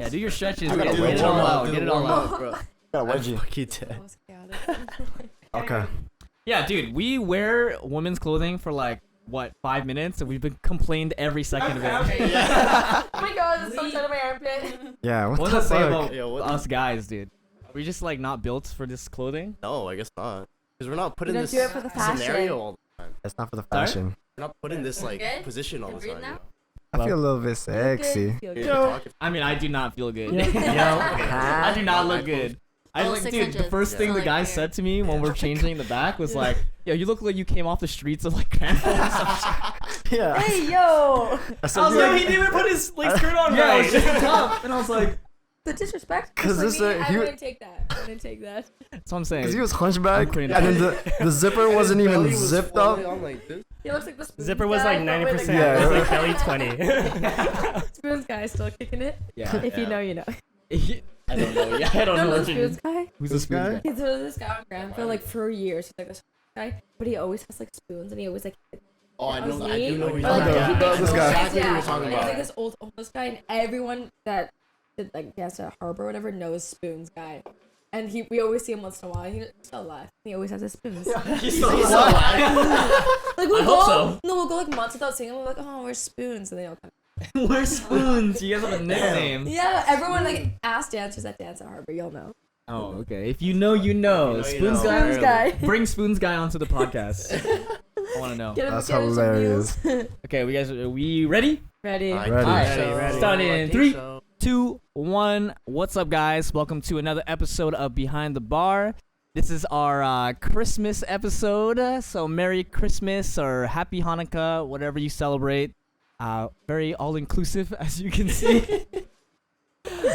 Yeah, do your stretches. I Get gotta it warm all up, out. dude, Get it all warm out. up, bro. Got a wedgie. Fuck you, dead. That was chaotic. Okay. Yeah, dude, we wear women's clothing for like what 5 minutes, and we've been complained every second of it. Oh my god, it's so tight on my armpit. Yeah, what What the does it say fuck? about Yeah, what- us guys, dude? Are we just like not built for this clothing? No, I guess not. Because we're not put You in don't this do it for the fashion. scenario all the time. That's not for the Sorry? fashion. We're not put in this like Good? position all the Breathe time. now? I feel a little bit sexy. Feel You good. know? Talk if- I mean, I do not feel good. Yo, I do not look good. I Oh, like, 6 dude. The inches. first thing Yeah. the Like guy here. said to me when we're changing the back was like, "Yo, you look like you came off the streets of like Cranford or some shit." Yeah. Hey yo! I said I was you like, like- he didn't even put his like skirt on Yeah, right. Oh, it was just up, and I was like, The disrespect. 'Cause For this, me, he I wa- wouldn't take that. I wouldn't take that. "That's what I'm saying." Cause he was hunchback, I'm pretty and then the zipper wasn't His even belly was zipped fully up. on like this. He looks like the Spoons Zipper was guy, like but with 90%. a Yeah. It was guy. like belly 20. Spoons guy still kicking it. Yeah. If you know, you know. I don't know. Yeah, I don't know Remember what the you Spoons guy? Who's This this guy? guy? He's this guy on Granville like for years. He's like this guy, but he always has like spoons, and he always like. Oh, I was know. I do neat. know what Or, you're like, talking he about. makes This guy. Exactly what Yeah, you're talking he's like about. this old homeless guy, and everyone that did like dance at Harbor or whatever knows Spoons guy. And we always see him once in a while. He's still alive. He always has his spoons. He's still He's alive. Like we'll I go, hope so. no, we'll go like months without seeing him. We're like, oh, where's Spoons? And they all come. Where's Spoons? You guys have a nickname. Yeah, everyone like asks dancers that dance at Harbor. You'll know. Oh, okay. If you know, you know. You Spoons know. guy. Spoons guy. Bring Spoons guy onto the podcast. I want to know. Get him, That's get him some hilarious. meals. Okay, are we ready? Ready. I Ready. think Ready, so. ready. Starting in I think 3, so. 2, 1. What's up, guys? Welcome to another episode of Behind the Bar. This is our Christmas episode. So Merry Christmas or Happy Hanukkah, whatever you celebrate. Very all-inclusive, as you can see.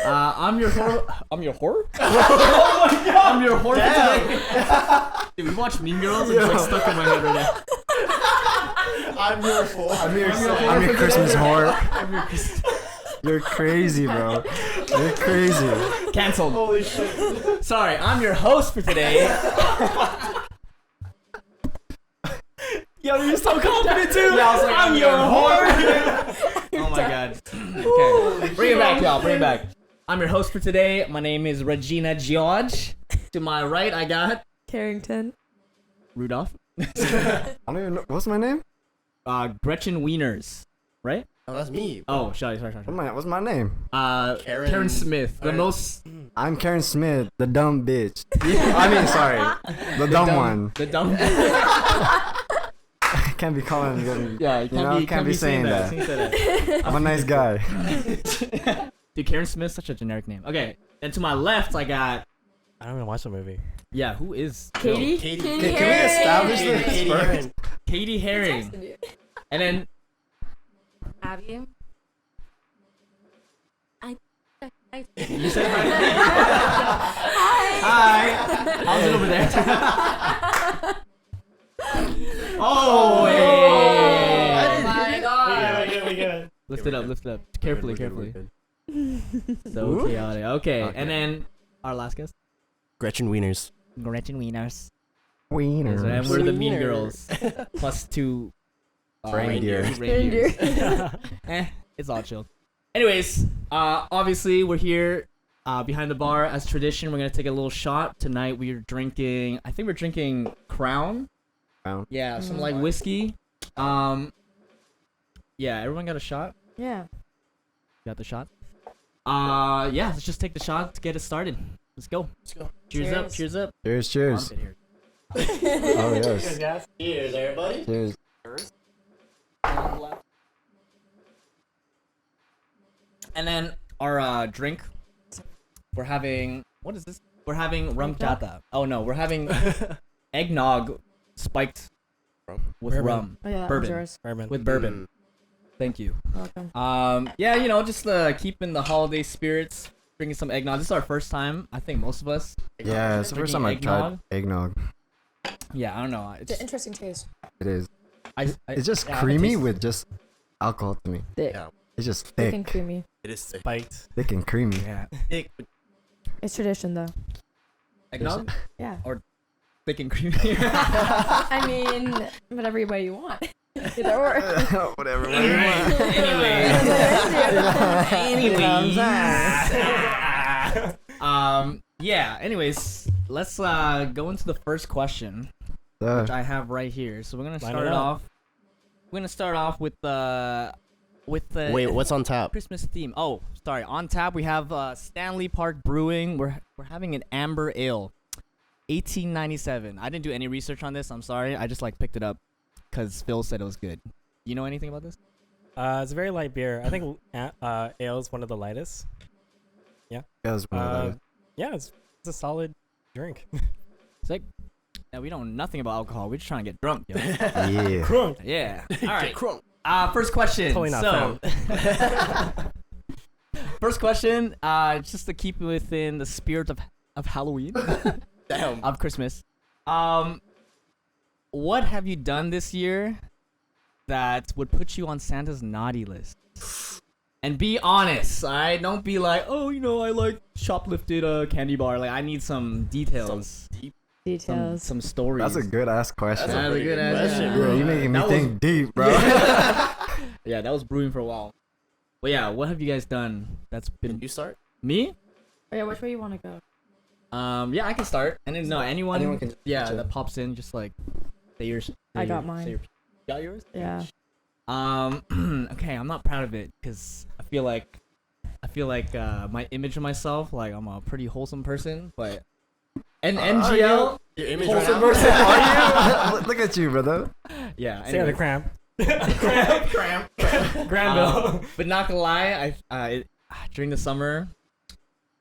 I'm your whore. I'm your whore? Oh my God. I'm your whore for today. Dude, we watched Mean Girls and it's like stuck in my head right now. I'm your fool. I'm your Christmas whore. You're crazy, bro. You're crazy. Cancelled. Holy shit. Sorry, I'm your host for today. Yo, you're so confident too. Yeah, I was like, I'm your whore. Oh my God. Okay, bring it back, y'all. Bring it back. I'm your host for today. My name is Regina George. To my right, I got Karrington. Rudolph. I don't even know. What's my name? Gretchen Wieners, right? Oh, that's me. Oh, sorry. What's my name? Karen Smith, the most I'm Karen Smith, the dumb bitch. I mean, sorry, the dumb one. the dumb. I can't be calling them. Yeah, you can't be saying that. You can't say that. I'm a nice guy. Dude, Karen Smith's such a generic name. Okay, and to my left, I got. I don't even watch the movie. Yeah, who is Katie? Katie. Katie Can we Herring. establish this Katie first? Herring. Katie Herring, Texted you. and then Abby. you said hi. Hi. Hi. How's it over there? Oh, hey. my god. We good. Lift it up. Carefully. We're good. So Ooh. chaotic. Okay, Okay. and then our last guest, Gretchen Wieners. Gretchen Wieners. Wiener. And we're the Mean Wiener. Girls. Plus 2 Reindeer. reindeers. It's all chill. Anyways, obviously we're here behind the bar as tradition. We're gonna take a little shot tonight. We're drinking. I think we're drinking Crown. Crown. Yeah, some like whiskey. Yeah, everyone got a shot. Yeah. Got the shot. Yeah, let's just take the shot to get it started. Let's go. Let's go. Cheers up. Cheers. Cheers up. Cheers, cheers. Armpit here. Oh yes. guys. Cheers, everybody. Cheers. And then our drink, we're having, what is this? We're having rum Eggnog? chata. Oh no, we're having eggnog spiked with Bourbon. rum. Oh yeah, that Bourbon. was yours. Bourbon. With bourbon. Thank you. Welcome. Yeah, you know, just keeping the holiday spirits, drinking some eggnog. This is our first time, I think most of us. Yeah, it's the first time I tried eggnog. Yeah, I don't know. It's an interesting taste. It is. I It's just yeah, I creamy taste- with just alcohol to me. Thick. Yeah. It's just Thick and thick. creamy. It is thick. Spiked. Thick and creamy. Yeah. Thick. It's tradition though. Eggnog? Yeah. Thick and creamy. I mean, whatever way you want. Either or. Whatever. Anyway. Anyways. Yeah. Anyways, let's go into the first question, which I have right here. So we're gonna start it off. We're gonna start off with the Wait, what's on tap? Christmas theme. Oh, sorry. On tap we have Stanley Park Brewing. We're having an amber ale, 1897. I didn't do any research on this. I'm sorry. I just picked it up because Phil said it was good. You know anything about this? It's a very light beer. I think ale is one of the lightest. Yeah. Yeah, it's a solid drink. Sick. Yeah, we don't know nothing about alcohol. We're just trying to get drunk, yo. Yeah. Crunk. Yeah. All right. First question. Totally not First question. Just to keep it within the spirit of Halloween, Damn. of Christmas. What have you done this year that would put you on Santa's naughty list? And be honest, alright? Don't be like, oh, I shoplifted a candy bar. I need some details. Details. Some stories. That's a good ass question. That's a good ass question, question. Bro, you making me think deep, bro. Yeah, that was brewing for a while. But yeah, what have you guys done that's been... Can you start? Me? Oh, yeah, which way you want to go? Yeah, I can start. And then, anyone can just that pops in, just say yours. I got mine. You got yours? Yeah. Okay, I'm not proud of it because I feel like my image of myself, I'm a pretty wholesome person, but NGL Your image wholesome right person. now? Are you? Look at you, brother. Yeah. Say the Anyways. cramp. Cramp. Granville. But not gonna lie, during the summer,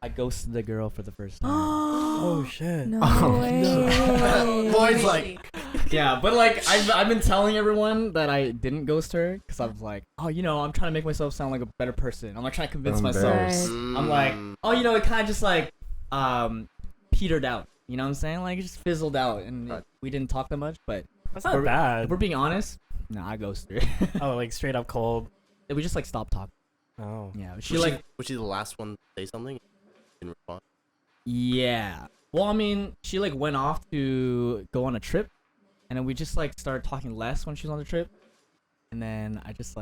I ghosted the girl for the first time. Oh shit. No Oh, way. Boys like, Yeah, but I've been telling everyone that I didn't ghost her because I was like, oh, I'm trying to make myself sound like a better person. I'm trying to convince myself. Embarrassed. I'm like, oh, it kind of just petered out. You know what I'm saying? It just fizzled out, and we didn't talk that much. But That's not if bad. we're being honest, no, I ghosted her. Oh, straight up cold. We just stopped talking. Oh. Yeah, was she the last one to say something? Didn't respond. Yeah. Well, I mean, she went off to go on a trip, and then we just started talking less when she was on the trip, and then I just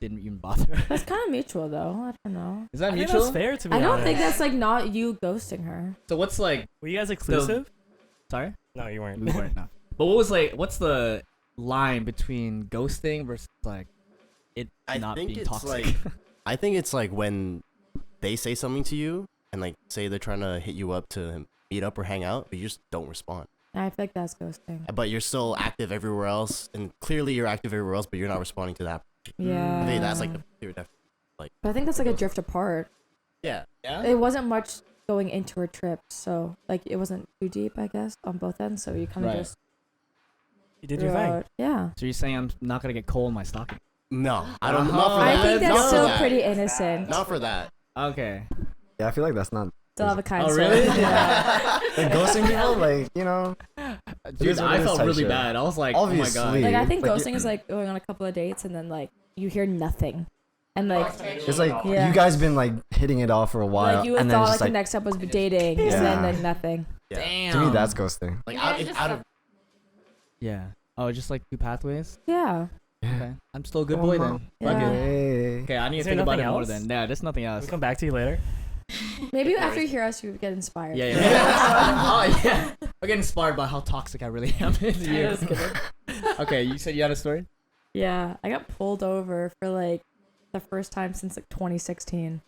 didn't even bother. That's kind of mutual, though. I don't know. Is that I think mutual? that's fair to be I don't honest. think that's not you ghosting her. So what's Were you guys exclusive? Sorry? No, you weren't. We weren't. No. But what's the line between ghosting versus it I not think being it's toxic? I think it's when they say something to you and say they're trying to hit you up to meet up or hang out, but you just don't respond. I feel like that's ghosting. But you're still active everywhere else, and clearly you're active everywhere else, but you're not responding to that. Yeah. I think that's the clear definition. But I think that's a drift apart. Yeah. Yeah. It wasn't much going into a trip, so it wasn't too deep, I guess, on both ends. So you kind of Right. just You did your thing. out. Yeah. So you're saying I'm not gonna get coal in my stocking? No, I don't. Not for I that. think Not that's for still that. pretty innocent. Not for that. Okay. Yeah, I feel like that's not. Still have a kind Oh, soul. really? Yeah. Like ghosting people, Dude, is what I it is felt type really shit. bad. I was like, oh my Obviously. god. I think Like, ghosting is going on a couple of dates and then you hear nothing, and it's like Yeah. you guys been hitting it off for a while, you would and then thought just the next step was dating, Yeah. and then nothing. Yeah. Damn. to me that's ghosting. Out of Yeah. Oh, just two pathways. Yeah. Okay. I'm still a good boy then. Yeah. Fuck it. Hey. Okay, I need Is to there think about it nothing more else? then. Yeah, there's nothing else. We'll come back to you later. Maybe after you hear us, you would get inspired. Yeah, yeah. Oh, yeah. I get inspired by how toxic I really am in the year. Okay, you said you had a story? Yeah, I got pulled over for the first time since 2016.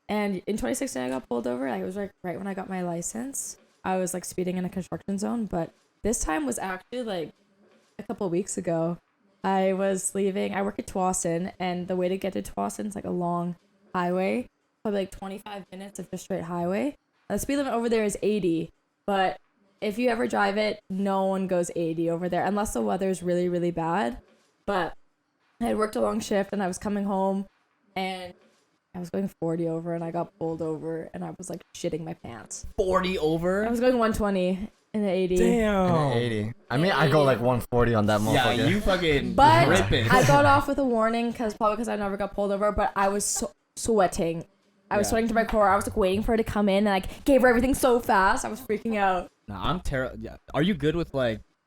And in 2016 I got pulled over. It was right when I got my license. I was speeding in a construction zone, but this time was actually a couple of weeks ago. I was leaving. I work at Tsawwassen, and the way to get to Tsawwassen is a long highway, probably 25 minutes of just straight highway. The speed limit over there is 80, but if you ever drive it, no one goes 80 over there unless the weather is really, really bad. But I had worked a long shift and I was coming home and I was going 40 over and I got pulled over and I was shitting my pants. 40 over? I was going 120 in the 80. Damn. 80. I mean, I go 140 on that motherfucker. Yeah, you fucking But ripping. I got off with a warning probably because I never got pulled over, but I was sweating. I was sweating to my core. I was waiting for her to come in and gave her everything so fast. I was freaking out. Nah, I'm terrible. Yeah. Are you good with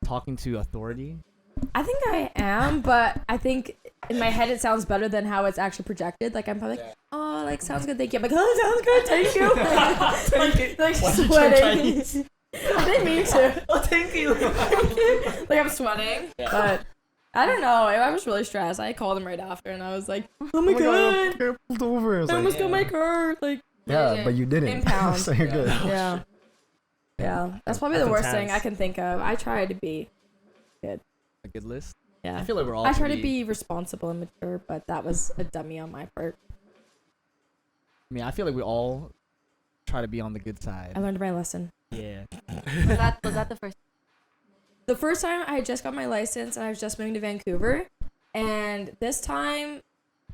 talking to authority? I think I am, but I think in my head it sounds better than how it's actually projected. Like I'm probably like, oh, like sounds good, thank you. I'm like, oh, sounds good, thank you. like sweating. I didn't mean to. Oh, thank you. Like I'm sweating, but I don't know. I was really stressed. I called him right after, and I was like, oh my god, I pulled over. I almost got my car. Like yeah, but you didn't. Impound. So you're good. Yeah. That's probably the worst thing I can think of. I try to be good. A good list. Yeah. I feel like we're all. I try to be responsible and mature, but that was a dummy on my part. I mean, I feel like we all try to be on the good side. I learned my lesson. Yeah. Was that the first? The first time I had just got my license and I was just moving to Vancouver, and this time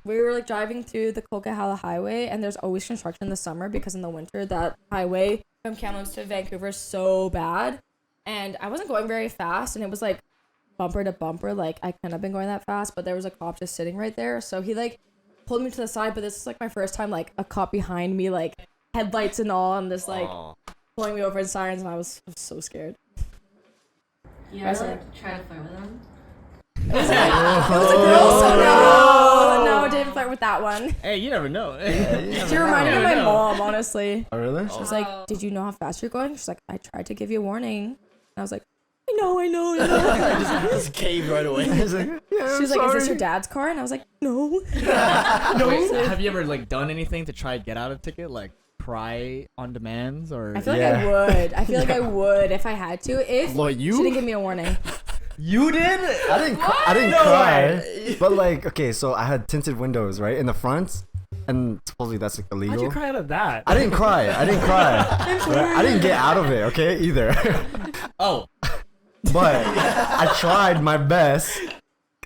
we were like driving through the Coquihalla Highway, and there's always construction in the summer because in the winter that highway from Kamloops to Vancouver is so bad, and I wasn't going very fast, and it was like bumper to bumper, like I couldn't have been going that fast, but there was a cop just sitting right there, so he like pulled me to the side, but this is like my first time like a cop behind me, like headlights and all, and this like pulling me over in sirens, and I was so scared. You ever like try to flirt with them? It was a girl, so no, I didn't flirt with that one. Hey, you never know. She reminded me of my mom, honestly. Oh really? She was like, "Did you know how fast you're going?" She's like, "I tried to give you a warning." And I was like, "I know." Just caved right away. He's like, yeah, She was like, "Is this your dad's car?" And I was like, "No." Wait, have you ever like done anything to try to get out a ticket, like pry on demands, or? I feel like I would. I feel like I would if I had to. If Lloyd, she didn't give me a warning. You did? I didn't cry. But like, okay, so I had tinted windows, right, in the front, and supposedly that's like illegal. How'd you cry out of that? I didn't cry. Right? I didn't get out of it, okay, either. Oh. But I tried my best.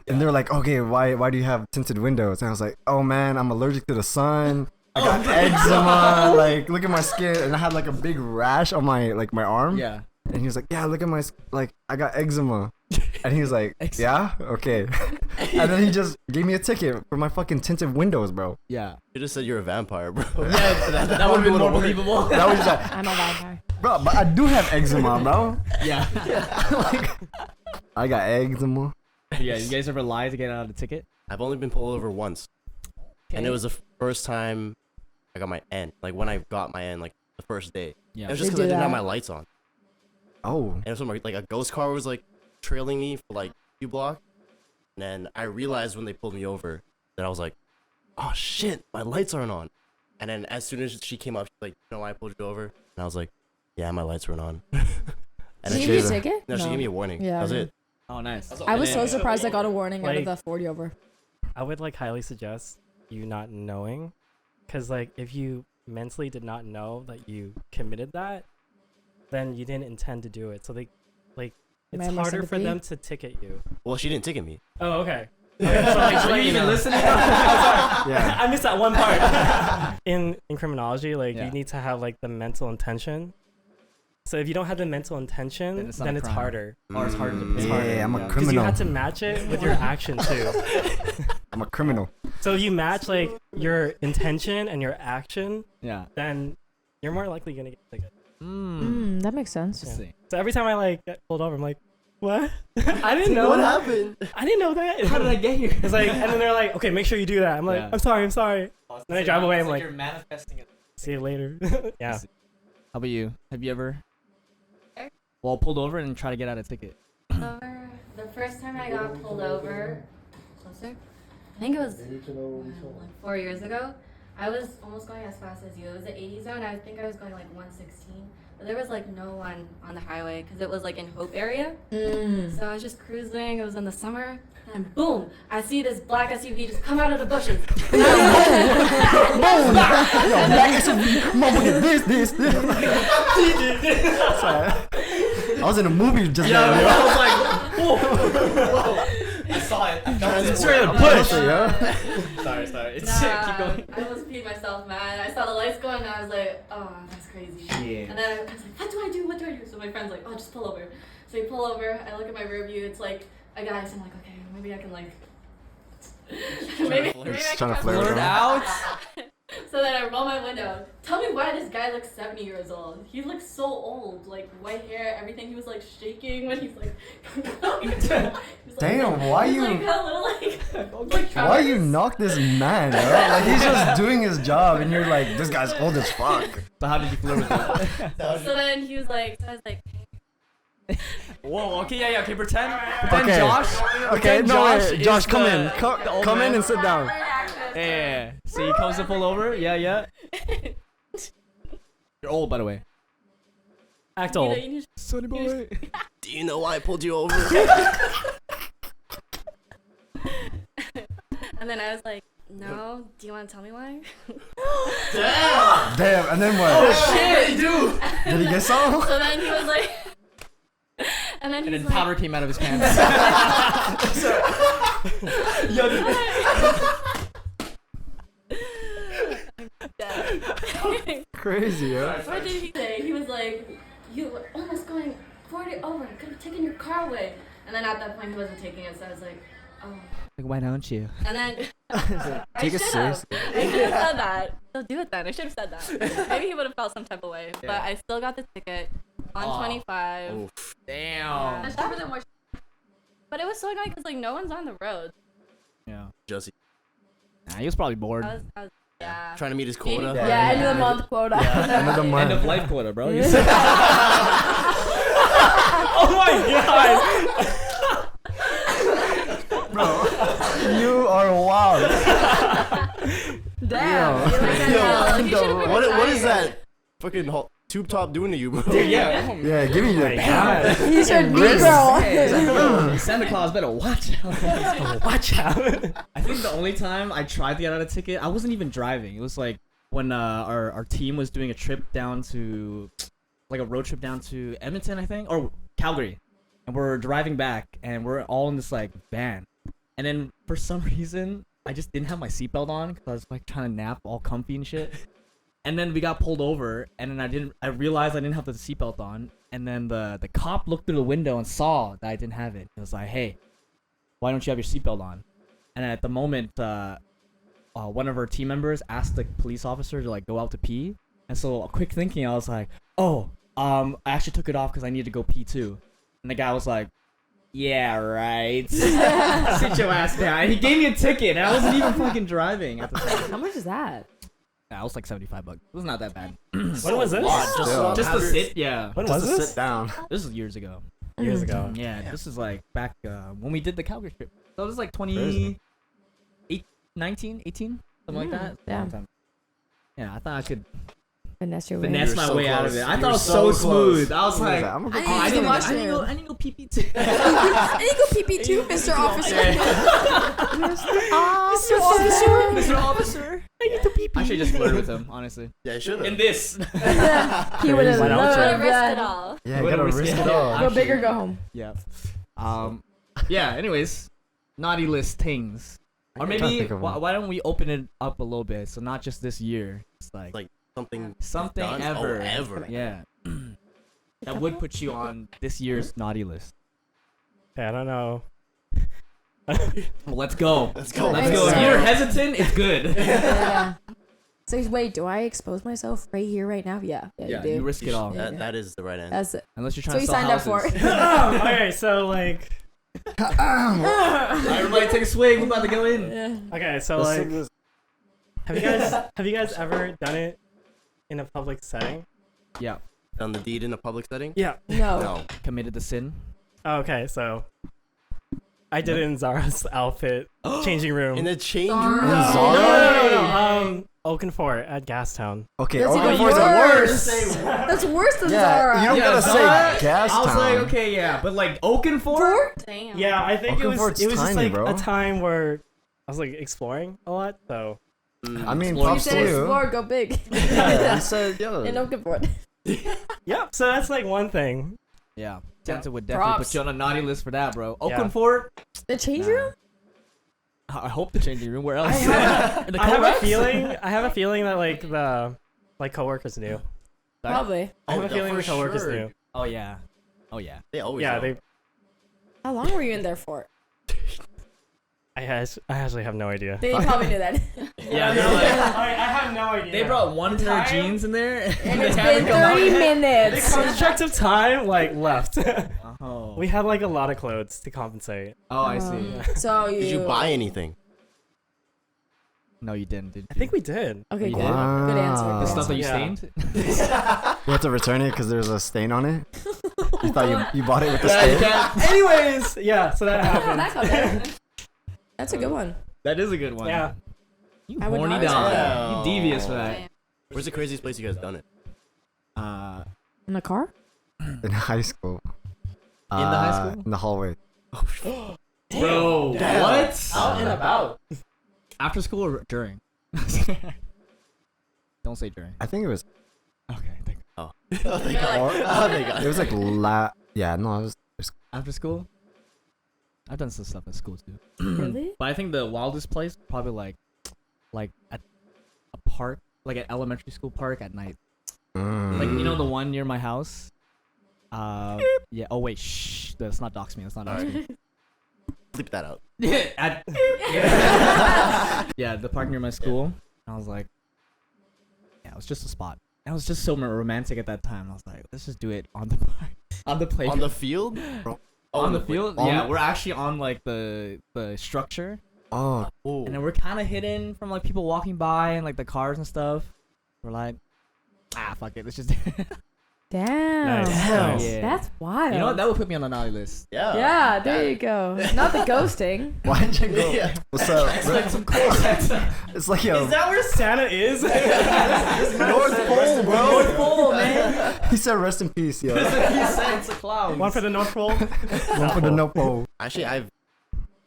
And they were like, okay, why do you have tinted windows? And I was like, oh man, I'm allergic to the sun. I got eczema. Like, look at my skin. And I had like a big rash on my arm. Yeah. And he was like, yeah, look at my, I got eczema. And he was like, yeah? Okay. And then he just gave me a ticket for my fucking tinted windows, bro. Yeah. You just said you're a vampire, bro. Yeah, that would have been more believable. That was like, I'm a vampire. bro, but I do have eczema, bro. Yeah. Like, I got eczema. Yeah, you guys ever lied to get out of the ticket? I've only been pulled over once. Okay. And it was the first time I got my N. Like when I got my N, like the first day. Yeah. It was just They because I do didn't have that. my lights on. Oh. And it was when like a ghost car was like trailing me for like a few blocks. And then I realized when they pulled me over that I was like, oh shit, my lights aren't on. And then as soon as she came up, she's like, you know why I pulled you over? And I was like, yeah, my lights weren't on. And Did then you she, give you a ticket? no, she gave me a warning. Yeah, That was I it. Oh, nice. I was so surprised I got a warning out of Like- the 40 over. I would like highly suggest you not knowing, because like if you mentally did not know that you committed that, then you didn't intend to do it. So they like it's Am I more harder for sympathy? them to ticket you. Well, she didn't ticket me. Oh, okay. So you even listening? Yeah. I missed that one part. In criminology, like Yeah. you need to have like the mental intention. So if you don't have the mental intention, Then it's not then a it's crime. harder. Or it's harder to Mm. pay. Yeah, I'm a Because criminal. you have to match it with your action too. I'm a criminal. So if you match like your intention and your action, Yeah. then you're more likely gonna get a ticket. That makes sense. Interesting. So every time I like get pulled over, I'm like, what? I didn't know. What happened? I didn't know that. How did I get here? It's like, and then they're like, okay, make sure you do that. I'm like, Yeah. I'm sorry. Then I drive away. I'm like, you're manifesting it. see you later. Yeah. How about you? Have you ever pulled over and tried to get out a ticket? The first time I got pulled over, closer, I think it was like 4 years ago. I was almost going as fast as you. It was the 80 zone. I think I was going like 116. But there was like no one on the highway because it was like in Hope area. So I was just cruising. It was in the summer. And boom, I see this black SUV just come out of the bushes. This. I was in a movie just now. I was like, whoa. I saw it. I felt it. Straight up push, yo. Sorry. Keep Nah, going. I almost peed myself, man. I saw the lights going and I was like, oh, that's crazy. Yeah. And then I was like, what do I do? So my friend's like, oh, just pull over. So we pull over. I look at my rear view. It's like a guy. So I'm like, okay, maybe I can like. maybe I Just can trying to flirt Blurred out. So then I roll my window. Tell me me why this guy looks 70 years old. He looks so old, like white hair, everything. He was like shaking when he's like. Damn, why you? Like, a little, like Why you knock this man, bro? Like he's just doing his job, and you're like, this guy's old as fuck. So how did you flirt with him? So then he was like, so I was like. Whoa, okay, yeah, okay, pretend Okay. Josh. Okay, pretend no, Josh wait, Josh, is come the- in. the old Come in man. and sit down. Yeah. So he comes to pull over. Yeah. You're old, by the way. Act You know, old. you need- Sonny boy. Do you know why I pulled you over? And then I was like, no. Do you want to tell me why? Damn, and then what? Oh shit, dude. Did he get some? So then he was like, and then And he's then like, powder came out of his pants. Crazy, yo. what did he say? He was like, you were almost going 40 over. I could have taken your car away. And then at that point, he wasn't taking it. So I was like, oh. Like, why don't you? And then I Take it should have. seriously. I should have said that. So do it then. I should have said that. Maybe he would have felt some type of way. But Yeah. I still got the ticket on Aw. 25. Oh, Damn. But it was so annoying because like no one's on the road. Yeah. Jesse, Nah, he was probably bored. I was yeah. trying to meet his quota. Yeah, end of the month quota. End of the End month. of life quota, bro. You Oh my god! You are wild. Damn. What is that fucking tube top doing to you, bro? yeah. Yeah, give me my that. god. He's your Wrist. Negro. Santa Claus better watch out. Watch out. I think the only time I tried to get out a ticket, I wasn't even driving. It was like when our team was doing a trip down to, like a road trip down to Edmonton, I think, or Calgary, and we're driving back, and we're all in this like van, and then for some reason I just didn't have my seatbelt on because I was like trying to nap, all comfy and shit. And then we got pulled over, and then I realized I didn't have the seatbelt on, and then the cop looked through the window and saw that I didn't have it. It was like, hey, why don't you have your seatbelt on? And at the moment, one of our team members asked the police officer to like go out to pee, and so quick thinking, I was like, oh, I actually took it off because I needed to go pee too. And the guy was like, yeah, right. Sit your ass down. He gave me a ticket, and I wasn't even fucking driving at the time. How much is that? Yeah, it was like $75. It was not that bad. When was this? Just to sit, yeah. When Just was to this? sit down. This was years ago. Years ago. Yeah, this is like back when we did the Calgary trip. So it was like 19, 18, something like that. yeah. Long time. Yeah, I thought I could Finesse your way. finesse You're my so way out of close. it. I You thought were it was so so smooth. close. I was like, I'm gonna I go need to watch I didn't you. go pee pee too. I need to go pee pee too, Mr. Officer. Mr. Mr. Officer, I need to pee pee. I should just flirt with him, honestly. Yeah, I should have. In this. He would have Why not? loved Risk it that. all. Yeah, What gotta a risk risk it it all. all. Go big or Actually. go home. Yeah. Yeah. Anyways, naughty list things, or can't maybe think of one. why don't we open it up a little bit? So not just this year. It's like Something something done? ever. Oh, ever. Yeah. That would put you on this year's naughty list. I don't know. Well, let's go. Let's go. Let's go. If So- you're hesitant, it's good. Yeah. So wait, do I expose myself right here, right now? Yeah. Yeah, Yeah, you you do. risk it all. Yeah. That is the right answer. That's it. Unless you're So trying you to sell signed up for houses. it. Okay, so like, Everybody take a swing. We're about to go in. Yeah. okay, so like, have you guys ever done it in a public setting? Yeah. Done the deed in a public setting? Yeah. No. No. Committed the sin. Okay, so I did it in Zara's outfit changing room. In the change Zara. room? In no, Zara? Oakenford at Gastown. Okay, That's okay, even for the worse. worst. That's worse than Yeah, Zara. you don't Yeah, gotta Zara, say gas I was town. like, okay, yeah, but like Oakenford. Fort? Damn. Yeah, I think it was Oakenford's just tiny, like bro. a time where I was like exploring a lot. So I mean, Explore. You props said to you. explore, go big. Yeah, you said, yeah. In Oakenford. yeah, so that's like one thing. Yeah. Santa would definitely Props. put you on a naughty list for that, bro. Yeah. Oakenford. The change Nah. room? I hope the changing room. Where else? I have, The I have a co-reps? feeling. I have a feeling that like the coworkers knew. Probably. I have Oh, a feeling for the coworkers sure. knew. Oh yeah. Oh yeah. They always Yeah, know. they. How long were you in there for? I actually have no idea. They probably knew that. Yeah. They're like, I have no idea. They brought one pair of jeans in there, And they it's haven't been come out 30 yet. The minutes. construct of time like left. Oh. We had like a lot of clothes to compensate. Oh, I see. So Did you buy anything? No, you didn't. Did you? I think we did. Okay, You good. did? Good answer. Wow. The Good stuff that you Yeah. stained. You have to return it because there's a stain on it. You thought you bought it with the Yeah, you stain. can't- Anyways, yeah. So that answer. happened. That's okay. That's a good one. That is a good one. Yeah. You I would horny not dog. say that. You devious for that. Where's the craziest place you guys done it? In the car? In high school. In the high school? In the hallway. Bro, Damn. what? Out and about. After school or during? Don't say during. I think it was. Okay. Thank Oh, thank God. Oh, thank God. It was like Yeah, no, it was. After school? I've done some stuff at school too. Really? But I think the wildest place probably like at a park, like an elementary school park at night. Like you know the one near my house. Yeah. Oh wait, shh. Let's not dox me. Let's not dox me. Bleep that out. Yeah, the park near my school. I was like, yeah, it was just a spot. I was just so romantic at that time. I was like, let's just do it on the park, on the playground, On the field? Bro. on the field. on Yeah, the- we're actually on like the structure, Oh, Oh. and then we're kind of hidden from like people walking by and like the cars and stuff. We're like, fuck it, let's just. Damn. Nice. Damn. Yeah. That's wild. You know what? That would put me on the naughty list. Yeah. Yeah, there you go. Not the ghosting. why'd you go? Yeah. What's up? Like some cool sense. It's like yo. Is that where Santa is? North Pole, bro. North Pole, man. He said rest in peace, yo. He said it's a cloud. One for the North Pole. One for the no pole. Actually, I've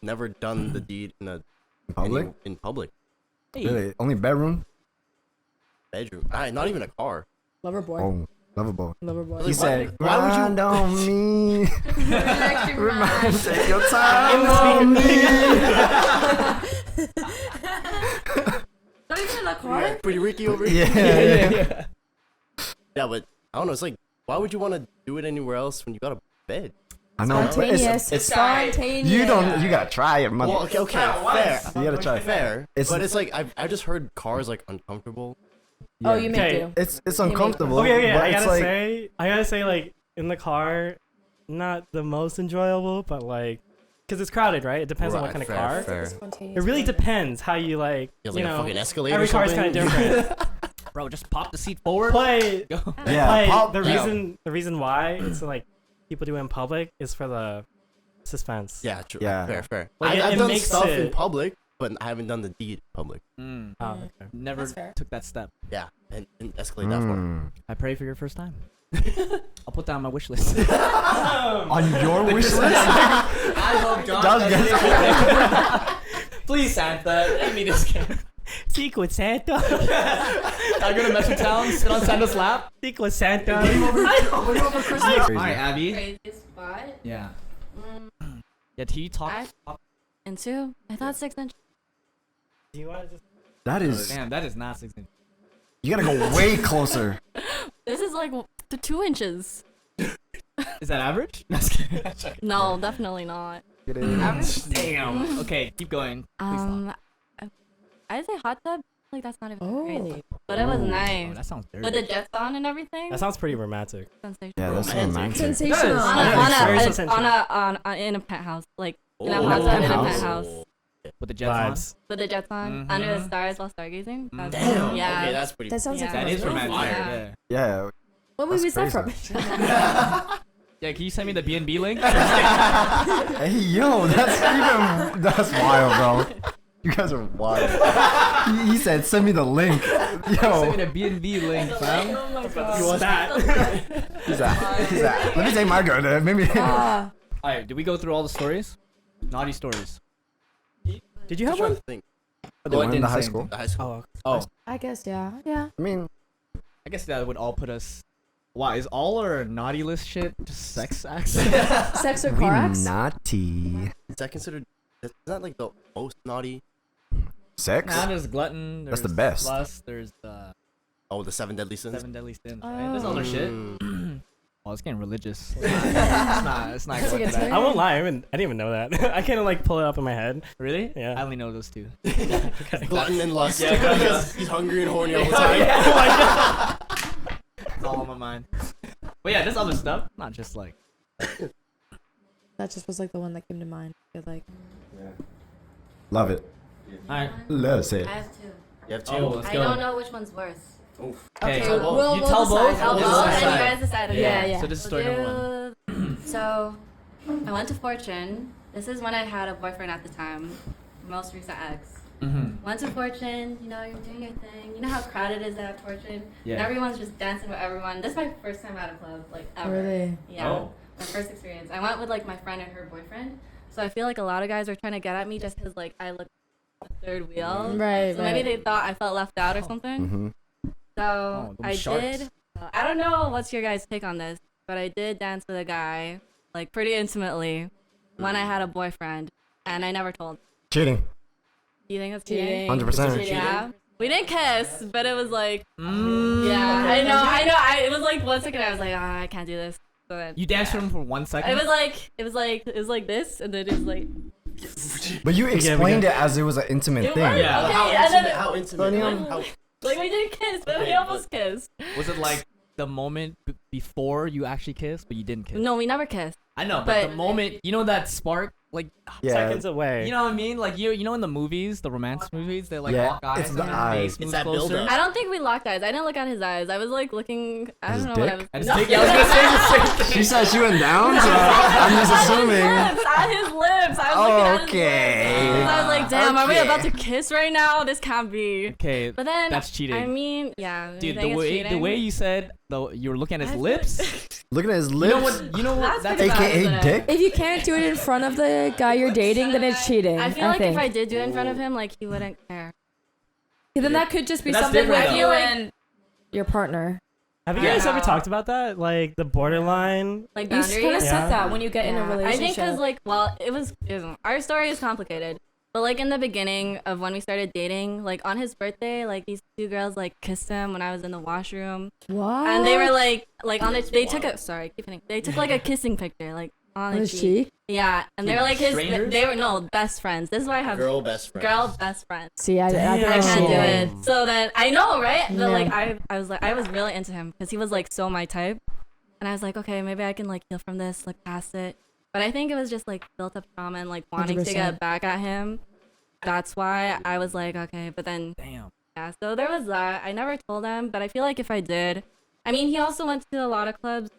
never done the deed in a In public? in public Really? Only bedroom? bedroom. Not even a car. Lover boy. Oh, lovable. Lover boy. He said, why would you- "Grind on me." Remind Take your time In on the me. Not even in the car? Pretty Ricky over here. Yeah. Yeah, but I don't know. It's like, why would you want to do it anywhere else when you got a bed? I know. but Spontaneous. It's, Spontaneous. you don't. You gotta try it, mother. Well, okay, fair. You gotta try it. Fair. It's- But it's like I just heard cars like uncomfortable. Oh, you may Okay. do. It's make- uncomfortable. Okay, but I it's gotta like, say, like in the car, not the most enjoyable, but like, cause it's crowded, right? It depends on what Right, kind of fair, car. fair. It really depends how you like, Feels you like a know, fucking Escalade. every or car is kind something. of different. Bro, just pop the seat forward. But Go. yeah. Pop, the yeah. reason why it's like people do it in public is for the suspense. Yeah, true. Yeah. Fair. Like, I've it done makes stuff in it- public, but I haven't done the deed in public. Mm. Oh, okay. Never That's fair. took that step. Yeah, and Escalade that far. Mm. I pray for your first time. I'll put that on my wish list. On your wish list? I hope John Josh does gets- it. Please, Santa, give me this game. Secret Santa. I'm gonna Metro Town, sit on Santa's lap. Secret Santa. Alright, Abby. Craziest spot. Yeah. Mm, Yeah, T talk. and two. I thought 6 inches. Do you want to just? That is. Damn, that is not 6 inches. You gotta go way closer. This is like the 2 inches. Is that average? No, just kidding. No, definitely not. Damn. Okay, keep going. Please stop. I'd say hot tub. Like that's not even Oh. crazy, but it was Oh, nice. that sounds dirty. With the jets on and everything. That sounds pretty romantic. Sensational. Yeah, that's so romantic. Sensational. Very on sensational. in a penthouse, like in Oh, a hot tub in a penthouse. penthouse With the jets on. Vibes. with the jets on Mhm. under the stars while stargazing. That's- Damn. Yeah. Okay, that's pretty. That sounds like Yeah. That is fun. romantic. Yeah. Yeah. Yeah. What movie is that That's from? Yeah, can you send me the B&B link? Hey, yo, that's wild, bro. You guys are wild. He said, "Send me the link." Send me Yo, the B&B link, fam. Oh my You god. want that? he's at. Let me take my girl. Maybe. Ah, Alright, did we go through all the stories? Naughty stories. Did you I'm have trying one? to think. The one in didn't the high say school. The high school. Oh, Oh, I guess, yeah. Yeah. I mean, I guess that would all put us. Wow, is all our naughty list shit just sex acts? Sex or we car acts? naughty. Is that considered? Is that like the most naughty? Sex? Nah, there's glutton. That's There's the best. Lust. There's Oh, the 7 deadly sins. 7 deadly sins. Oh. Right? There's other shit. Mm. Oh, it's getting religious. It's not That's a going good to that. turn. I won't lie. I didn't even know that. I can't like pull it up in my head. Really? Yeah. I only know those two. Glutton and lust. Yeah, because he's hungry and horny all the time. It's all on my mind. But yeah, there's other stuff. Not just like. That just was like the one that came to mind. I feel like. Love it. Alright. Let's say I it. have two. You have two. Oh, let's I go. don't know which one's worse. Oof. Okay, tell both. we'll you tell decide. both. I'll We'll vote and you decide. guys decide. Okay. Yeah. So this is story number one. So, I went to Fortune. This is when I had a boyfriend at the time, most recent ex. Mm-hmm. Went to Fortune, you know, you're doing your thing. You know how crowded it is at Fortune? Yeah. And everyone's just dancing with everyone. This is my first time at a club, like, ever. Really? Yeah. Oh. My first experience. I went with, like, my friend and her boyfriend. So I feel like a lot of guys were trying to get at me just because, like, I look the third wheel. Right. So maybe they thought I felt left out or something. Mm-hmm. So Oh, them I sharks. did. I don't know what's your guys' take on this, but I did dance with a guy, like pretty intimately, when I had a boyfriend, and I never told. Cheating. Do you think that's cheating? 100%. Yeah. We didn't kiss, but it was like, Mm. yeah, I know. It was like 1 second. I was like, I can't do this. So then, You danced for him for 1 second. it was like this, and then it was like. But you explained it as it was an intimate It thing. was, Yeah. okay, How and intimate? then, How intimate? How, like we didn't kiss, but we almost kissed. Was it like the moment before you actually kissed, but you didn't kiss? No, we never kissed. I know, but the but- moment, you know that spark, like, Yeah. Seconds away. you know what I mean? Like you know in the movies, the romance movies, they like Yeah, lock eyes it's and the their eyes. face It's moves that closer. build-up. I don't think we locked eyes. I didn't look at his eyes. I was like looking. I His don't know what I dick? was. I just think I was gonna say the same thing. She said she went down, so I'm just assuming. At his lips. I was looking at his Okay. lips. I was like, damn, are we Okay. about to kiss right now? This can't be. Okay, But then that's cheating. I mean, yeah. you dude, think it's the cheating? way you said though, you were looking at his lips. Looking at his You lips. know what? You know what? That's That's pretty bad, isn't AKA it? dick. If you can't do it in front of the guy you're dating, then it's cheating. I feel like think. if I did do it in front of him, like he wouldn't care. Then that could just be That's something different, with though. you and your partner. Have you guys Yeah. ever talked about that? Like the borderline? Like You kind of boundaries. Yeah. set that when you get in a Yeah. relationship. I think because like, well, it was our story is complicated. But like in the beginning of when we started dating, like on his birthday, like these two girls like kissed him when I was in the washroom, what? and they were like on the they took a sorry, keep hitting. They took like a kissing picture, like on on the his cheek. cheek. Yeah, and they were like his. Strangers? They were no best friends. This is why I have girl best friend. girl best friends. See, I Damn. I think can't it's do cheating. it. So then I know, right? But Yeah. like I was really into him because he was like so my type, and I was like, okay, maybe I can like heal from this, look past it. But I think it was just like built up trauma and like wanting to 100%. get back at him. That's why I was like, okay. But then Damn. yeah, so there was that. I never told him, but I feel like if I did, I mean, he also went to a lot of clubs.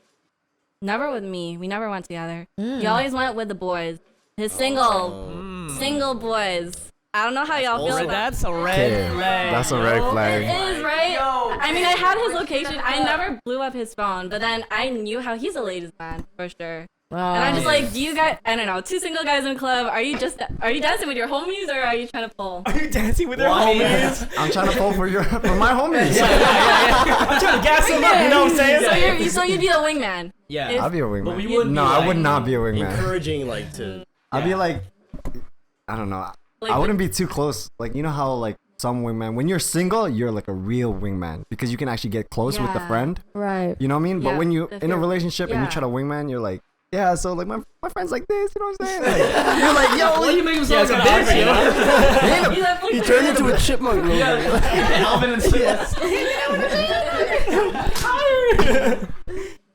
Never with me. We never went together. He always went with the boys. His single boys. I don't know how y'all feel also- about That's a red Okay, flag. that's a red it flag. is, right? I mean, I had his location. I never blew up his phone, but then I knew how he's a ladies' man for sure. And I'm just like, do you guys? I don't know. Two single guys in a club. Are you dancing with your homies or are you trying to pull? Are you dancing with their Why? homies? I'm trying to pull for my homies. I'm trying to gas them up. You know what I'm saying? So you'd be a wingman. Yeah. If- I'll be a wingman. But we wouldn't no, be I like- would not be a wingman. Encouraging like to. I'd be like, I don't know. Like I wouldn't be too close. Like, you know how like some wingman, when you're single, you're like a real wingman because you can actually get close with the Yeah. friend. Right. You know what I mean? But Yeah, when you if in a you're- relationship and you yeah. try to wingman, you're like, yeah, so like my friend's like this, you know what I'm saying? Like, you're like, yo, What do you make him Yeah, sound it's like a bitch, kinda you know? awkward, He turned into a chipmunk. Little bit. Alvin and Swift.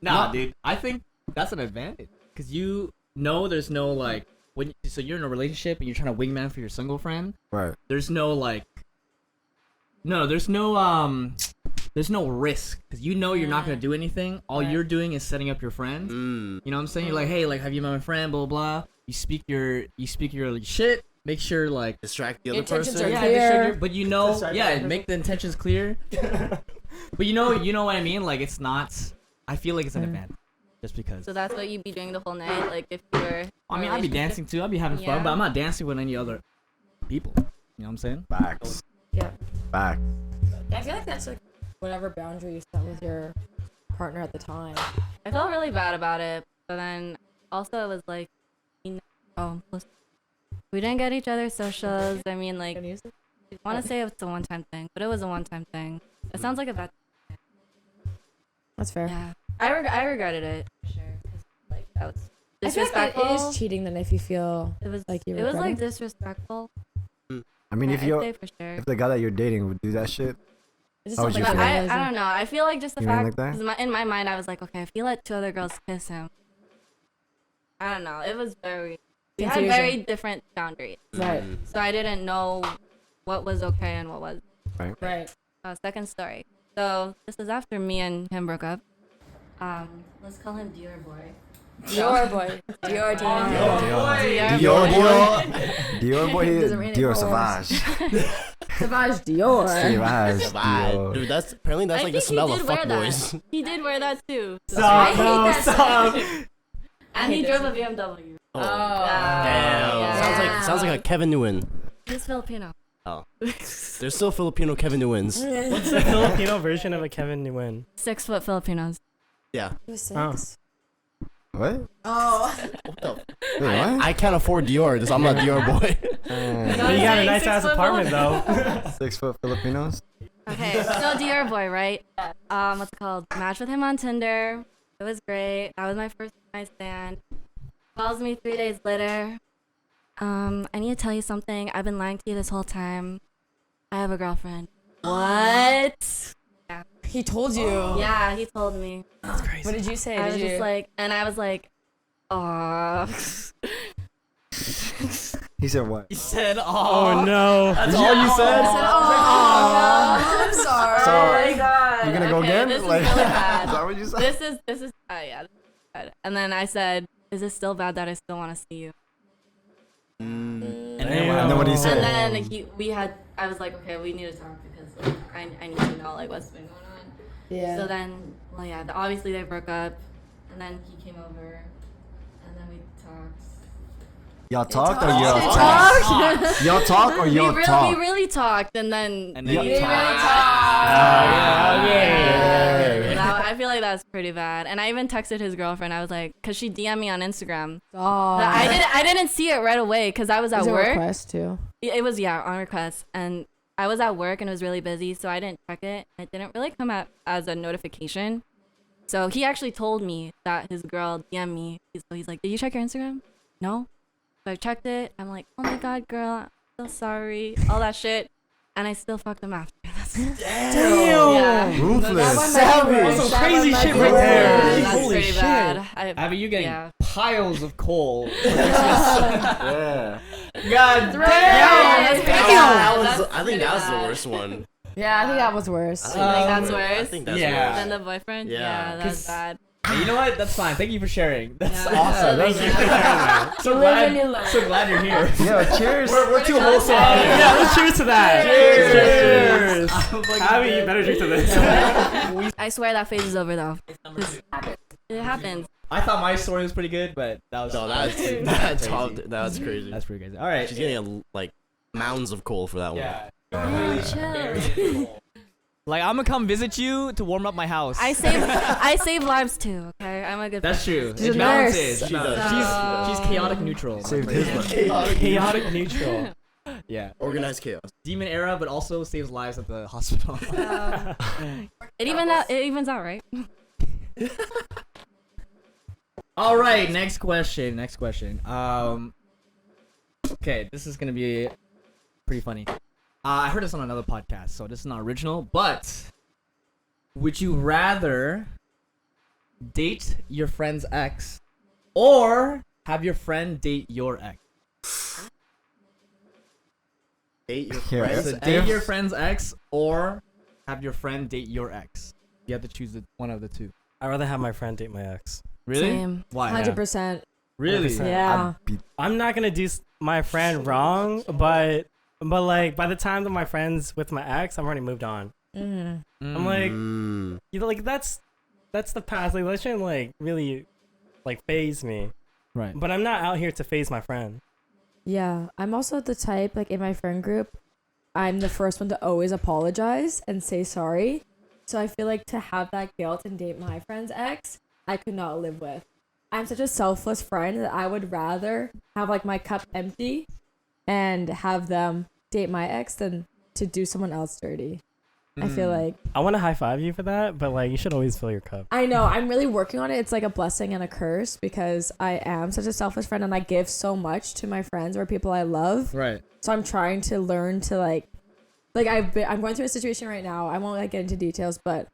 Nah, dude. I think that's an advantage because you know there's no like so you're in a relationship and you're trying to wingman for your single friend. right. There's no like, there's no risk because you know you're not gonna do anything. All Right. you're doing is setting up your friend. Mm. You know what I'm saying? You're like, hey, like, have you met my friend? Blah blah. Blah. You speak your shit. Make sure like Distract the other Intentions person. are yeah, clear. make sure but you know, Sorry, yeah, sorry. make the intentions clear. But you know what I mean? Like it's not. I feel like it's an advantage, just because. So that's what you'd be doing the whole night, like if you were. I mean, I'd be dancing too. I'd be having fun, Yeah. but I'm not dancing with any other people. You know what I'm saying? Facts. Yeah. Facts. I feel like that's like whatever boundary you set with your partner at the time. I felt really bad about it, but then also it was like, we didn't get each other socials. I mean, like, I want to say it's a one-time thing, but it was a one-time thing. It sounds like a bad. That's fair. Yeah. I regretted it for sure. 'Cause, like that was I feel like disrespectful. it is cheating then if you feel It was like you it was like regret it. disrespectful. I mean, if I'd you say for sure. if the guy that you're dating would do that shit, It's How would just you But feel? I don't know. I feel like just the You mean fact like that? 'cause in my mind I was like, okay, if he let 2 other girls kiss him, I don't know. It was we had Confusion. very different boundaries, Right. so I didn't know what was okay and what was. Right. Second story. So this is after me and him broke up. Let's call him Dior Boy. Dior boy. Dior. Dior boy, Doesn't rain, it Dior pours. Sauvage, Savage Dior. Sauvage, Bye. Dior. Dude, that's apparently that's I like the think he smell of did wear fuckboys. that. He did wear that too. I Stop, hate no, that stop. shit. And he drove a BMW. Oh, Yeah. damn. Yeah. Sounds like a Kevin Nguyen. He's Filipino. There's still Filipino Kevin Nguyen's. What's the Filipino version of a Kevin Nguyen? 6 foot Filipinos. Yeah. It was Oh. 6. What? Oh. What the? Wait, what? I can't afford Dior. So I'm not Dior boy. But you got a nice ass apartment though. 6 foot Filipinos. Okay, so Dior Boy, right? What's it called? Matched with him on Tinder. It was great. That was my first night stand. Calls me 3 days later. I need to tell you something. I've been lying to you this whole time. I have a girlfriend. What? He told you. Yeah, he told me. That's crazy. What did you say? I was Did you? just like, and I was like, aw. He said what? He said, Oh no. That's all you said? oh, I'm sorry. So, Oh my god. you gonna go Okay, again? This is Like, really is bad. that what you said? This is yeah. This is bad. And then I said, is it still bad that I still want to see you? And Damn. And then what did he say? And then I was like, okay, we need to talk because like, I need to know like what's been going on. Yeah. So then, well, yeah, obviously they broke up, and then he came over, and then we talked. Y'all talked or We y'all talked? talked. Y'all talk or y'all we talk? really talked, and then And then we you really talked. talked. Yeah. That- I feel like that's pretty bad. And I even texted his girlfriend. I was like, cause she DM'd me on Instagram. Oh. But I didn't see it right away because I was at Was it a work. request too? It was on request, and I was at work and it was really busy, so I didn't check it. It didn't really come up as a notification. So he actually told me that his girl DM'd me. He's like, "Did you check your Instagram?" No. So I checked it. I'm like, "Oh my god, girl, I'm so sorry." All that shit, and I still fucked him after. Damn. Yeah. Ruthless. That's some crazy shit right Yeah, there. that's Holy pretty shit. bad. Abby, you getting Yeah. piles of coal. Yeah. God Yeah, that's pretty bad. I That's think pretty that was the bad. worst one. Yeah, I think that was worse. I You think that's I worse? think that's Yeah. worse. Than the boyfriend? Yeah. Yeah, that's 'Cause- bad. Hey, you know what? That's fine. Thank you for sharing. That's Yeah. awesome. Thank you for sharing that. So Live and you learn. so glad you're here. Yo, cheers. We're too wholesome. Yeah, let's cheers to that. Cheers. Abby, you better drink to this. I swear that phase is over though. It happens. I thought my story was pretty good, but that was No, crazy. that's crazy. That's pretty crazy. All right. She's getting like mounds of coal for that one. Yeah. Chill. Like I'm gonna come visit you to warm up my house. I save lives too. Okay, I'm a good. That's true. She's It a balances. nurse. She does. She's chaotic neutral. Saved his life. Chaotic neutral. Yeah. Organized chaos. Demon era, but also saves lives at the hospital. It evens out, right? All right. Next question. Okay, this is gonna be pretty funny. I heard this on another podcast, so this is not original. But would you rather date your friend's ex or have your friend date your ex? Date your Yeah, friends. So date your friend's ex or have your friend date your ex. You have to choose one of the two. I'd rather have my friend date my ex. Really? Same. Why? 100%. Really? 100%. Yeah. I'm not gonna do my friend wrong, but like by the time that my friend's with my ex, I'm already moved on. Mm. I'm like, Mm. you know, like that's the past. Like that shouldn't like really like phase me. right. But I'm not out here to phase my friend. Yeah. I'm also the type, like in my friend group, I'm the first one to always apologize and say sorry. So I feel like to have that guilt and date my friend's ex, I could not live with. I'm such a selfless friend that I would rather have like my cup empty and have them date my ex than to do someone else dirty. I feel like I want to high five you for that, but like you should always fill your cup. I know I'm really working on it. It's like a blessing and a curse because I am such a selfish friend and I give so much to my friends or people I love. Right. So I'm trying to learn to like I'm going through a situation right now. I won't like get into details, but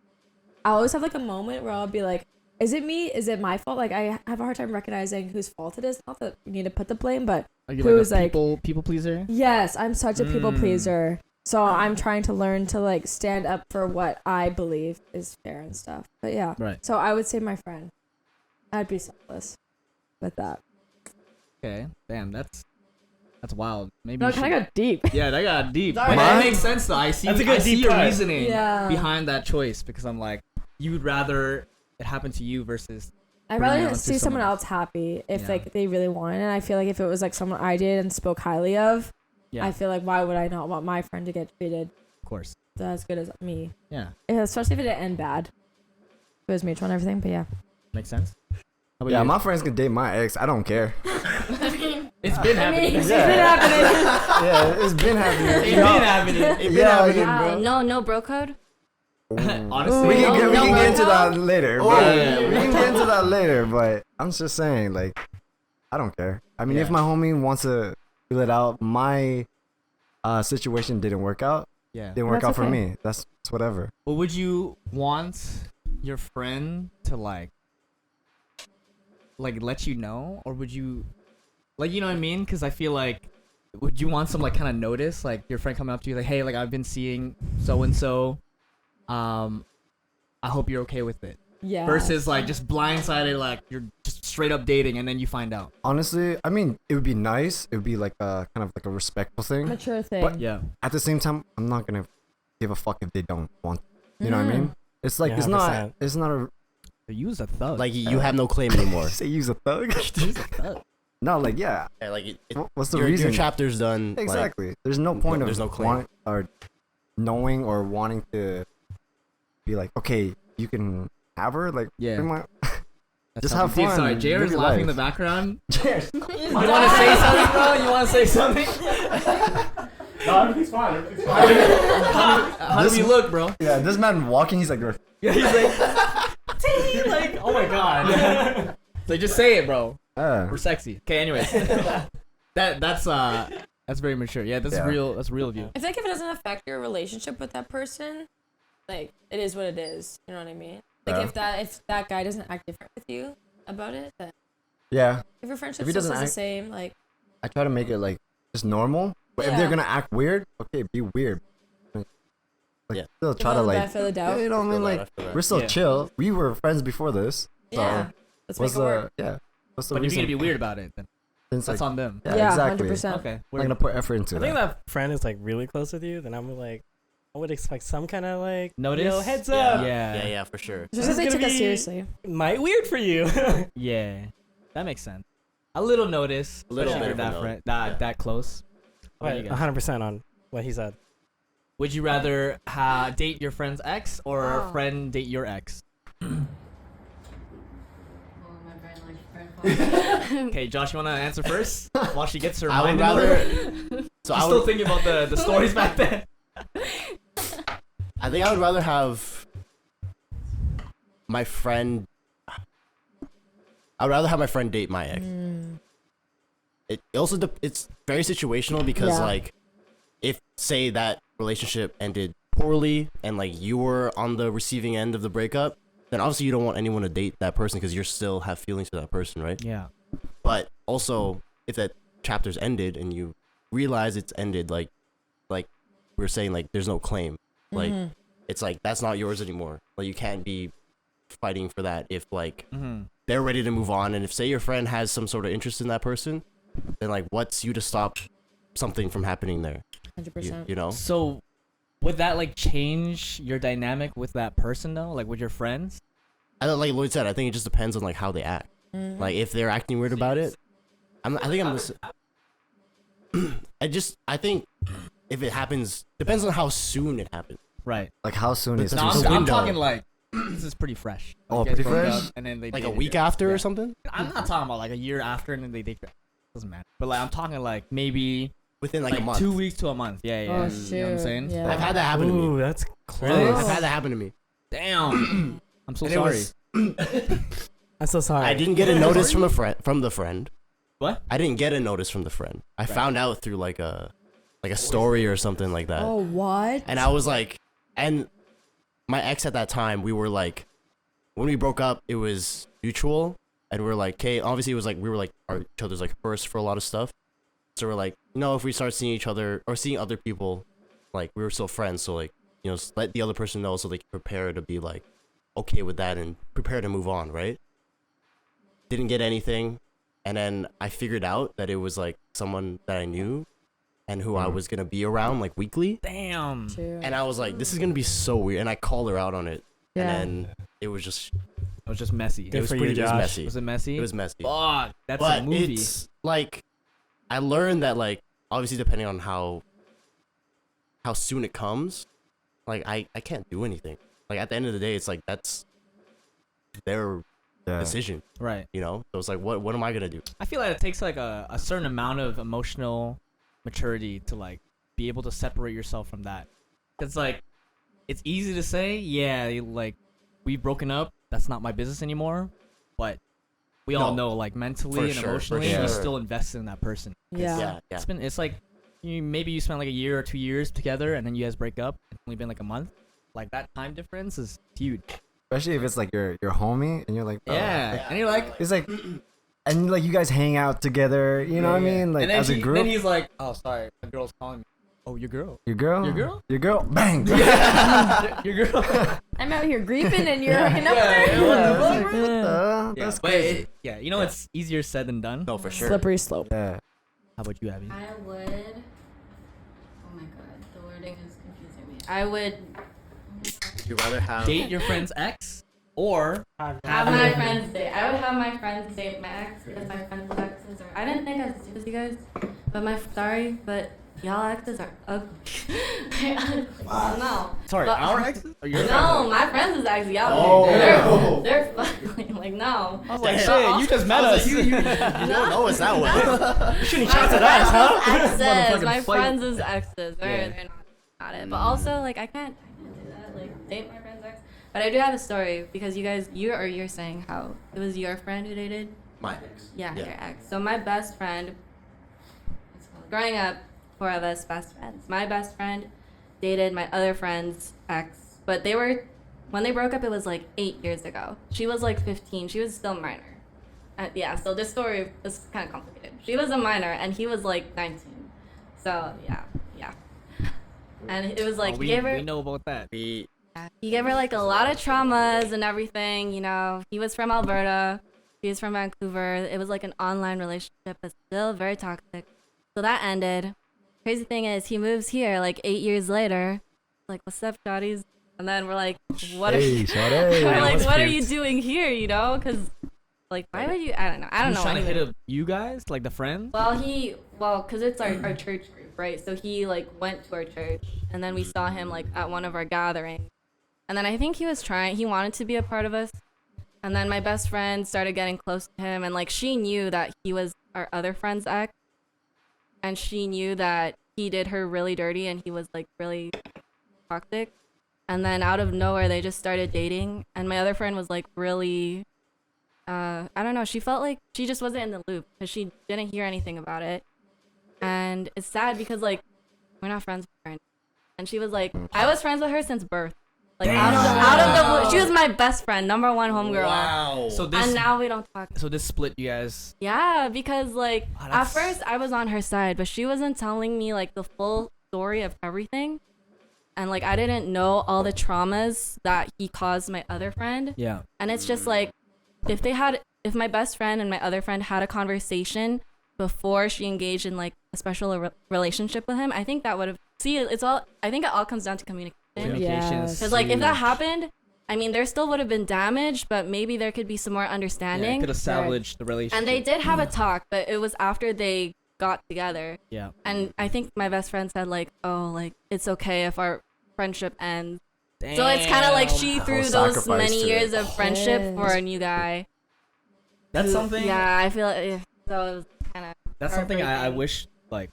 I always have like a moment where I'll be like, is it me? Is it my fault? Like I have a hard time recognizing whose fault it is. Not that you need to put the blame, but Are you who's like a people pleaser? yes, I'm such a people pleaser. So I'm trying to learn to like stand up for what I believe is fair and stuff. But yeah. Right. So I would say my friend. I'd be selfless with that. Okay. Damn, that's wild. Maybe No, you it kind should- of got deep. Yeah, that got deep. Sorry. But that Mine- makes sense though. I see. That's a good I see deep your cut. reasoning Yeah. behind that choice because I'm like, you would rather it happen to you versus. I'd Bring it rather on to see someone someone else happy if Yeah. like they really want it. And I feel like if it was like someone I did and spoke highly of, Yeah, I feel like why would I not want my friend to get treated of course. as good as me? Yeah, Yeah, especially if it didn't end bad. It was mutual and everything, but yeah. makes sense. How about Yeah, you? my friends can date my ex. I don't care. It's been happening. It's Yeah. been happening. Yeah, it's been happening. It's You been know, happening. yeah, No bro code. Honestly, we can No, get, we no, can get into no. that later. Oh, but yeah, we can get into that later. But I'm just saying, like, I don't care. I mean, if Yeah. my homie wants to fill it out, my situation didn't work out. yeah. Didn't work That's out for okay. me. That's whatever. But would you want your friend to like let you know, or would you, like, you know what I mean? Because I feel like, would you want some like kind of notice, like your friend coming up to you like, hey, like I've been seeing so and so, I hope you're okay with it. Yeah. Versus like just blindsided, like you're just straight up dating and then you find out. Honestly, I mean, it would be nice. It would be like a kind of like a respectful thing. mature thing. But Yeah. at the same time, I'm not gonna give a fuck if they don't want. You know what I mean? It's like Yeah, it's 100%. not. It's not a. Use a thug. Like you have no claim anymore. Say use a thug. use a thug. No, like yeah. Yeah, like What's the your reason? chapter's done. like, Exactly. There's no point there's of no claim. want, or knowing or wanting to be like, okay, you can have her. Like, Yeah. pretty much- That's Just how- have Dude, fun. sorry, Live Jared's your laughing in the life. background. Cheers. You want to say something, bro? You want to say something? No, everything's fine. Everything's fine. How do we look, bro? Yeah, this man walking, he's like, Yeah, he's like, oh my god. So just say it, bro. We're sexy. Okay, anyways. That's very mature. Yeah, that's Yeah. real. That's real of you. I feel like if it doesn't affect your relationship with that person, like it is what it is. You know what I mean? Like Yeah. if that guy doesn't act different with you about it, then yeah. if your friendship If he still doesn't stays the act- same, like I try to make it like just normal. But if Yeah. they're gonna act weird, okay, be weird. Like, Yeah. still try to give them the like, benefit of the doubt. you know what I mean? Like, we're still Yeah. chill. We were friends before this. So Yeah. Let's make what's it work. the What's the But if you're reason? gonna be weird about it, then Since, that's like, on them. yeah, Yeah, exactly. 100%. Okay. I'm We're gonna put effort into I that. think that friend is like really close with you, then I'm like, I would expect some kind of like Notice? yo, heads Yeah. up. Yeah. for sure. Just because they It's took gonna us be- seriously. Might weird for you. Yeah. That makes sense. A little notice. A little especially bit if of you're a that friend, note. Yeah. that close. What about you But guys? 100% on what he said. Would you rather date your friend's ex or a Oh. friend date your ex? Oh, my brain like friend Okay, Josh, you wanna answer first while she gets her I would mind in order? rather. So I'm I still would. thinking about the stories back then. I think I would rather have my friend. I'd rather have my friend date my ex. It also it's very situational because Yeah. like, if say that relationship ended poorly and like you were on the receiving end of the breakup, then obviously you don't want anyone to date that person because you still have feelings for that person, right? Yeah. But also, if that chapter's ended and you realize it's ended, like we were saying, like there's no claim, like it's like that's not yours anymore. Like you can't be fighting for that if like Mm-hmm. they're ready to move on, and if say your friend has some sort of interest in that person, then like what's you to stop something from happening there? 100%. You know? So, would that like change your dynamic with that person though, like with your friends? I don't, like Lloyd said, I think it just depends on like how they act. Like if they're acting weird about it, I think I'm this. I think if it happens, depends on how soon it happens. Right. Like how soon But is that's No, too just I'm, the soon? I'm window. talking like this is pretty fresh. Oh, You guys pretty broke fresh? up and then they Like a dated. week after Yeah. or something. I'm not talking about like a year after and then they date. Doesn't matter. But like I'm talking like maybe within like a month. 2 weeks to a month. Yeah, yeah. Oh, You shoot. know what I'm saying? Yeah. I've had that happen to Ooh, me. that's close. Really? I've had that happen to me. Damn. I'm so And it sorry. was- I'm so sorry. I didn't get a notice from the friend. What? I didn't get a notice from the friend. I found out through like a story or something like that. Oh, what? And I was like, and my ex at that time, we were like, when we broke up, it was mutual, and we were like, okay, obviously it was like we were like each other's like first for a lot of stuff. So we're like, if we start seeing each other or seeing other people, like we were still friends, so like let the other person know so they can prepare to be like okay with that and prepare to move on, right? Didn't get anything. And then I figured out that it was like someone that I knew and who I was going to be around like weekly. Damn. Shoot. And I was like, this is going to be so weird. And I called her out on it. Yeah. And then it was just, It was just messy. Good it was for you, pretty, it was Josh. messy. Was it messy? It was messy. Fuck. That's But a movie. it's like, I learned that like, obviously depending on how soon it comes, like I can't do anything. Like at the end of the day, it's like, that's their decision, Right. So it's like, what am I going to do? I feel like it takes like a certain amount of emotional maturity to like be able to separate yourself from that. It's like, it's easy to say, yeah, like we've broken up. That's not my business anymore. But we all No, know, like mentally for and sure, for emotionally, sure. you're still invested in that person. Yeah. Yeah. It's like maybe you spent like a year or 2 years together, and then you guys break up. It's only been like a month. Like that time difference is huge. Especially if it's like your homie and you're like, bro, Yeah, and you're like, it's like, and like you guys hang out together. You know what I mean? Like and then as a group. Then he's like, oh, sorry, my girl's calling me. Oh, your girl. Your girl. Your girl? Your girl. Bang. Your girl. I'm out here griefing and you're hooking up Yeah, with her. yeah, What the fuck? Yeah, That's but crazy. it's easier said than done. No, for sure. Slippery slope. Yeah. How about you, Abby? I would. Oh my god, the wording is confusing me. I would You'd rather have Date your friend's ex, or have my friends date. I would have my friends date my ex because my friends' exes are. I didn't think as stupid as you guys, but sorry, but y'all exes are ugly. No. sorry, But- our exes or your No, my friends' exes, y'all. Oh. They're fucking like no. I was like, Damn. shit, you just met us. You don't know us that well. My shots at us, huh? friends' exes, my Motherfucking fight. friends' exes. They're not it. But also, like, I can't do that. Like, date my friend's ex. But I do have a story because you're saying how it was your friend who dated. My ex. Yeah, your ex. So my best friend. Growing up, 4 of us best friends. My best friend dated my other friend's ex, but when they broke up, it was like 8 years ago. She was like 15. She was still minor. So this story is kind of complicated. She was a minor, and he was like 19. So yeah. And it was like we know about that. he gave her like a lot of traumas and everything. He was from Alberta. She was from Vancouver. It was like an online relationship, but still very toxic. So that ended. Crazy thing is, he moves here like 8 years later. Like, what's up, shawties? And then we're like, what are you? shawty. We're like, almost what are puked. you doing here? Because, like, why would you? I don't know. I don't He's know. trying to anyway. hit up you guys, like the friends. Because it's our church group, right? So he like went to our church, and then we saw him like at one of our gatherings, and then I think he wanted to be a part of us, and then my best friend started getting close to him, and like she knew that he was our other friend's ex, and she knew that he did her really dirty, and he was like really toxic, and then out of nowhere they just started dating, and my other friend was like really. I don't know. She felt like she just wasn't in the loop because she didn't hear anything about it. And it's sad because, like, we're not friends with her anymore. And she was like, I was friends with her since birth. Like, out of the blue. She was my best friend, number 1 homegirl. Wow. So And this, now we don't talk. so this split you guys. Yeah, because, like, Wow, at that's- first I was on her side, but she wasn't telling me, like, the full story of everything. And, like, I didn't know all the traumas that he caused my other friend. Yeah. And it's just like, if my best friend and my other friend had a conversation before she engaged in like a special relationship with him, I think that would have, I think it all comes down to communication. Communications. Because like if that happened, I mean, there still would have been damage, but maybe there could be some more Yeah, understanding. could have salvaged the relationship. And they did have a talk, but it was after they got together. Yeah. And I think my best friend said like, oh, like it's okay if our friendship ends. So it's kind of like she threw those sacrifice many to years it. of friendship Yes. for a new guy. That's something. Yeah, I feel so. It was kind of. That's something I heartbreaking. wish like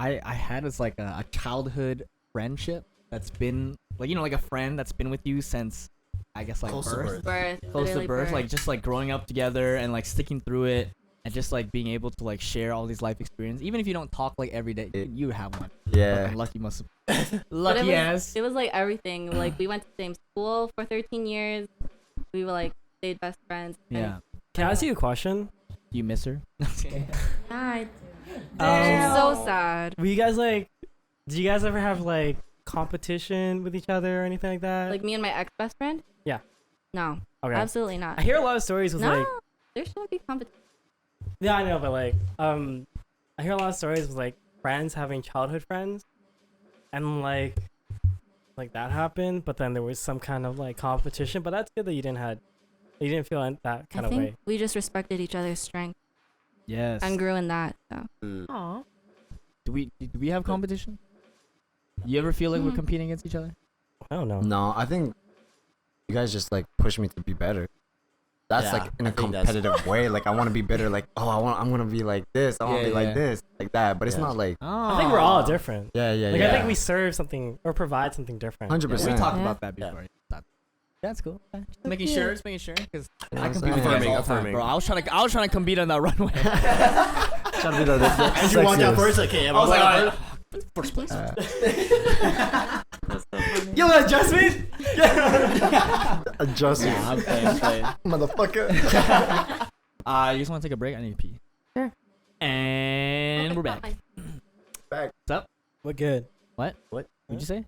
I had is like a childhood friendship that's been like like a friend that's been with you since I guess like Close to birth. Birth. Close to literally birth, like just like growing up together and like sticking through it and just like being able to like share all these life experiences, even if you don't talk like every day. You have one. Yeah. Fucking lucky must But lucky ass. it was like everything. Like we went to the same school for 13 years. We were like stayed best friends. Yeah. Can I ask you a question? You miss her? I Um, so sad. Were you guys like? Did you guys ever have like competition with each other or anything like that? Like me and my ex best friend. Yeah. No, okay. absolutely not. I hear a lot of stories with No, like. there shouldn't be competition. Yeah, I know, but like, I hear a lot of stories with like friends having childhood friends, and like that happened. But then there was some kind of like competition. But that's good that you didn't feel in that kind I of think way. we just respected each other's strength Yes. and grew in that. So. Aw. Do we have competition? You ever feel like we're Mhm. competing against each other? I don't know. No, I think you guys just like push me to be better. That's Yeah, like in I a think that's- competitive way. Like I want to be better. Like I'm gonna be like this. I want to Yeah, be like yeah. this, like that. But it's Yeah. not like Oh. I think we're all different. yeah. Like I think we serve something or provide something different. 100%. We talked Yeah. about that Yeah. before. That's cool. Okay. Just So making cute. sure, just making sure, because You know I what I'm compete with you saying? guys all the time, Affirming. bro. I was trying to compete on that runway. Trying to be the As you walked out sexiest. first, like, okay, I was like, first place. You want adjustment? Adjust me, I'm playing. motherfucker. You just want to take a break? I need to pee. Sure. And we're back. Back. What's up? What good? What? What'd you say?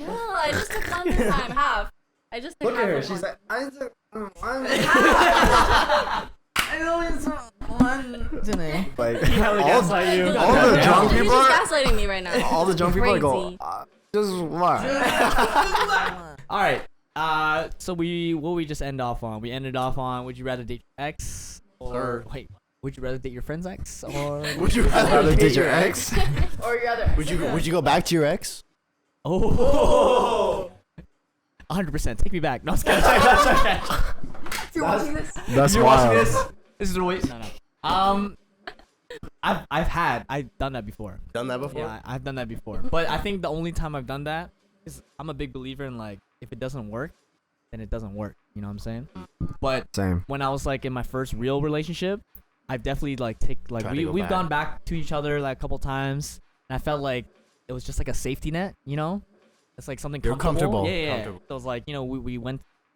No, I just took one this time. Half. I just took Look at half her. of She's one. like, I I only one today. like How we all, gaslight you. all the drunk He's people. just gaslighting me right now. All the drunk people are go. Crazy. Just why? All right. So we just end off on? We ended off on would you rather date your ex or wait? Would you rather date your friend's ex or Would you Rather rather date your ex? Or your other. Would you go back to your ex? Oh. 100%. Take me back. No, I'm just kidding. You're watching this? That's You're watching wild. this? This is the way. No. I've done that before. Done that before? Yeah, I've done that before. But I think the only time I've done that is I'm a big believer in like if it doesn't work, then it doesn't work. You know what I'm saying? But Same. when I was like in my first real relationship, I've definitely like Tried to go we've back. gone back to each other like a couple times, and I felt like it was just like a safety net. You know, it's like something You're comfortable. Yeah, yeah. Comfortable. So it was like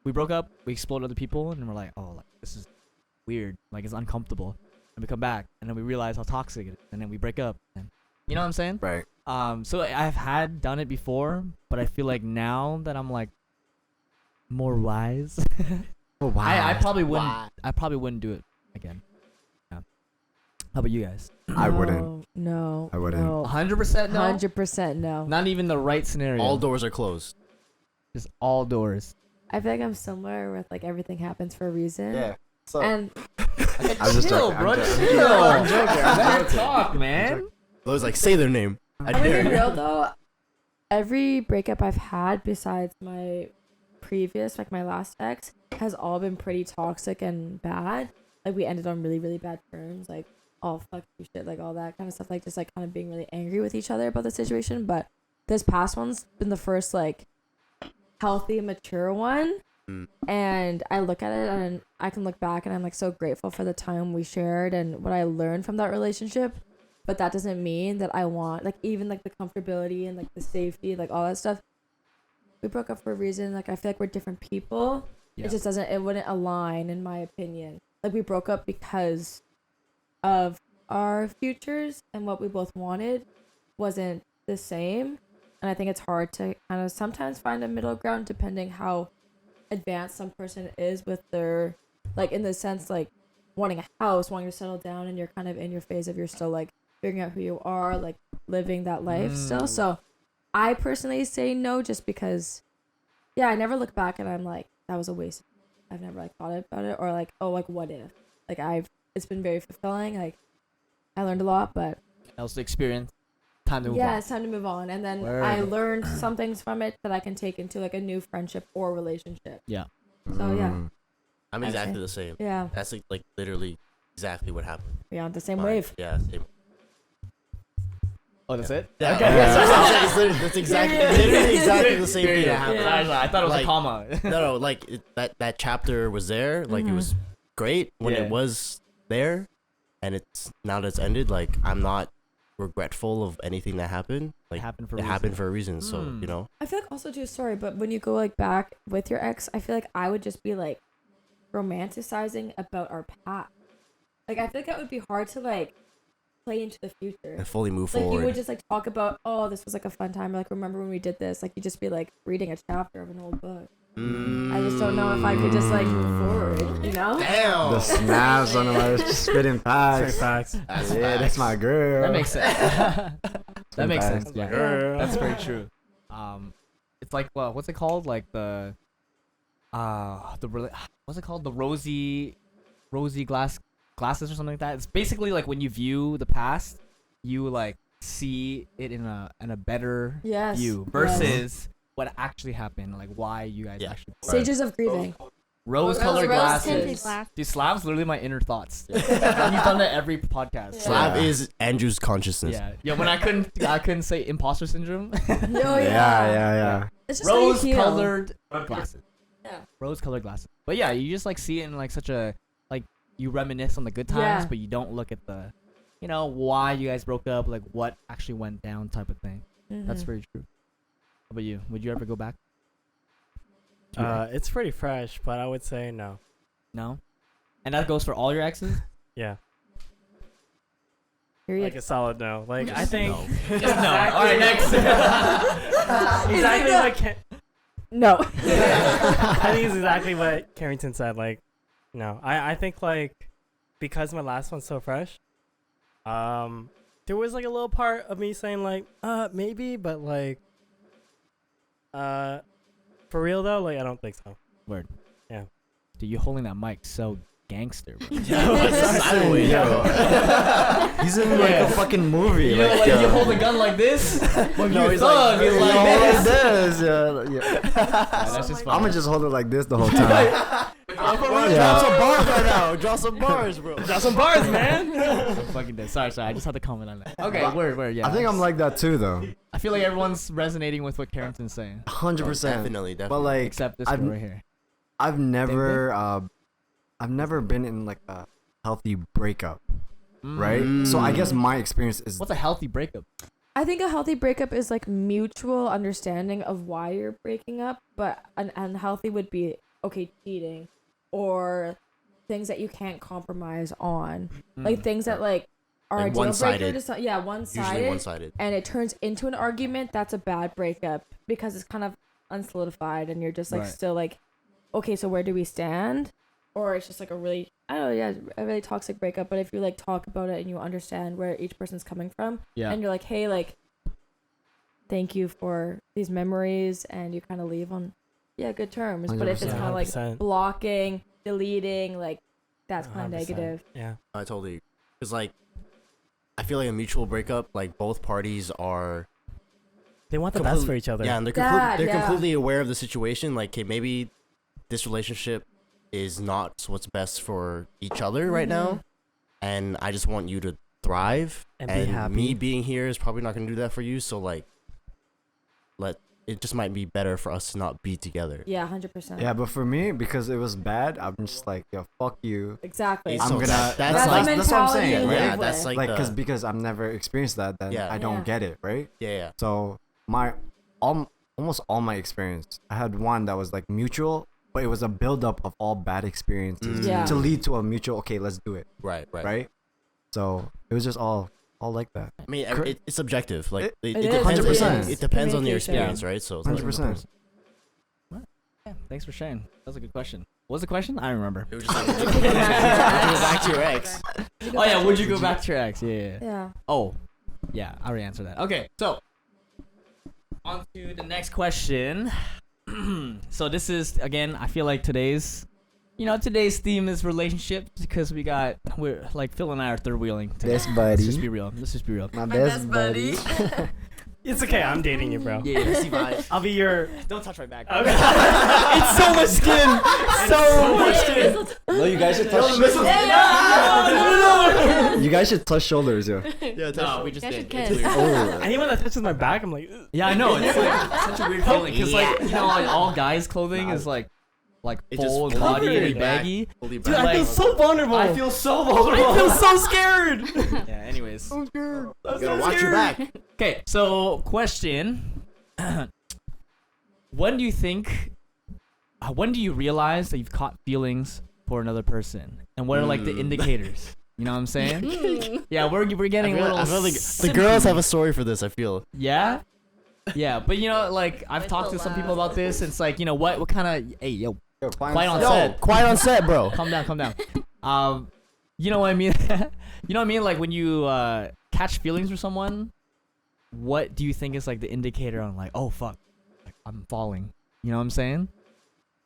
we broke up, we explored other people, and we're like, oh, like this is weird, like it's uncomfortable. And we come back, and then we realize how toxic it is, and then we break up. And you know what I'm saying? Right. So I've had done it before, but I feel like now that I'm like more wise, Oh, wow. I probably wouldn't. I probably wouldn't do it again. Yeah. How about you guys? I wouldn't. No. I wouldn't. 100% no. 100% no. Not even the right scenario. All doors are closed. Just all doors. I feel like I'm similar with like everything happens for a reason. Yeah. So And I'm just chill, joking, bro. I'm joking. Chill. I'm joking, I'm Let her joking. talk, man. I was like, say their name. I I'm gonna dare be you. real though. Every breakup I've had besides my previous, like my last ex, has all been pretty toxic and bad. Like we ended on really, really bad terms. Like all fuck you shit, like all that kind of stuff. Like just like kind of being really angry with each other about the situation. But this past one's been the first like healthy, mature one. Mm. And I look at it and I can look back and I'm like so grateful for the time we shared and what I learned from that relationship. But that doesn't mean that I want like even like the comfortability and like the safety, like all that stuff. We broke up for a reason. Like I feel like we're different people. Yeah. It wouldn't align in my opinion. Like we broke up because of our futures and what we both wanted wasn't the same. And I think it's hard to kind of sometimes find a middle ground depending how advanced some person is with their, like in the sense like wanting a house, wanting to settle down, and you're kind of in your phase of you're still like figuring out who you are, like living that life still. So I personally say no just because, yeah, I never look back and I'm like, that was a waste. I've never like thought about it or like, oh, like what if? Like it's been very fulfilling. Like I learned a lot, but That was the experience. Time to move yeah, on. it's time to move on. And then Word. I learned some things from it that I can take into like a new friendship or relationship. Yeah. So yeah, Mm. I'm I exactly see. the same. yeah. That's like literally exactly what happened. We're on the same Mine. wave. Yeah, same. Oh, that's it? Yeah, Okay. that's literally exactly the same thing that happened. I thought it was Like- a comma. No, like that chapter was there. Like it was great when Yeah. it was there, and it's now that it's ended. Like I'm not regretful of anything that happened. Like happened for a it happened reason. for a reason. So Mm. you know. I feel like also too, sorry, but when you go like back with your ex, I feel like I would just be like romanticizing about our past. Like I feel like that would be hard to like play into the future. And fully move Like forward. you would just like talk about, oh, this was like a fun time. Or, like remember when we did this? Like you just be like reading a chapter of an old book. I just don't know if I could just like move forward, you know? Damn. The snaps on the just spitting facts. Straight facts. That's Yeah, that's facts. my girl. That makes sense. That makes Facts. sense. Yeah. Girl. That's very true. It's like what's it called? Like the what's it called? The rosy glasses or something like that. It's basically like when you view the past, you like see it in a better Yes. view versus what actually happened, like why you guys Yeah. actually Stages of grieving. rose-colored Rose-tinted glasses. glass. Dude, Slav's literally my inner thoughts. You've done that every podcast. Yeah. Slav is Andrew's consciousness. Yeah. When I couldn't say imposter syndrome. Oh Yeah, yeah. yeah. It's just how you heal. Rose-colored glasses. Yeah. Rose-colored glasses. But yeah, you just like see it in like such a like you reminisce on the good times, Yeah. but you don't look at the, why you guys broke up, like what actually went down, type of thing. That's Mhm. very true. How about you? Would you ever go back? It's pretty fresh, but I would say no. No. And that goes for all your exes. Yeah, Period. like a solid no. Like I Just think no. Just no. All right, next. exactly what No. I think it's exactly what Karrington said. Like, no, I think like because my last one's so fresh, there was like a little part of me saying like, maybe, but like, for real though, like I don't think so. Word. Yeah. Dude, you holding that mic so gangster, bro. Sideways, bro. He's in like a fucking movie. like you hold a gun like this. When No, you he's thug, like- it's You like hold this. like this. Yeah. Yeah, that's just I'm funny. gonna just hold it like this the whole time. Drop some bars right now. Drop some bars, bro. Drop some bars, man. I'm fucking dead. Sorry. I just had to comment on that. Okay, word. Yeah. I think I'm like that too, though. I feel like everyone's resonating with what Carrington's saying, 100%. Definitely. But like, except this I've- one right here. I've never been in like a healthy breakup, right? So I guess my experience is What's a healthy breakup? I think a healthy breakup is like mutual understanding of why you're breaking up, but an unhealthy would be cheating or things that you can't compromise on, like things that like are Like a deal one-sided. breaker. Just Usually one-sided, one-sided. and it turns into an argument. That's a bad breakup because it's kind of unsolidified, and you're just like Right. still like, okay, so where do we stand? Or it's just like a really a really toxic breakup. But if you like talk about it and you understand where each person's coming from, Yeah. and you're like, hey, like, thank you for these memories, and you kind of leave on good terms. But if it's 100%. kind of like 100%. blocking, deleting, like that's kind of 100%. negative. Yeah. I totally. Because like, I feel like a mutual breakup, like both parties are. They want the best for each other. Yeah, and they're That, they're yeah. completely aware of the situation. Like, okay, maybe this relationship is not what's best for each other right now, and I just want you to thrive. And be happy. Me being here is probably not gonna do that for you. So like, it just might be better for us to not be together. Yeah, 100%. yeah, but for me, because it was bad, I'm just like, yo, fuck you. Exactly. I'm So gonna- that's That's like the that's what I'm mentality saying, you right? yeah, live that's with. like Like, the, because I've never experienced that, then Yeah. I don't Yeah. get it, right? yeah. So almost all my experience, I had one that was like mutual, but it was a buildup of all bad experiences Yeah. to lead to a mutual. Okay, let's do it, Right. right? So it was just all like that. I mean, Cor- it's subjective. Like, it It is, depends. 100%. It depends on your Communication. experience, right? So it's like- 100%. Yeah, thanks for sharing. That was a good question. What was the question? I don't remember. It was just like, would you go back to your ex? Oh yeah, would you go back to your ex? Yeah. Yeah. Oh, yeah. I already answered that. Okay, so on to the next question. So this is again. I feel like today's theme is relationships because we're like Phil and I are third wheeling. Best Let's buddy. just be real. Let's just be real. My best buddy. It's okay. I'm dating you, bro. Yeah, Messy vibes. I'll be your. don't touch my back. Okay. It's so much skin. So much skin. No, you guys should touch. You guys should touch shoulders, yo. Yeah, No, we just Guys did. should It's kiss. weird. Oh. Anyone that touches my back, I'm like, "Ugh." Yeah, I know. It's like such a weird feeling because like you know like all guys' clothing is like It just full fully body and back, baggy. fully Dude, back. I feel so vulnerable. I feel so vulnerable. I feel so scared. Yeah. Anyways. You gotta watch your back. Okay. So question. When do you think? When do you realize that you've caught feelings for another person, and what are like the indicators? You know what I'm saying? Yeah, we're getting a little. I feel like the girls have a story for this. I feel. Yeah. Yeah, but you know, like I've We're talked so to some people loud. about this. And it's like, you know, what kind of? Hey, yo, Yo, quiet on Yo, set. quiet on set, bro. Calm down, calm down. You know what I mean? You know what I mean? Like when you catch feelings for someone, what do you think is like the indicator on like, oh fuck, like I'm falling? You know what I'm saying?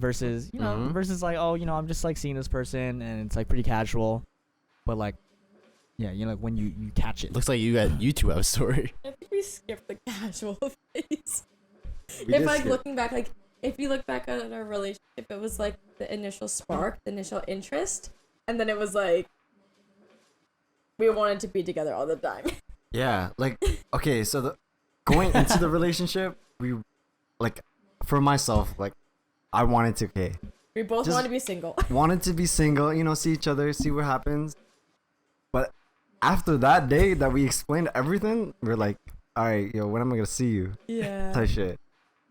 Versus, you know, Mhm. versus like, oh, you know, I'm just like seeing this person and it's like pretty casual, but like, yeah, you know, like when you catch it. Looks like you two have a story. I think we skipped the casual phase. We If did like skip. looking back, like if you look back at our relationship, it was like the initial spark, the initial interest, and then it was like we wanted to be together all the time. Yeah, like okay, so going into the relationship, we like for myself, like I wanted to We both Just- wanted to be single. wanted to be single, you know, see each other, see what happens. But after that day that we explained everything, we're like, all right, yo, when am I gonna see you? Yeah. Type shit.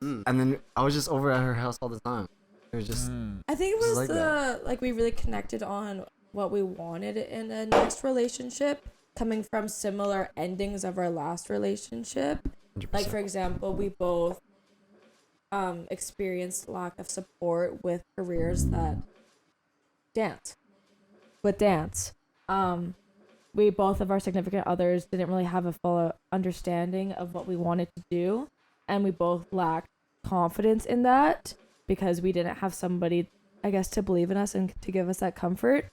Mm. And then I was just over at her house all the time. It was just I think it Just was like that. like we really connected on what we wanted in a next relationship, coming from similar endings of our last relationship. 100%. Like for example, we both experienced lack of support with careers that dance. We both of our significant others didn't really have a full understanding of what we wanted to do, and we both lacked confidence in that because we didn't have somebody, I guess, to believe in us and to give us that comfort.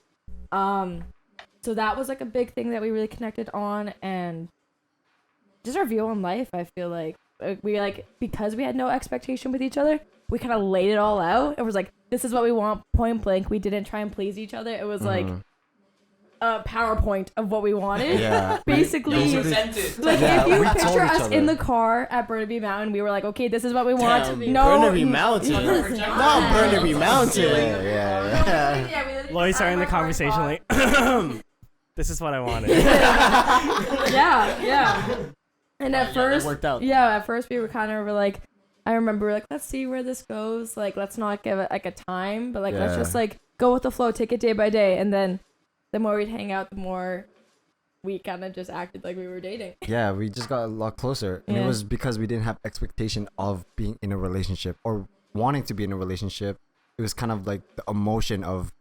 So that was like a big thing that we really connected on, and just our view on life. I feel like we like, because we had no expectation with each other, we kind of laid it all out. It was like, this is what we want, point blank. We didn't try and please each other. It was like Mhm. a PowerPoint of what we wanted. Yeah. Basically, like Yeah, if you we told picture each us other. in the car at Burnaby Mountain, we were like, okay, this is what we want. Damn, No, Burnaby Mountain. Not Burnaby Mountain. Yeah. Lloyd starting the conversation like, this is what I wanted. yeah. And at first, worked out. yeah, at first we were kind of like, I remember we were like, let's see where this goes. Like, let's not give it like a time, but like, let's Yeah. just like go with the flow, take it day by day. And then the more we'd hang out, the more we kind of just acted like we were dating. Yeah, we just got a lot closer. And it Yeah. was because we didn't have expectation of being in a relationship or wanting to be in a relationship. It was kind of like the emotion of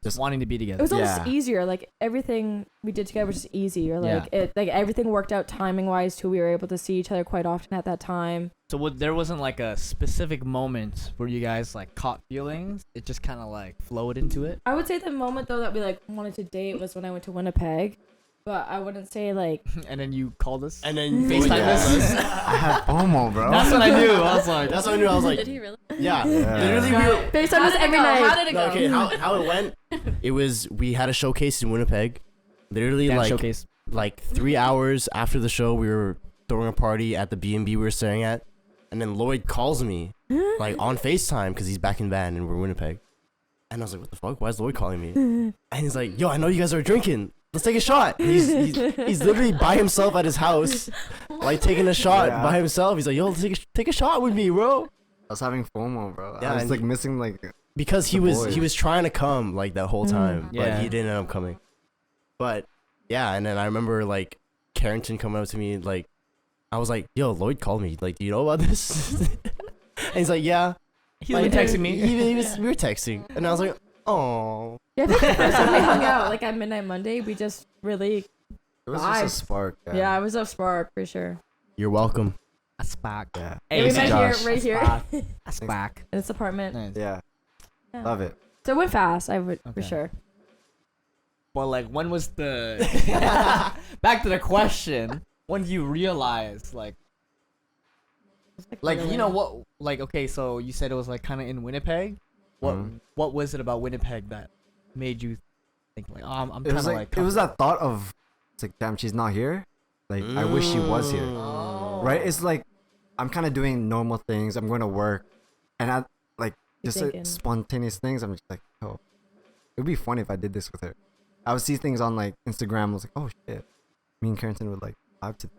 just Wanting to be It together. was almost Yeah. easier. Like everything we did together was just easy, or like Yeah. it, like everything worked out timing wise too. We were able to see each other quite often at that time. So there wasn't like a specific moment where you guys like caught feelings. It just kind of like flowed into it. I would say the moment though that we like wanted to date was when I went to Winnipeg, but I wouldn't say like And then you called us. And then FaceTime yeah. us. I had FOMO, bro. That's what I knew. I was like, That's what I knew. I was like, Did he really? yeah. Yeah. Literally, we were, based on How this did it every go? night. How did it no, go? okay, how it went? It was, we had a showcase in Winnipeg. Literally, dance like showcase. like 3 hours after the show, we were throwing a party at the B&B we were staying at, and then Lloyd calls me like on FaceTime because he's back in Van and we're in Winnipeg, and I was like, what the fuck? Why is Lloyd calling me? And he's like, yo, I know you guys are drinking. Let's take a shot. He's literally by himself at his house, like taking a shot Yeah. by himself. He's like, yo, take a shot with me, bro. I was having FOMO, bro. Yeah, I was and like missing like Because he The was boys. trying to come like that whole time, Yeah. but he didn't end up coming. But yeah, and then I remember like Karrington coming up to me, like I was like, "Yo, Lloyd called me. Like, do you know about this?" And he's like, "Yeah." He's Like, been texting me. we were texting, and I was like, "Oh." Yeah, I think the first time we hung out, like at Midnight Monday, we just really, it was Vibes. just a spark. yeah, it was a spark for sure. You're welcome. A spark. Yeah. Yeah, we Hey, met Josh. here, right here, Spark. in A spark. this apartment. Nice. Yeah. Yeah. Love it. So it went fast, I would for Okay. sure. Well, like, when was the back to the question? when you realize like you know what, like, okay, so you said it was like kind of in Winnipeg. What was it about Winnipeg that made you think like, oh, I'm It kind was of like, like it was that thought of, it's like, damn, she's not here. Like, I wish she was here. Oh. Right? It's like, I'm kind of doing normal things. I'm going to work, and I like just thinking. spontaneous things. I'm just like, oh, it would be funny if I did this with her. I would see things on like Instagram. I was like, oh shit, me and Karrington would like vibe to,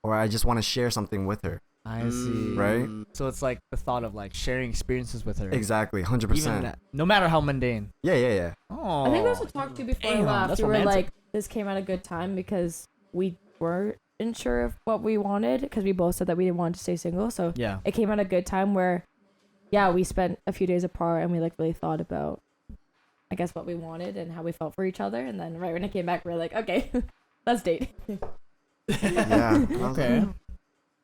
or I just want to share something with her. I see. Right? So it's like the thought of like sharing experiences with her. Exactly, Even 100%. that, no matter how mundane. Yeah. Oh. I think we also talked to you before Damn, we left. that's We were romantic. like, this came at a good time because we weren't sure of what we wanted because we both said that we didn't want to stay single. So Yeah. it came at a good time where, yeah, we spent a few days apart and we like really thought about, I guess, what we wanted and how we felt for each other. And then right when it came back, we were like, okay, let's date. Yeah. I was Okay. like,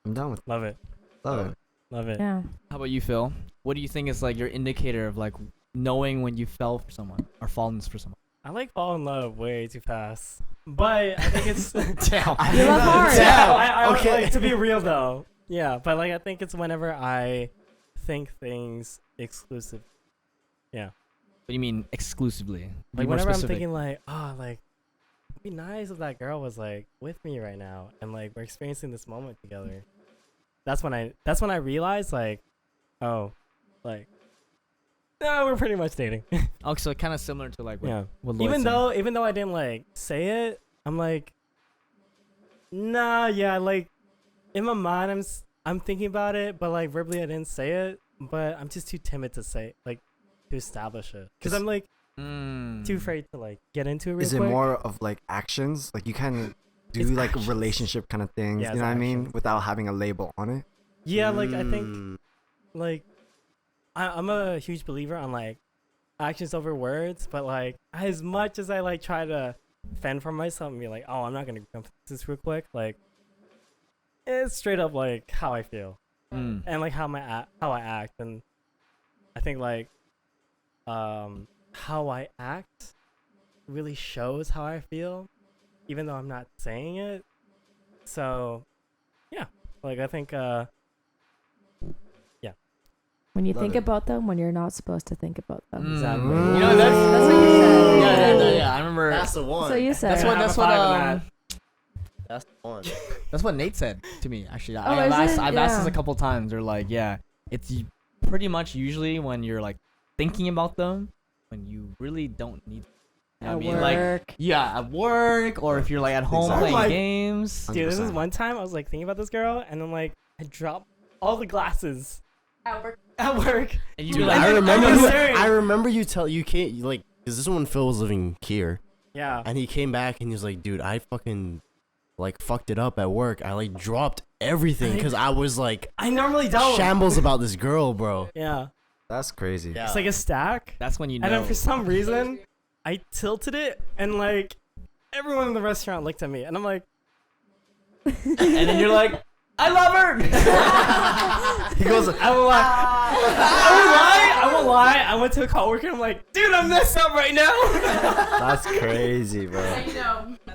I'm down with Love it. love it. Love it. Yeah. How about you, Phil? What do you think is like your indicator of like knowing when you fell for someone or fallen for someone? I like fall in love way too fast. But I think it's Damn. You love hard. okay. Like, to be real though. Yeah, but like I think it's whenever I think things exclusive. Yeah. What do you mean exclusively? Be Like more whenever I'm specific. thinking like, oh, like it'd be nice if that girl was like with me right now and like we're experiencing this moment together. That's when I realized like, oh, like no, we're pretty much dating. Oh, so kind of similar to like what, Yeah. what Lloyd said. Even though I didn't like say it, I'm like, nah, yeah, like in my mind I'm thinking about it, but like verbally I didn't say it, but I'm just too timid to say, like, to establish it, because I'm like too afraid to like get into it. Real Is it quick. more of like actions? Like you kind of do It's like actions. relationship kind of things, Yeah, you it's know what I mean? actions. Without having a label on it. Yeah, like I think like I'm a huge believer on like actions over words, but like as much as I like try to fend for myself and be like, oh, I'm not gonna jump this real quick, like it's straight up like how I feel and like how I act, and I think like how I act really shows how I feel, even though I'm not saying it. So yeah, like I think When you Love think it. about them, when you're not supposed to think about them. exactly. Mm. You know, That's what you said. yeah. I remember. That's the one. So you said. That's Yeah, what. I'm a That's what. five in That's the one. That's what Nate said to me. Actually, Oh, is it? I've asked this Yeah. a couple times. They're like, yeah, it's pretty much usually when you're like thinking about them when you really don't need. You know At what I mean? Like, work. yeah, at work, or if you're like at home Exactly. playing Oh my- games. Dude, this is 100%. one time I was like thinking about this girl, and then like I dropped all the glasses At work. at work. And you Dude, be like, I then remember. I was staring. I remember you tell you can't you, like. Cause this is when Phil was living here, Yeah. and he came back and he was like, "Dude, I fucking like fucked it up at work. I like dropped everything because I was like I normally don't. shambles about this girl, bro." Yeah. That's crazy. Yeah. It's like a stack, that's when you know. and then for some reason I tilted it, and like everyone in the restaurant looked at me, and I'm like, and then you're like, I love her. He goes, I won't lie. I won't lie. I went to a coworker, and I'm like, dude, I'm messed up right now. that's crazy, bro.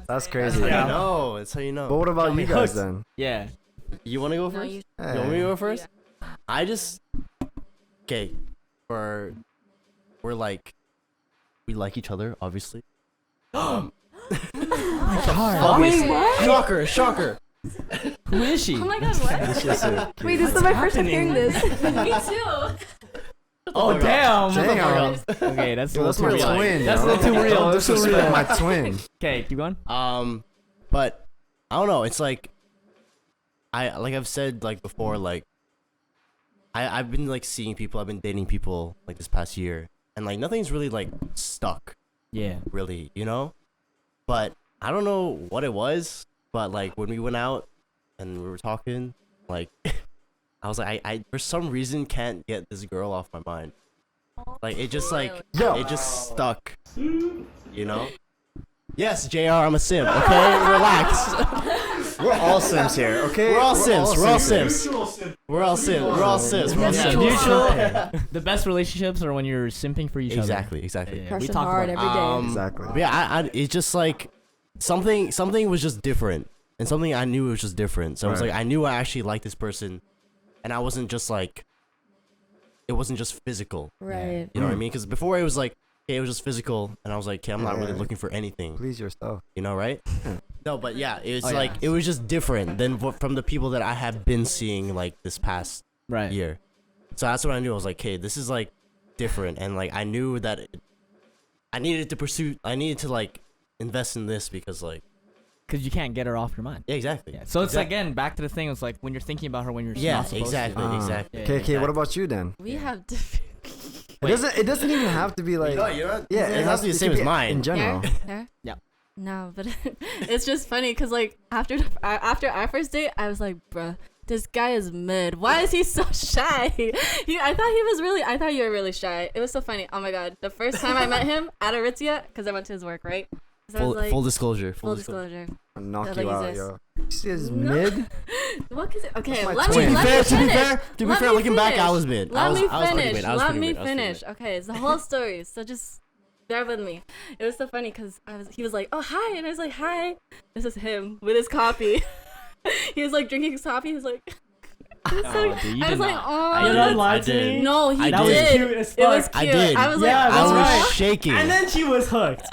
That's crazy. Yeah. I know. That's how you know. But what about Got me you guys hooked. then? Yeah. You want to go No, first? you You want me to go first? Yeah. I just okay. We're like we like each other, obviously. Obviously. what? Shocker. Who is she? Oh my god, what? It's just a Wait, this is my first time hearing this. Me too. Oh damn. Damn. Okay, that's a Yo, little that's too my real. twin. That's a yo. little too real. Don't That's too disrespect real. my twin. Okay, keep going. But I don't know. It's like I've said like before, like I've been like seeing people. I've been dating people like this past year, and like nothing's really like stuck. Yeah. Really, you know. But I don't know what it was. But like when we went out and we were talking, like I was like I for some reason can't get this girl off my mind. Like it just like Yo. it just stuck. You know. Yes, JR, I'm a simp. Okay, relax. We're all Sims here, okay? We're all Sims. We're all here. Sims. We're all Sims. We're all Sims. We're all Yeah, Sims. mutual. The best relationships are when you're simping for each other. Exactly. Yeah, we Crushing talked hard about every day. Um, Exactly. But yeah, it's just like something was just different. and something I knew was just different. So I was Right. like, I knew I actually liked this person, and I wasn't just like, it wasn't just physical. Right. You know what I mean? Because before it was like, okay, it was just physical, and I was like, okay, I'm not really Yeah. looking for anything. Please yourself. You know, right? No, but yeah, it was Oh, yeah. like it was just different than from the people that I have been seeing like this past Right. year. So that's what I knew. I was like, hey, this is like different, and like I knew that I needed to pursue. I needed to like invest in this because like Because you can't get her off your mind. yeah, exactly. Yeah. So it's Exactly. again back to the thing. It's like when you're thinking about her when you're Yeah, not supposed exactly, to. exactly. Yeah, Okay, yeah. what about you then? We Yeah. have different. It doesn't even have to be like. you're not, Yeah, it has to be the it same could as mine. in general. There? Yeah. No, but it's just funny because like after our first date, I was like, bruh, this guy is mid. Why is he so shy? I thought you were really shy. It was so funny. Oh my god, the first time I met him at Aritzia, because I went to his work, right? So I was like, Full disclosure. full disclosure. I'll knock That you like out, exists. yo. You see his No. mid? What is it? Okay, my let me twin. let me To be finish. fair, looking back, I was mid. Let me I was pretty finish. mid. I was Let pretty me mid. I was pretty finish. mid. Okay, it's the whole story. So just bear with me. It was so funny because he was like, "Oh hi," and I was like, "Hi." This is him with his coffee. He was like drinking his coffee. He was like, Oh, dude, you I did was like, not. "Oh." You don't lie I to did. me. No, he I That was did. cute as It was fuck. I cute. did. I was Yeah, like, I that's "Oh." was right. shaking. And then she was hooked.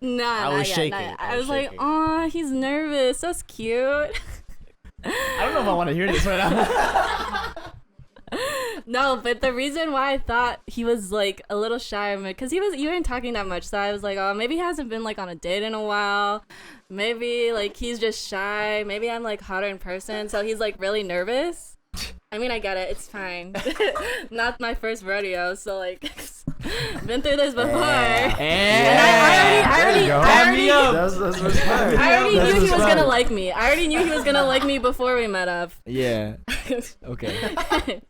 Nah, I not was yet, shaking. not yet. I I was was like, shaking. "Oh, he's nervous. That's cute." I don't know if I want to hear this right now. No, but the reason why I thought he was like a little shy, because you weren't talking that much, so I was like, oh, maybe he hasn't been like on a date in a while. Maybe like he's just shy. Maybe I'm like hotter in person, so he's like really nervous. I mean, I get it. It's fine. Not my first rodeo, so like, been through this before. And There you go. That's respect. I already That's knew he was respect. gonna like me. I already knew he was gonna like me before we met up. Yeah. Okay.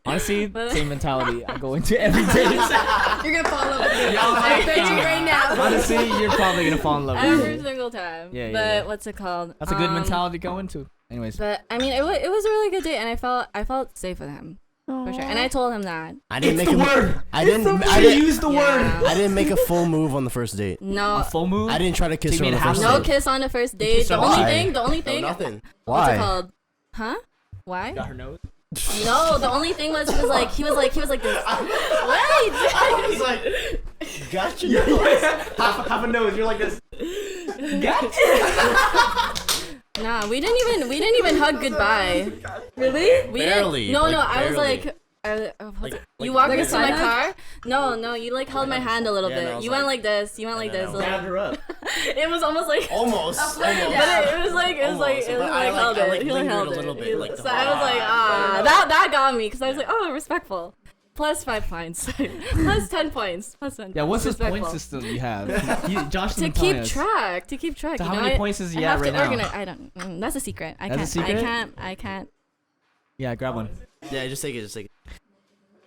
Honestly, But- same mentality. I go into every date. You're gonna fall in love with me. I bet you right now. Honestly, you're probably gonna fall in love with Every me. single time. Yeah, yeah, But yeah. what's it called? That's a good mentality to go into. Anyways. But I mean, it was a really good date, and I felt safe with him for sure. And I told him that. I didn't It's make the a word. I didn't. I use the word. Yeah. I didn't make a full move on the first date. No, A full move. I didn't try to kiss So her you on the made first half no date. kiss on the first date. kissed The her only why? thing. No, nothing. What's it Why? called? Huh? Why? Got her nose. No, the only thing was he was like this. Wait. I was like, gotcha. half a nose. You're like this. Nah, we didn't even hug goodbye. Really? We Barely, didn't. No, like, I was barely. like. Like You walked like a me to my side car? No, you like held my hand a little Yeah, and I bit. was You went like- like this. You went like then I this. was like- her up. It was almost like. Almost. But it was like Almost, it was but I like held like- I it. like He like lingered held a it. little bit, He- like the so I was like, that got me because I was like, oh, respectful. Plus 5 points. Plus 10 points. Plus 10. Yeah. What's this Respectful. point system you have? Josh To didn't tell keep us. track. To keep track. So you how know, many I- points is I he have at to right now? organize. I don't. That's a secret. That's a secret? I can't. Yeah. Grab one. Yeah, just take it. Just take it.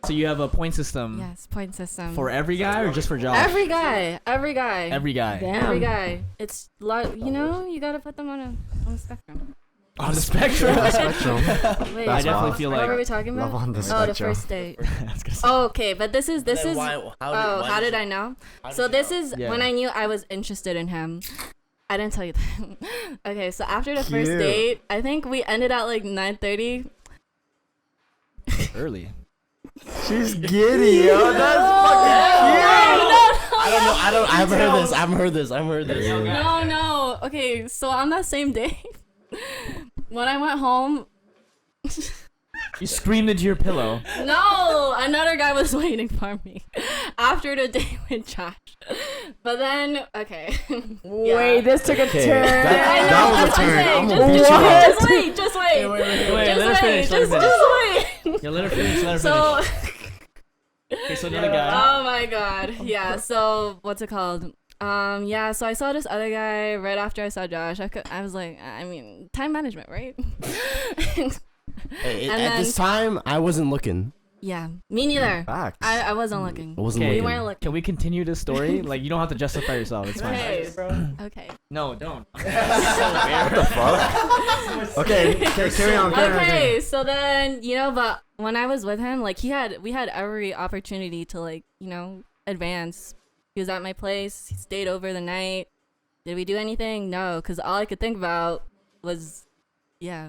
So you have a point system Yes, point system. for every guy or just for Josh? every guy. Every guy. Every Damn. guy. It's you gotta put them on a spectrum. On the spectrum. Spectrum. Wait, I That's definitely wild. feel what were we like. talking about? Love on the Oh, the spectrum. first date. I was gonna say- Oh, okay, but this is. Then How did I know? So this is Yeah. when I knew I was interested in him. I didn't tell you that. Okay, so after the first Cute. date, I think we ended at like 9:30. Early. She's giddy, yo. That's I haven't heard this. I haven't heard this. No. Okay, so on that same day, when I went home, You screamed into your pillow. no, another guy was waiting for me after the date with Josh. But then, okay. Yeah. Wait, this took a Okay, turn. that I know, was a that's what I'm turn. saying. I'm Just gonna beat wait, you up. just wait, just wait. Wait, Just let her finish. Let her finish. just wait. Yeah, let her finish. Let her So, finish. Okay, so another guy. oh my god. Yeah, so what's it called? Yeah, so I saw this other guy right after I saw Josh. I was like, I mean, time management, right? Hey, And at then- this time, I wasn't looking. Yeah, me neither. Facts. I wasn't looking. I wasn't Okay, We looking. weren't looking. Can we continue this story? Like, you don't have to justify yourself. It's fine. Okay. Okay. No, don't. What the fuck? Okay, carry on. Okay, so then, but when I was with him, like we had every opportunity to like, advance. He was at my place. He stayed over the night. Did we do anything? No, because all I could think about was Yeah.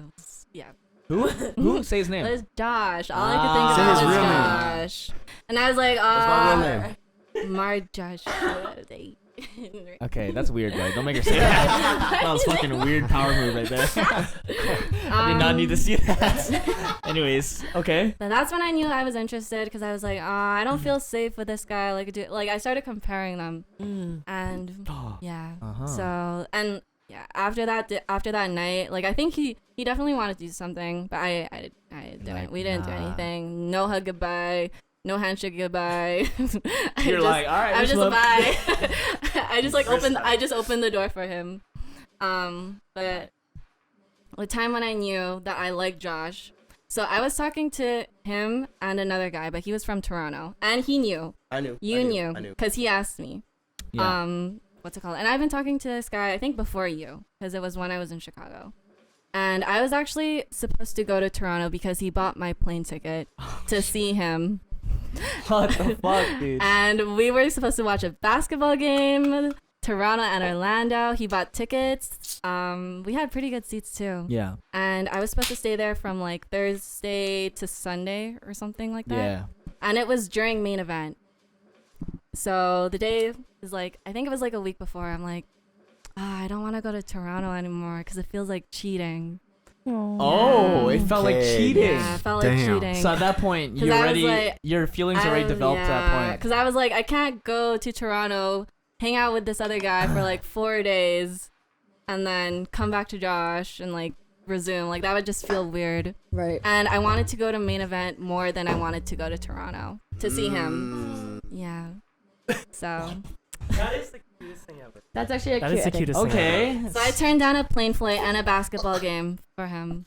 Who? Say his It name. was Josh. All I could think Say about his was real name. Josh. And I was like, What's my real name? Josh. Okay, that's weird, guys. Don't make her say that. That was fucking a weird power move right there. I did not need to see that. Anyways, okay. But that's when I knew I was interested because I was like, I don't feel safe with this guy. Like I started comparing them, and yeah. Uh-huh. So and yeah, after that night, like I think he definitely wanted to do something, but I didn't. Like, We didn't do nah. anything. No hug goodbye. No handshake goodbye. You're like, all right, I'm just look. bye. I just opened the door for him. But the time when I knew that I liked Josh, so I was talking to him and another guy, but he was from Toronto, and he knew. I knew. You I knew, knew. because he asked me. Yeah. What's it called? And I've been talking to this guy, I think before you, because it was when I was in Chicago. And I was actually supposed to go to Toronto because he bought my plane ticket to see him. What the fuck, dude? And we were supposed to watch a basketball game, Toronto and Orlando. He bought tickets. We had pretty good seats too. Yeah. And I was supposed to stay there from like Thursday to Sunday or something like that. Yeah. And it was during main event. So the day is like, I think it was like a week before. I'm like, I don't want to go to Toronto anymore because it feels like cheating. Oh, it felt like Okay. cheating. Yeah, it felt like Damn. cheating. So at that point, 'Cause you I was already like- your feelings already developed at that point. Because I was like, I can't go to Toronto, hang out with this other guy for like 4 days, and then come back to Josh and like resume. Like that would just feel weird. Right. And I wanted to go to main event more than I wanted to go to Toronto to see him. Yeah. So That is the cutest thing ever. That's actually a That cute. is the I think. cutest thing Okay. So I turned down a plane flight and a basketball game for him.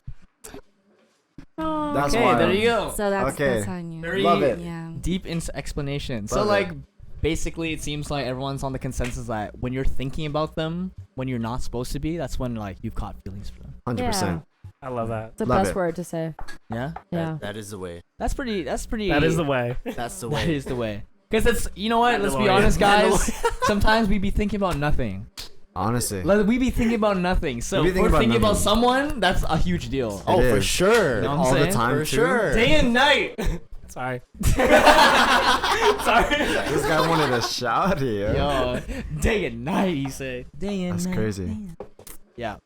That's Okay, wild. there you go. So that's Okay. how I knew. Very Love it. Yeah. deep into explanation. So Love like it. basically it seems like everyone's on the consensus that when you're thinking about them when you're not supposed to be, that's when like you've caught feelings for them. 100%. I love that. It's the Love best it. word to say. Yeah? Yeah. That is the way. That's pretty That is the way. That's the That way. is the way. Cuz it's you know what, let's be Mandalorian. honest guys. Sometimes we be thinking about nothing. Honestly. We be thinking about nothing. So We be if thinking we're about thinking about nothing. someone, that's a huge deal. Oh, It for is. sure. You know what I'm All saying? the time, For too. sure. Day and night. Sorry. Sorry. This guy wanted a shout here. Yo, day and night, he said. Day and That's night. crazy. Yeah.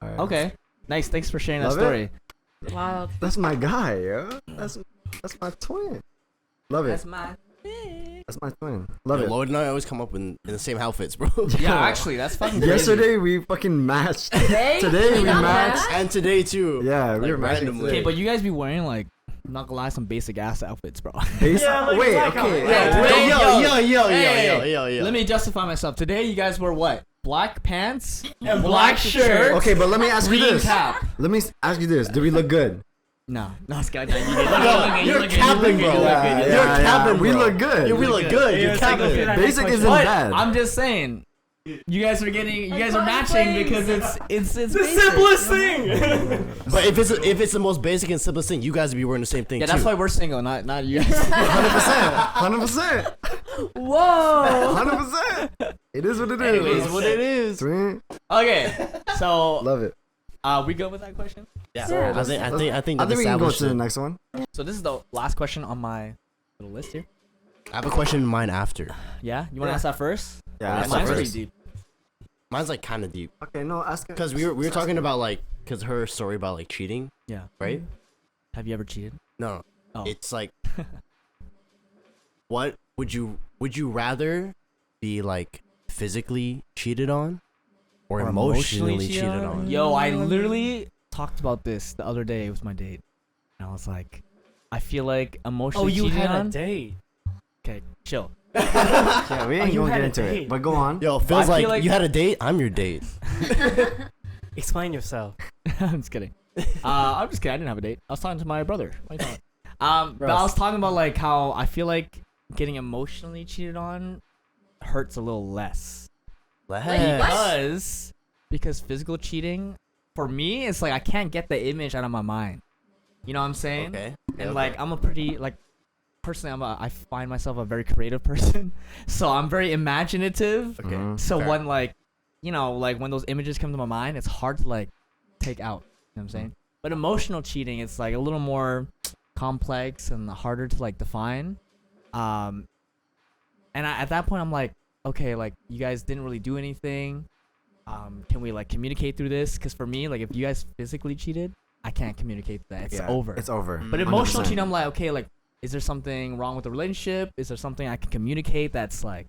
All right. Okay. Nice. Thanks for sharing that Love story. Wow. That's my guy, yo. That's my twin. Love it. my. That's my twin. Love Yo, it. Lloyd and I always come up in the same outfits, bro. Yeah, actually, that's fucking crazy. Yesterday we fucking matched. Today Today we got matched. And today too. Yeah, we Like, were matching. randomly. Okay, but you guys be wearing like, I'm not gonna lie, some basic ass outfits, bro. Base- Yeah, like Wait, black okay. outfit. Yeah, Yo, yo, yo, yo, hey, yo. Let me justify myself. Today, you guys wear what? Black pants and black shirt. Okay, but let me ask you green this. cap. Let me ask you this. Do we look good? No, it's good. You You're capping, bro. You're capping, We bro. look good. Yeah, we look good. You're capping. Basic isn't But bad. I'm just saying, you guys are matching because it's The basic. simplest thing. But if it's the most basic and simplest thing, you guys would be wearing the same thing Yeah, too. that's why we're single, not you guys. 100%. 100%. Whoa. 100%. It is what it is. Anyways, what it is. Sweet. Okay, so Love it. we good with that question? Yeah. Yeah, I think I that think we can go established to the it. next one. So this is the last question on my little list here. I have a question in mind after. Yeah, you want to Yeah. ask that first? Yeah, Mine's that's Mine's the pretty first. deep. Mine's like kind of deep Okay, no, ask it. because we were talking about like because her story about like cheating, Yeah. right? Have you ever cheated? No, Oh. it's like what would you rather be like physically cheated on or emotionally cheated on? Yo, I literally talked about this the other day with my date, and I was like, I feel like emotionally Oh, you cheating had on. a date. Okay, chill. Yeah, we ain't you gonna had get a into it. date. But go on. Yo, I feels feel like, like- you had a date. I'm your date. Explain yourself. I'm just kidding. I'm just kidding. I didn't have a date. I was talking to my brother. What are you talking? But I Gross. was talking about like how I feel like getting emotionally cheated on hurts a little less. Because physical cheating for me, it's like I can't get the image out of my mind. You know what I'm saying? Okay. And like I'm a pretty like personally I find myself a very creative person, so I'm very imaginative. Mhm. So fair. when like you know like when those images come to my mind, it's hard to like take out. what I'm saying? But emotional cheating, it's like a little more complex and harder to like define. And at that point, I'm like, okay, like you guys didn't really do anything. Can we like communicate through this? Because for me, like if you guys physically cheated, I can't communicate that. It's over. It's over. But emotional 100%. cheating, I'm like, okay, like is there something wrong with the relationship? Is there something I can communicate that's like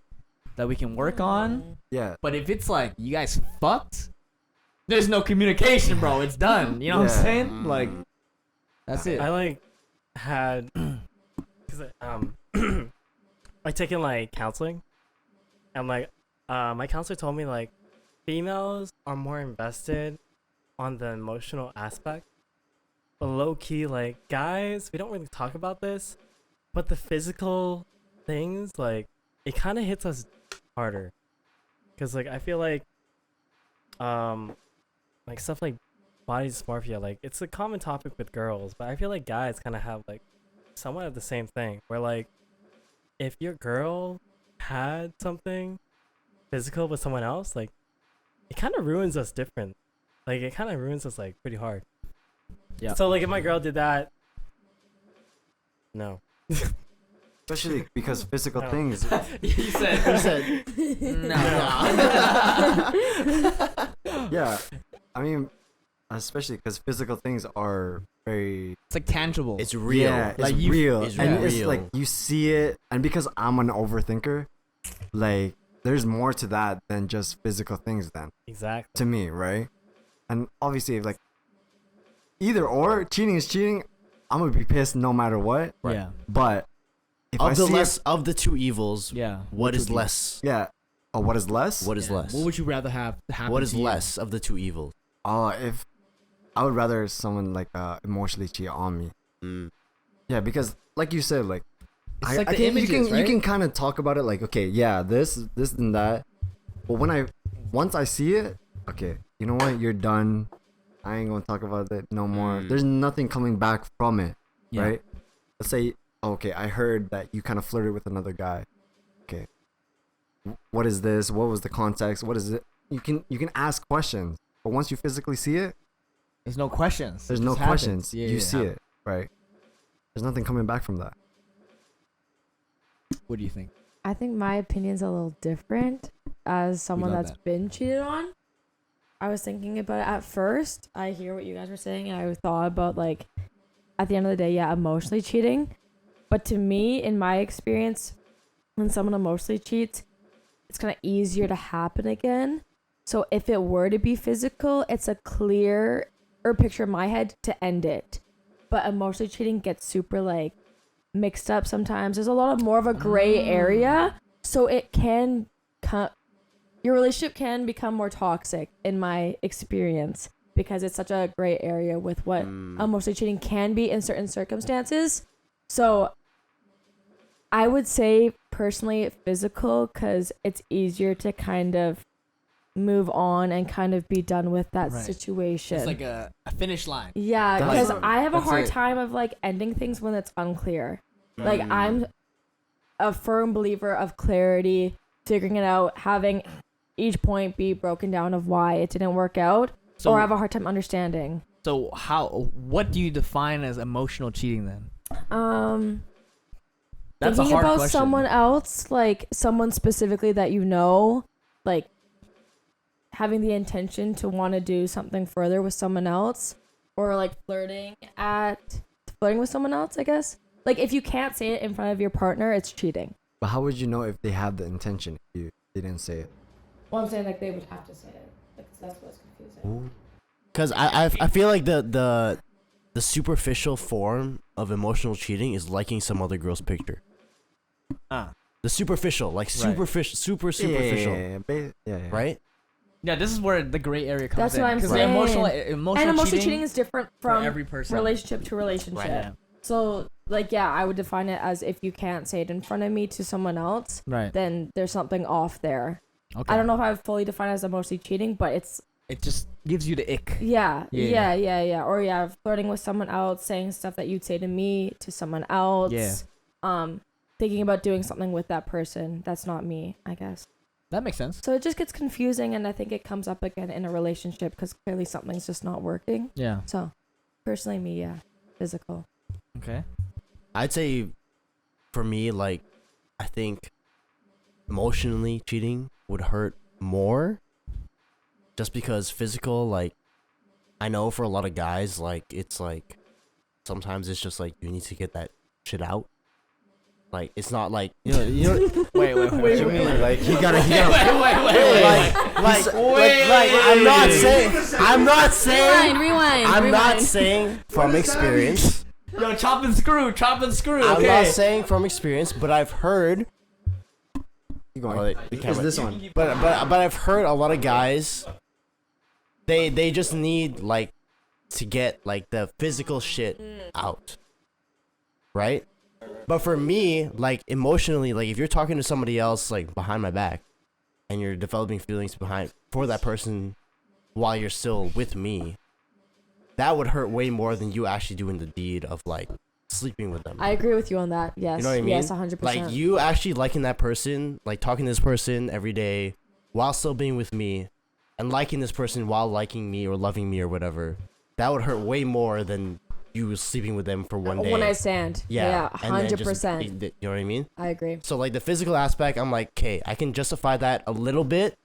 that we can work on? Yeah. But if it's like you guys fucked, there's no communication, bro. It's done. You know what I'm Yeah. saying? Like that's it. I like had because I taken like counseling, and like my counselor told me like females are more invested on the emotional aspect, but low key like guys, we don't really talk about this, but the physical things like it kind of hits us harder, because like I feel like stuff like body dysmorphia, like it's a common topic with girls, but I feel like guys kind of have like somewhat of the same thing, where like if your girl had something physical with someone else, like it kind of ruins us different. Like it kind of ruins us like pretty hard. Yeah. So like if my girl did that, no. Especially because physical No. things. you said no. Yeah. I mean, especially because physical things are very. It's like tangible. It's real. Yeah, it's Like, you- real. it's and it's real. like you see it, and because I'm an overthinker, like there's more to that than just physical things. Then Exactly. to me, right? And obviously, like either or, cheating is cheating. I'm gonna be pissed no matter what. Right. Yeah. But if I Of the see less of the two evils, Yeah. what Which is would be- less? yeah. Oh, what is less? What is Yeah. less? What would you rather have happen? What is to you? less of the two evils? If I would rather someone like emotionally cheat on me. Mm. Yeah, because like you said, like It's like the images, you right? can kind of talk about it like, okay, yeah, this and that. But once I see it, okay, you know what? You're done. I ain't gonna talk about it no more. Mm. There's nothing coming back from it, Yeah. right? Let's say, okay, I heard that you kind of flirted with another guy. Okay, what is this? What was the context? What is it? You can ask questions, but once you physically see it, There's no questions. there's It no just happens. questions. Yeah, You yeah. see it, right? There's nothing coming back from that. What do you think? I think my opinion's a little different as someone love that's that. been cheated on. I was thinking about it at first. I hear what you guys were saying, and I thought about like at the end of the day, yeah, emotionally cheating. But to me, in my experience, when someone emotionally cheats, it's kind of easier to happen again. So if it were to be physical, it's a clearer picture in my head to end it. But emotionally cheating gets super like mixed up sometimes. There's a lot of more of a gray area, so it can your relationship can become more toxic in my experience, because it's such a gray area with what emotionally cheating can be in certain circumstances. So I would say personally physical, because it's easier to kind of move on and kind of be done with that Right. situation. It's like a finish line. Yeah, That's- because I have a that's hard it. time of like ending things when it's unclear. Like I'm a firm believer of clarity, figuring it out, having each point be broken down of why it didn't work out, So, or I have a hard time understanding. so what do you define as emotional cheating then? That's Thinking a hard about question. someone else, like someone specifically that you know, like having the intention to want to do something further with someone else, or like flirting with someone else, I guess. Like if you can't say it in front of your partner, it's cheating. But how would you know if they have the intention if they didn't say it? Well, I'm saying like they would have to say it. Like, that's what's confusing. Because I feel like the superficial form of emotional cheating is liking some other girl's picture. The superficial, like super superficial, Yeah. right? Yeah, this is where the gray area comes That's in. what I'm 'Cause saying. Emotional And emotional cheating is different for from every person. relationship to relationship. Yeah. So, like, yeah, I would define it as if you can't say it in front of me to someone else, Right. then there's something off there. Okay. I don't know if I would fully define it as emotionally cheating, but it's It just gives you the ick. yeah. Yeah. Or yeah, flirting with someone else, saying stuff that you'd say to me to someone else. Yeah. Thinking about doing something with that person. That's not me, I guess. That makes sense. So it just gets confusing, and I think it comes up again in a relationship because clearly something's just not working. Yeah. So, personally, me, physical. Okay. I'd say, for me, like, I think emotionally cheating would hurt more, just because physical, like, I know for a lot of guys, like, it's like sometimes it's just like you need to get that shit out. Like, it's not like you know. Wait. What you mean? Like he gotta. Like, I'm not saying Rewind. I'm not saying from experience. Yo, chop and screw. I'm not saying from experience, but I've heard. Keep going. Oh, It's this one. But I've heard a lot of guys. They just need like to get like the physical shit out, right? But for me, like emotionally, like if you're talking to somebody else like behind my back, and you're developing feelings for that person while you're still with me, that would hurt way more than you actually doing the deed of like sleeping with them. I agree with you on that. Yes. You know what I mean? Yes, 100%. Like you actually liking that person, like talking to this person every day while still being with me, and liking this person while liking me or loving me or whatever, that would hurt way more than you sleeping with them for one day. When I stand. Yeah, and then just- 100%. you know what I mean? I agree. So like the physical aspect, I'm like, okay, I can justify that a little bit,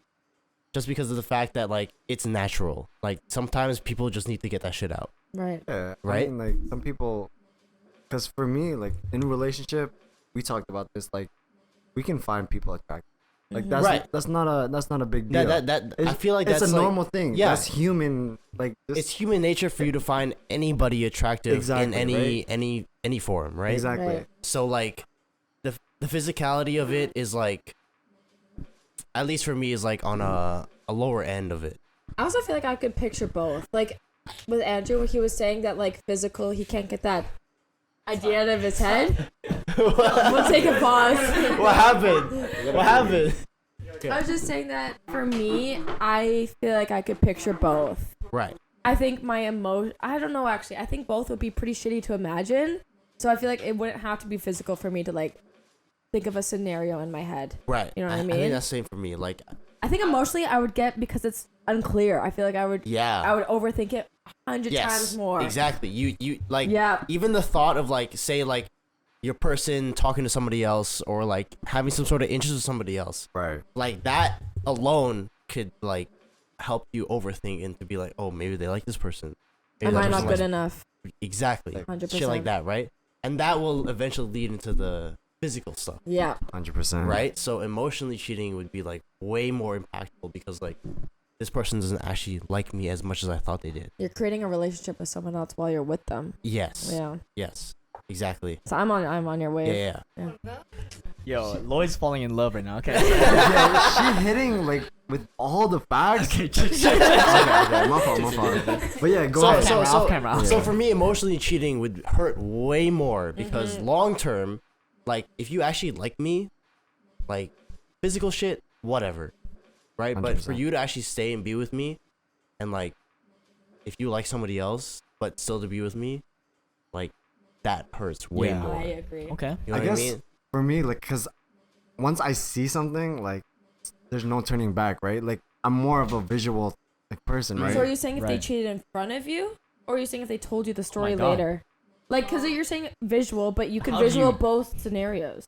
just because of the fact that like it's natural. Like sometimes people just need to get that shit out. Right. Yeah, Right? I mean, like some people, because for me, like in a relationship, we talked about this. Like, we can find people attractive. Like that's Right. that's not a big deal. That I It's- feel like it's that's a like, normal thing. yeah. That's human. Like it's human nature for you to find anybody attractive Exactly, in right? any form, right? Exactly. Right. So like the physicality of it is like, at least for me, is like on a lower end of it. I also feel like I could picture both. Like with Andrew, when he was saying that like physical, he can't get that idea out of his head. We'll take a pause. What happened? I was just saying that for me, I feel like I could picture both. Right. I think my I don't know actually. I think both would be pretty shitty to imagine. So I feel like it wouldn't have to be physical for me to like think of a scenario in my head. Right. You know what I I mean? think that's the same for me. Like, I think emotionally I would get because it's unclear. I feel like I would overthink it 100 times more. Exactly. You like, Yeah. even the thought of like, say like your person talking to somebody else or like having some sort of interest with somebody else, Right. like that alone could like help you overthink and to be like, oh, maybe they like this person. Maybe Am that I not person good likes- enough? Exactly. 100%. Shit like that, right? And that will eventually lead into the physical stuff, Yeah. 100%. right? So emotionally cheating would be like way more impactful because like this person doesn't actually like me as much as I thought they did. You're creating a relationship with someone else while you're with them. Yes. Yeah. Yes. Exactly. So I'm on your wave. Yeah. Yo, Lloyd's falling in love right now. Okay. Yeah, she hitting like with all the facts. Okay, my fault. But yeah, go ahead. Off camera. So for me, emotionally cheating would hurt way more because long term, like if you actually like me, like physical shit, whatever, right? But for 100%. you to actually stay and be with me, and like if you like somebody else but still to be with me, like that hurts way Yeah. more. I agree. Okay. You know I what I guess mean? for me, like, cause once I see something, like, there's no turning back, right? Like, I'm more of a visual like person, right? So are you saying if they Right. cheated in front of you, or are you saying if they told you the story God. later? Like, cause you're saying visual, but you can How do visual you- both scenarios.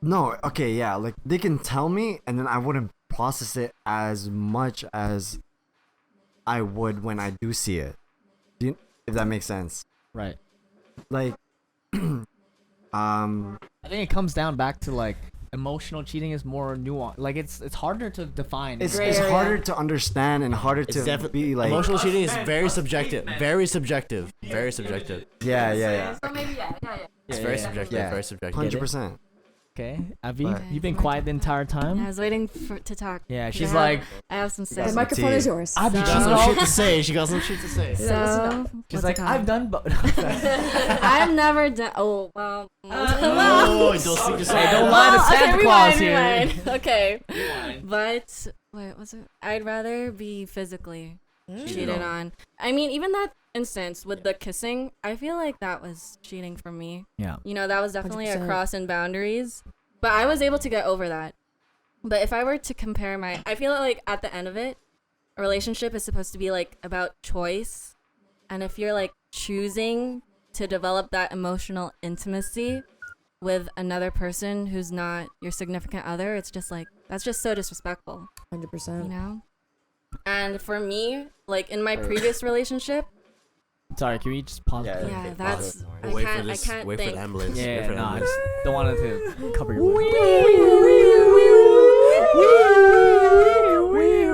No, okay, yeah, like they can tell me, and then I wouldn't process it as much as I would when I do see it. If that makes sense. Right. Like, I think it comes down back to like emotional cheating is more nuanced. Like it's harder to define. it's Gray it's area. harder to understand and harder It's to definitely be like. emotional cheating is very subjective. Very subjective. Very subjective. Yeah. So maybe yeah. It's Yeah, very yeah. subjective. Yeah. Very subjective. 100%. Okay. Avi, But- you've been quiet the entire I time. was waiting to talk. Yeah, she's Yeah. like, I have some got The stuff. some microphone tea. is yours. I've She been got cheating. some shit to say. She got some shit to say. So, She's what's like, it I've called? done. I've never done. Oh well. Oh, don't sleep Hey, yourself. don't lie to Santa okay, Claus rewind, here. rewind. Okay, but wait, what's it? I'd rather be physically cheated on. I mean, even that instance with the kissing, I feel like that was cheating for me. Yeah. You know, that was definitely a 100%. cross in boundaries. But I was able to get over that. But if I were to compare I feel like at the end of it, a relationship is supposed to be like about choice. And if you're like choosing to develop that emotional intimacy with another person who's not your significant other, it's just like, that's just so disrespectful, 100%. you know? And for me, like in my previous relationship, Sorry, can we just pause? yeah, that's, I Wait for can't this. think. Wait for the ambulance. Wait Yeah, for the no, I ambulance. just don't want it to cover your voice.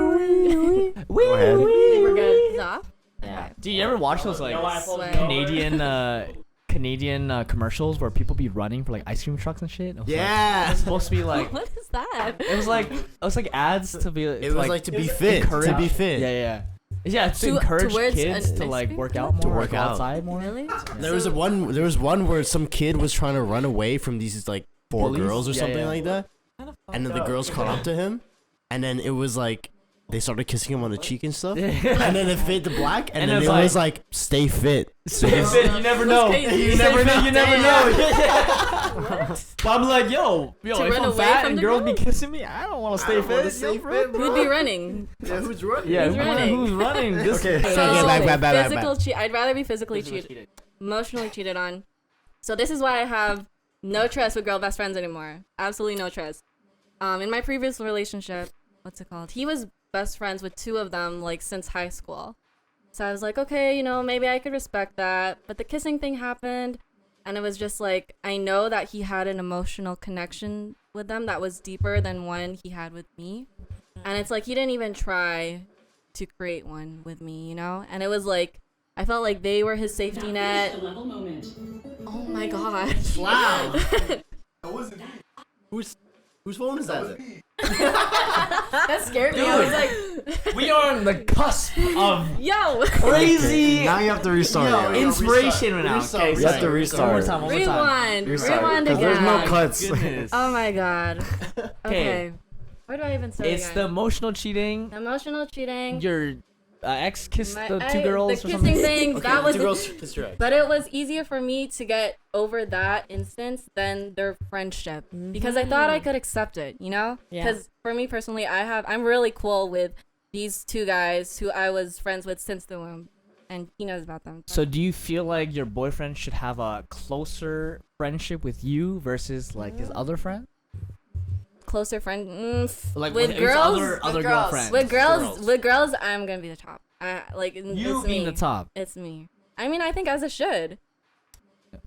Go ahead. We're good. Is it off? Yeah. Do you ever watch those like Swear. Canadian commercials where people be running for like ice cream trucks and shit? It was, like, Yeah. it's supposed to be like What is that? it was like ads to be. It was like to be fit. encourage- To be fit. Yeah. Yeah, to To- encourage towards kids an to ice like cream work truck? out more, To or work go out. outside more. Really? There was one where some kid was trying to run away from these like four Bullies? girls or Yeah, something yeah. like that, and then the girls caught up to him, and then it was like they started kissing him on the cheek and stuff, and then it faded to black, and then it's it was like stay fit. Stay fit, you never know. crazy. You Stay never know. fit. You never know. But I'm like, yo, To if run I'm away fat from and the girls be girls? kissing me, I don't want to stay fit. Who'd be running? Yeah, who's running? Yeah, Who's running? who's running? This Okay. So Okay, back. physical cheat. I'd rather be physically cheated, emotionally cheated on. So this is why I have no trust with girl best friends anymore. Absolutely no trust. In my previous relationship, what's it called? He was best friends with two of them like since high school. So I was like, okay, maybe I could respect that. But the kissing thing happened, and it was just like, I know that he had an emotional connection with them that was deeper than one he had with me. And it's like he didn't even try to create one with me, And it was like, I felt like they were his safety net. Oh my gosh. Wow. Whose phone is that? That scared me. I was like, We are on the cusp of yo. crazy Now you have to restart. Yo, inspiration right now. Restart. Okay, You have to sorry. restart. One more time. Rewind. Restart. Rewind 'Cause again. there's no cuts. Goodness. Oh my god. Okay. Where do I even start It's the again? emotional cheating. Emotional cheating. Your ex kissed My- the two girls the or kissing something. thing. Okay, That was two girls kissed your ex. But it was easier for me to get over that instance than their friendship because I thought I could accept it, Yeah. Because for me personally, I'm really cool with these two guys who I was friends with since the womb, and he knows about them. So do you feel like your boyfriend should have a closer friendship with you versus like his other friend? Closer friend Like with his girls. other girlfriends. With girls, I'm gonna be the top. You it's being me. the top. It's me. I mean, I think as it should.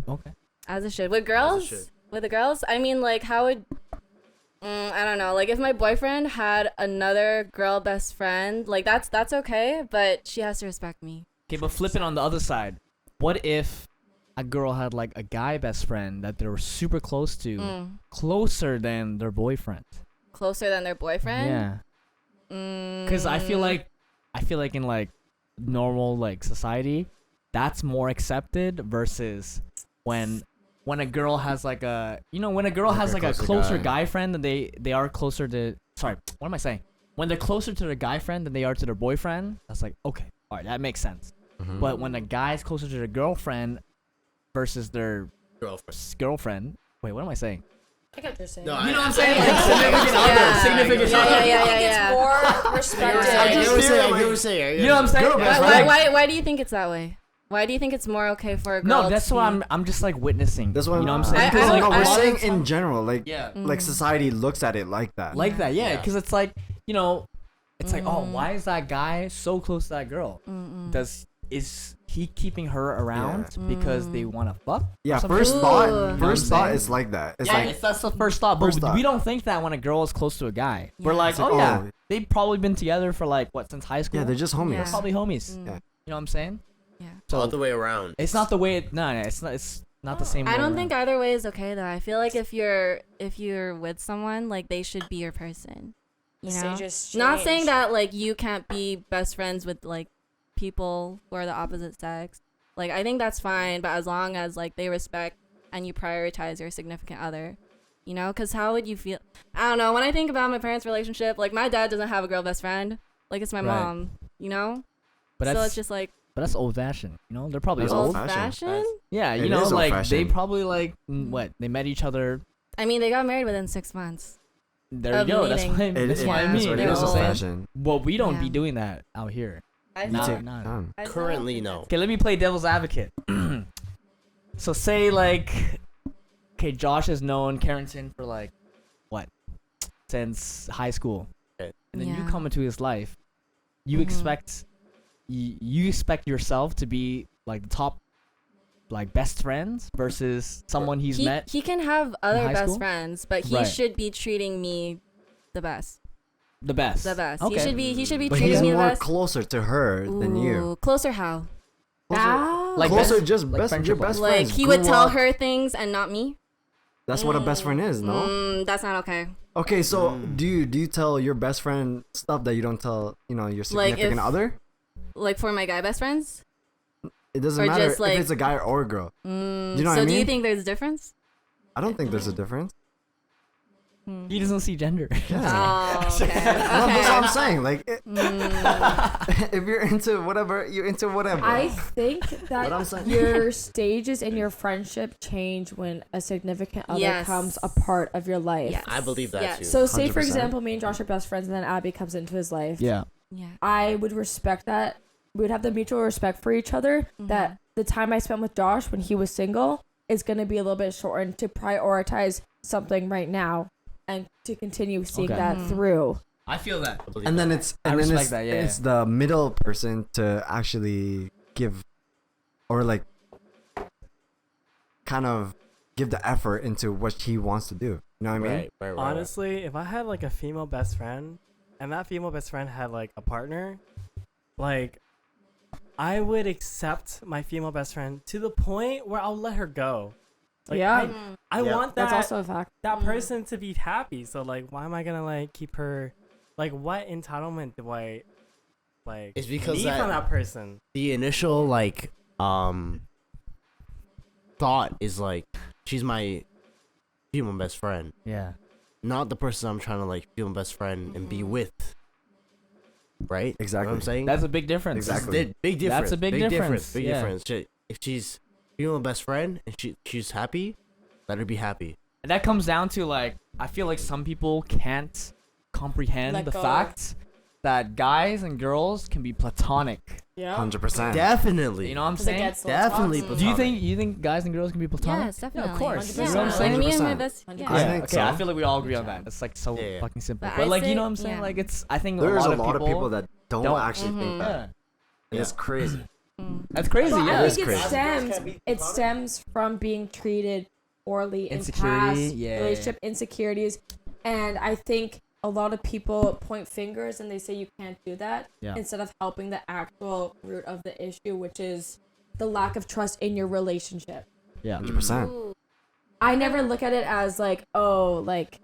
Okay. As it should. With girls, should. with the girls, I mean, like, how would I don't know. Like, if my boyfriend had another girl best friend, like that's okay, but she has to respect me. Okay, but flip it on the other side. What if a girl had like a guy best friend that they were super close to, closer than their boyfriend? Closer than their boyfriend. Yeah. Because I feel like in like normal like society, that's more accepted versus when a girl has like a when a girl has like a closer guy friend than they are closer to what am I saying? When they're closer to their guy friend than they are to their boyfriend, that's like okay, all right, that makes sense. But when a guy's closer to their girlfriend versus their girlfriend, wait, what am I saying? I get what you're saying. No, You know what I'm I- saying? Like significant other, significant other. Yeah. More respected. I get what you're saying. You know what I'm saying? Why do you think it's that way? Why do you think it's more okay for a girl? No, that's to what be- I'm just like witnessing. That's what you know what I'm saying? Because I- no, I- we're I- saying in general, like Yeah. like society looks at it like that. Like that, yeah, Yeah. because it's like it's like, oh, why is that guy so close to that girl? Is he keeping her around because they want to fuck? Yeah, Something? first Ooh. thought, You know what first I'm thought saying? is like that. It's Yeah, like that's the first thought. But First thought. we don't think that when a girl is close to a guy. We're Yeah. like, It's like, oh yeah, oh. they've probably been together for like what since high school. yeah, they're just homies. Yeah. probably homies. Mm. Yeah. You know what I'm saying? Yeah. So all the way around. it's not the way. No, it's not. It's not the same. I way don't around. think either way is okay though. I feel like if you're with someone, like they should be your person. You know, Stages not change. saying that like you can't be best friends with like people who are the opposite sex. Like I think that's fine, but as long as like they respect and you prioritize your significant other, you know, because how would you feel? I don't know. When I think about my parents' relationship, like my dad doesn't have a girl best friend. Like it's my Right. mom, you know. But So that's it's just like but that's old fashioned. You know, they're probably That's old. old-fashioned. old-fashioned. Yeah, you It know, is like they old-fashioned. probably like what they met each other. I mean, they got married within 6 months. There you Of go. That's meeting. what I, that's what I Yeah. mean. It You know is what a I'm saying? fashion. Well, we don't be Yeah. doing that out here. I You Nah, take nah. time. I still Currently, think no. that's- Okay, let me play devil's advocate. So say like, okay, Josh has known Carrington for like, what, since high school, Okay. and then you Yeah. come into his life. You Mhm. expect, you expect yourself to be like the top, like best friends versus someone he's met. He can have other high best school? friends, but he Right. should be treating me the best. The best. The best. Okay. He should be But treating he's me the more best. closer to her than you. Ooh, closer how? Wow. Like Closer, best- just like best. Your friendship best Like friends. he would grew tell up- her things and not me. That's what a best friend is, no? That's not okay. Okay, so Mm. do you tell your best friend stuff that you don't tell your Like significant if- other? Like for my guy best friends. It doesn't or matter just, like- if it's a guy or a girl. Mm, You know so what I do you mean? think there's a difference? I don't think there's a difference. He doesn't see gender. Yeah. Oh, okay. No, that's what I'm okay. saying. Like, Mm, if you're into whatever, you're into whatever. I think What I'm that saying. your stages in your friendship change when a significant other Yes. comes a part of your life. yes. I believe that yes. too. So say for 100%. example, me and Josh are best friends, and then Abby comes into his life. Yeah. Yeah. I would respect that. We would have the mutual respect for each other. Mhm. That the time I spent with Josh when he was single is going to be a little bit shortened to prioritize something right now and to continue seeing Okay. that Mhm. through. I feel that. I believe And then that. it's I and then respect it's, that, yeah. it's the middle person to actually give, or like, kind of give the effort into what he wants to do. You know what I mean? Right. Honestly, if I had like a female best friend and that female best friend had like a partner, like I would accept my female best friend to the point where I'll let her go. Like, Yeah. I Yeah. want that That's also a fact. that person to be happy. So like, why am I gonna like keep her? Like, what entitlement do I like It's because need that- from that person? The initial like thought is like she's my female best friend, Yeah. not the person I'm trying to like be my best friend and be with. Right? You know Exactly. what I'm saying? That's a big difference. Exactly. Big difference. That's a big difference. difference, Big yeah. difference. If she's female best friend and she's happy, let her be happy. And that comes down to like, I feel like some people can't comprehend Let the go. fact that guys and girls can be platonic. Yeah. 100%. Definitely. You know what I'm 'Cause it saying? gets a little Definitely toxic. Do you platonic. think guys and girls can be platonic? Yes, definitely. of course. Yeah. You know what I'm saying? Like me and my 100%. best. Yeah. I Yeah, think okay, so. I feel like we all agree on that. It's like so Yeah. fucking simple. But But I like, you say- know what I'm saying? yeah. Like, it's, I think There's a lot of people, that don't, don't- actually think Mhm. that. yeah. And it's crazy. Mm. That's crazy, But yeah. I It is think crazy. it stems from being treated poorly in Insecurity, past yeah. relationship insecurities, and I think a lot of people point fingers and they say you can't do that Yeah. instead of helping the actual root of the issue, which is the lack of trust in your relationship. Yeah. 100%. Ooh. I never look at it as like, oh, like,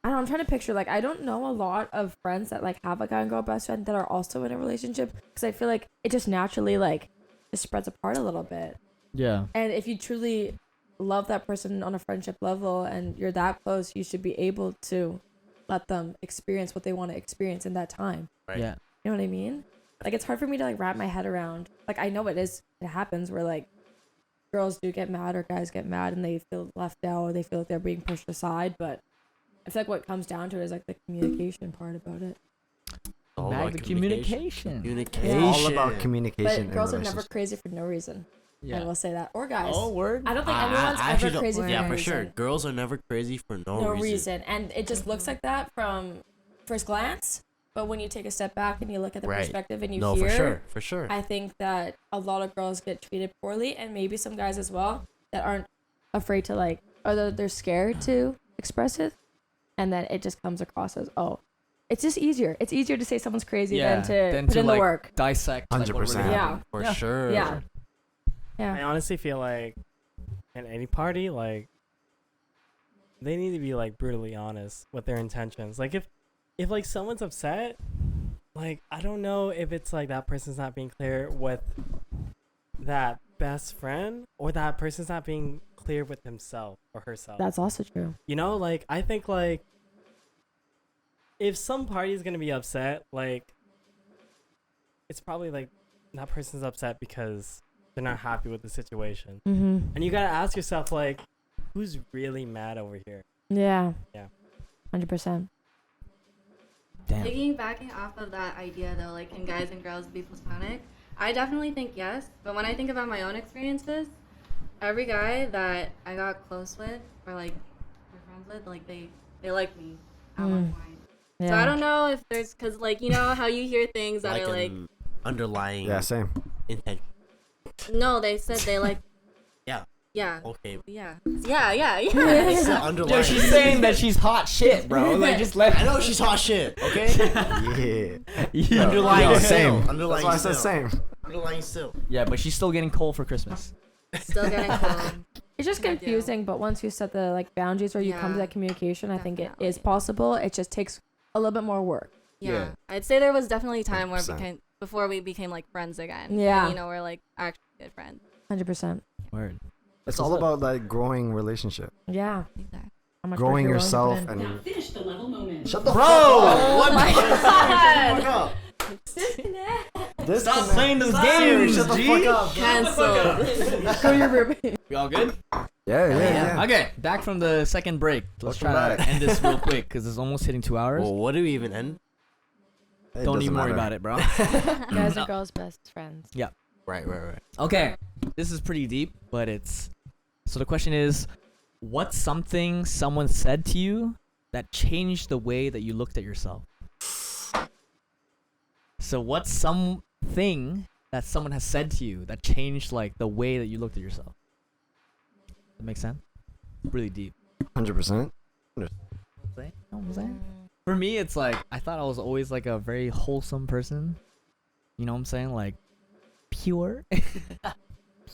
I don't know, I'm trying to picture, like, I don't know a lot of friends that like have a guy and girl best friend that are also in a relationship, because I feel like it just naturally like just spreads apart a little bit. Yeah. And if you truly love that person on a friendship level and you're that close, you should be able to let them experience what they want to experience in that time. Right. Yeah. You know what I mean? Like, it's hard for me to like wrap my head around. Like, I know it happens where like girls do get mad or guys get mad and they feel left out or they feel like they're being pushed aside, but I feel like what comes down to it is like the communication part about it. All Back about to communication. Communication. It's all about communication. But girls in are never relationships. crazy for no reason. I Yeah. will say that. Or guys. Oh, word. I don't think I anyone's actually ever don't- crazy for Yeah, no for reason. sure. Girls are never crazy for no reason. And it just looks like that from first glance, but when you take a step back and you look at the Right. perspective and you No, hear, for sure. I think that a lot of girls get treated poorly, and maybe some guys as well that aren't afraid to like, or they're scared to express it, and then it just comes across as, oh, it's just easier. It's easier to say someone's crazy Yeah, than to put in like, the work. dissect. like, what really 100%. happened. For Yeah. sure. Yeah. I Yeah. honestly feel like in any party, like they need to be like brutally honest with their intentions. Like if like someone's upset, like I don't know if it's like that person's not being clear with that best friend or that person's not being clear with himself or herself. That's also true. You know, like I think like if some party is gonna be upset, like it's probably like that person's upset because they're not happy with the situation. Mm-hmm. And you gotta ask yourself, like, who's really mad over here? Yeah. 100%. Damn. Piggybacking off of that idea though, like can guys and girls be platonic? I definitely think yes, but when I think about my own experiences, every guy that I got close with or like were friends with, like they like me at one point. Yeah. So I don't know if there's, cause like you know how you hear things that Like are like, an underlying Yeah, same. intent. no, they said they like, Yeah. yeah, Okay. yeah, yeah. It's the underlying. Yo, she's saying that she's hot shit, bro. Like, just let. I know she's hot shit. Okay. Yeah. Underlying Yo, still. same. Underlying That's why I said still. same. Underlying still. Yeah, but she's still getting coal for Christmas. Still getting cold. It's just I do. confusing, but once you set the like boundaries or you come to Yeah, that communication, I think it is definitely. possible. It just takes a little bit more work. Yeah. Yeah. I'd say there was definitely a time where 100%. before we became like friends again. Yeah. And, you know, we're like actually good friends. 100%. Word. It's all about like growing relationship, Yeah. Exactly. How much growing work you're willing to yourself, put in. and Finish the level moment. shut the Bro! Oh my god! Stop playing those Games, games, shut the G. fuck up. Cancelled. Go to your room. We all good? Yeah. Okay, back from the second break. Let's Welcome try to back. end this real quick because it's almost hitting 2 hours. Well, what do we even end? It Don't doesn't even worry matter. about it, bro. Guys and girls best friends. Right. Okay, this is pretty deep, but it's... So the question is, what's something someone said to you that changed the way that you looked at yourself? So what's something that someone has said to you that changed like the way that you looked at yourself? That makes sense? Really deep. 100%. Know what I'm saying? For me, it's like I thought I was always like a very wholesome person. You know what I'm saying? Like pure.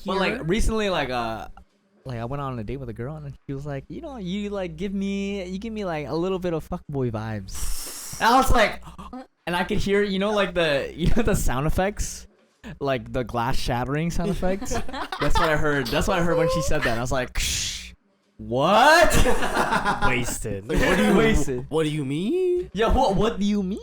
But like recently, like I went on a date with a girl and she was like, you know, you give me like a little bit of fuckboy vibes. And I was like, and I could hear, you know, like the sound effects, like the glass shattering sound effects. That's what I heard. That's what I heard when she said that. I was like, shh, what? Wasted. What do you Wasted. What do you mean? Yeah, what do you mean?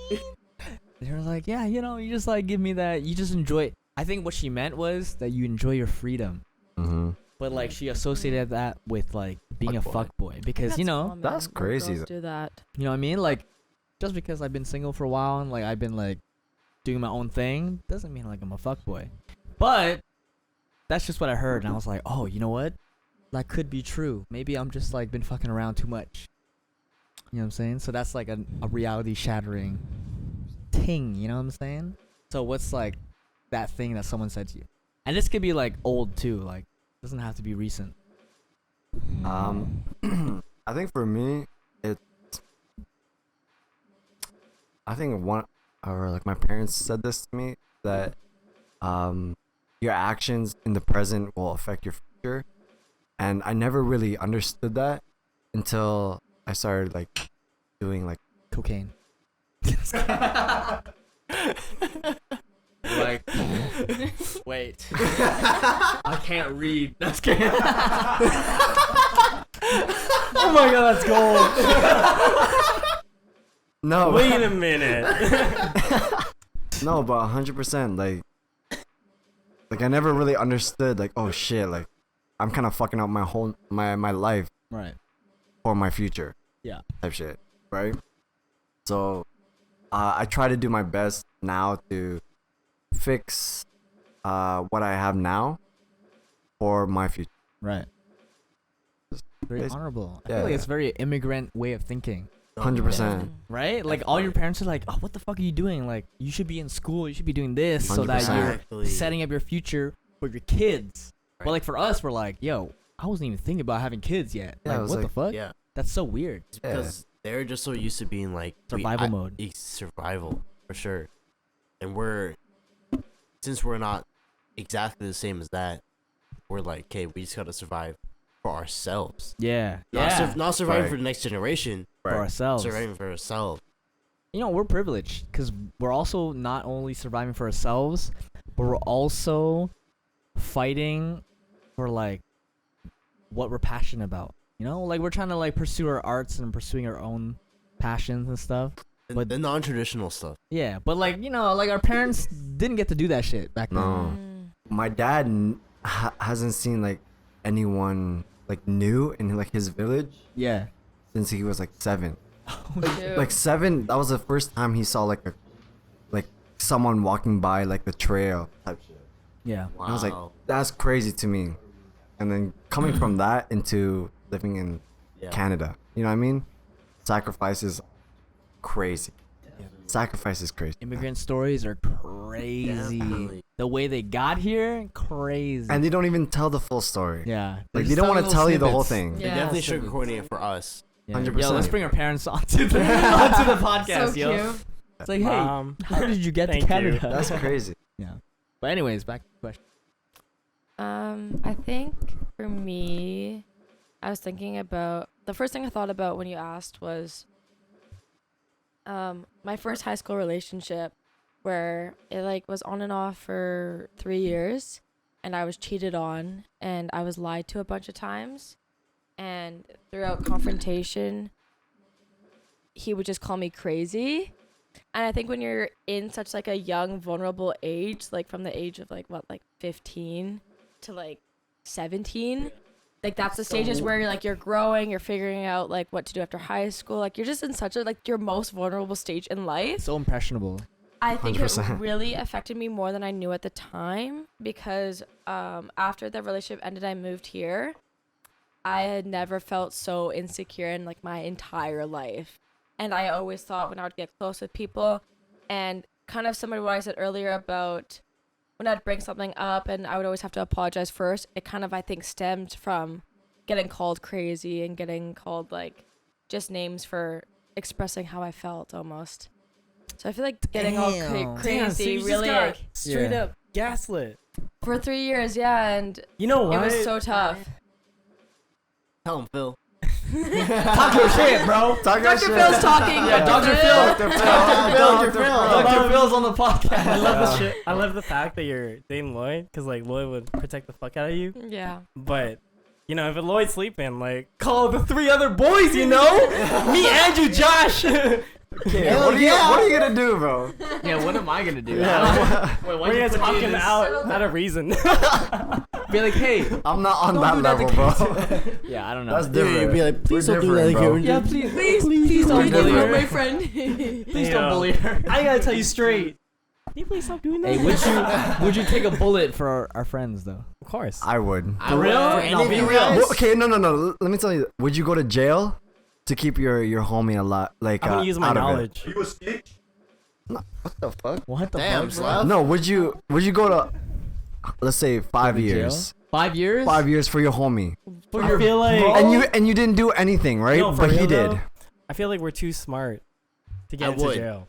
They were like, yeah, you know, you just like give me that, you just enjoy it. I think what she meant was that you enjoy your freedom. Mm-hmm. But like she associated that with like being a Fuckboy. fuckboy because you know, That's crazy, Girls do that. you know what I mean? Like just because I've been single for a while and like I've been like doing my own thing doesn't mean like I'm a fuckboy. But that's just what I heard and I was like, oh, you know what? That could be true. Maybe I'm just like been fucking around too much. You know what I'm saying? So that's like a reality shattering thing, you know what I'm saying? So what's like that thing that someone said to you? And this could be like old too, like doesn't have to be recent. I think for me, I think one or like my parents said this to me that your actions in the present will affect your future, and I never really understood that until I started like doing like Cocaine. Like, wait. I can't read. That's can't. Oh my god, that's gold. no Wait a minute. no, but 100% like I never really understood like, oh shit, like I'm kind of fucking up my whole my life Right. for my future. Yeah. Type shit, right? So I try to do my best now to fix what I have now for my future. Right. Very Basi- honorable. I yeah, feel like yeah. it's very immigrant way of thinking. 100%. Right? Like all your parents are like, oh, what the fuck are you doing? Like you should be in school, you should be doing this so that 100%. you're Exactly. setting up your future for your kids. But Right. like for us, we're like, yo, I wasn't even thinking about having kids yet. Yeah, I Like was what the like- fuck? Yeah. That's so weird. It's because they're just so used to being like Survival mode. Survival for sure, and since we're not exactly the same as that, we're like, okay, we just gotta survive for ourselves. Yeah. Not surviving Right. for the next generation, For ourselves. surviving for ourselves. You know, we're privileged because we're also not only surviving for ourselves, but we're also fighting for like what we're passionate about. You know, like we're trying to like pursue our arts and pursuing our own passions and stuff. But- The non-traditional stuff. Yeah, but like you know, like our parents didn't get to do that shit back then. No. My dad hasn't seen like anyone like new in like his village Yeah. since he was like 7. Shoot. Like 7. That was the first time he saw like someone walking by like the trail type shit. Yeah. Wow. I was like, that's crazy to me. And then coming from that into living in Canada, you know what I mean? Sacrifice is crazy. Sacrifice is crazy. Immigrant stories are crazy. Definitely. The way they got here, crazy. And they don't even tell the full story. yeah. Like, just they don't tell want to little tell you the whole snippets. thing. They Yeah. definitely sugarcoating it for us. Yeah. 100%. Yo, let's bring our parents onto the podcast, So yo. cute. It's like, hey, Mom, how did you get to thank you. Canada? That's crazy. Yeah. But anyways, back to the question. I think for me, I was thinking about the first thing I thought about when you asked was my first high school relationship, where it like was on and off for 3 years, and I was cheated on and I was lied to a bunch of times, and throughout confrontation, he would just call me crazy. And I think when you're in such like a young, vulnerable age, like from the age of like 15 to like 17, like that's the stages where you're growing, you're figuring out like what to do after high school. Like you're just in such a like your most vulnerable stage in life. So impressionable. I think 100%. it really affected me more than I knew at the time, because after the relationship ended, I moved here. I had never felt so insecure in like my entire life. And I always thought when I would get close with people, and kind of similar to what I said earlier about when I'd bring something up and I would always have to apologize first, it kind of, I think, stemmed from getting called crazy and getting called like just names for expressing how I felt almost. So I feel like getting all Damn. crazy Damn, so you just really got like straight Yeah. up gaslit. for 3 years, yeah, and You know what? it was so tough. Tell him, Phil. Talk your shit, bro. Talk Dr. Phil's talking. Yeah, Dr. Phil. Dr. Phil. Dr. Phil's on the podcast. I love the shit. I love the fact that you're dating Lloyd, because like Lloyd would protect the fuck out of you. Yeah. But you know, if Lloyd's sleeping, like call the 3 other boys. You know, me, Andrew, Josh. Okay, what are you gonna do, bro? Yeah, what am I gonna do? Yeah. Wait, why We're you just put me in talking this? out a reason. Be like, hey. I'm not on Don't that do that to level, bro. Yeah, I don't know. That's Dude, different. you'd be like, please We're don't do that different, again. bro. Yeah, please don't We're bully different. her. friend. Please don't bully her. I gotta tell you straight. Can you please stop doing that? Hey, would you take a bullet for our friends though? Of course. I would. I would. real? For No, any of be you real. guys? Well, okay, no. Let me tell you. Would you go to jail to keep your homie alive? Like, I'm gonna use my out of it? knowledge. You a snitch? What the fuck? What the Damn, fuck, bro? Slav. No, would you go to, let's say 5 to jail? years? 5 years? 5 years for your homie, For I your feel like- bro? and you didn't do anything, right? No, for but he real, did. though, I feel like we're too smart to get I into would. jail.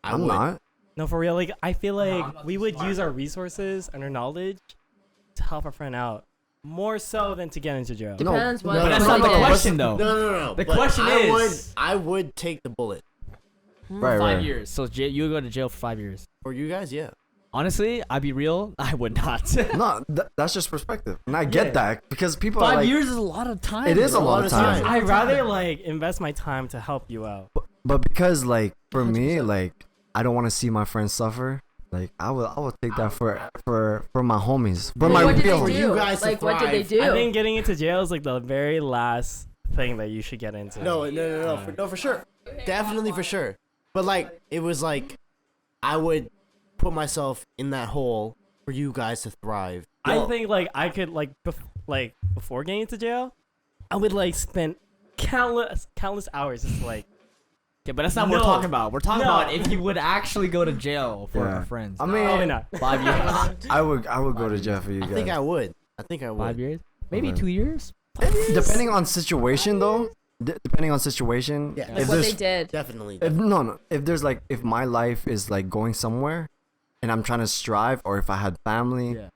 I I'm would. not. No, for real. Like I feel I'm like not we would smart. use our resources and our knowledge to help our friend out more so than to get into jail. No, Depends what no, But that's no, not the no, question though. No. The but question is- I would take the bullet. Right, 5 right. years. So you would go to jail for 5 years. For you guys, yeah. Honestly, I'd be real. I would not. No, that's just perspective, and I get Yeah. that because people are 5 like, years is a lot of time. it is a bro. lot of time. I'd rather like invest my time to help you out. but because like for me, 100%. like I don't want to see my friends suffer. Like I will take that for my homies, for my What did real. they do? you guys to Like, what did they thrive. do? I think getting into jail is like the very last thing that you should get into. No, for sure. Definitely for sure. But like, it was like, I would put myself in that hole for you guys to thrive. I think like I could like before getting into jail, I would like spend countless hours just like Okay, but that's not what we're No. talking about. We're talking No. about if you would actually go to jail for Yeah. our friends. I mean, probably not. 5 years. I would go to jail for you I guys. think I would. 5 years? Maybe Okay. 2 years? Depending on situation, though. Depending on situation. Yeah. If Like what there's they did. Definitely. if there's like if my life is like going somewhere, and I'm trying to strive, or if I had family, Yeah.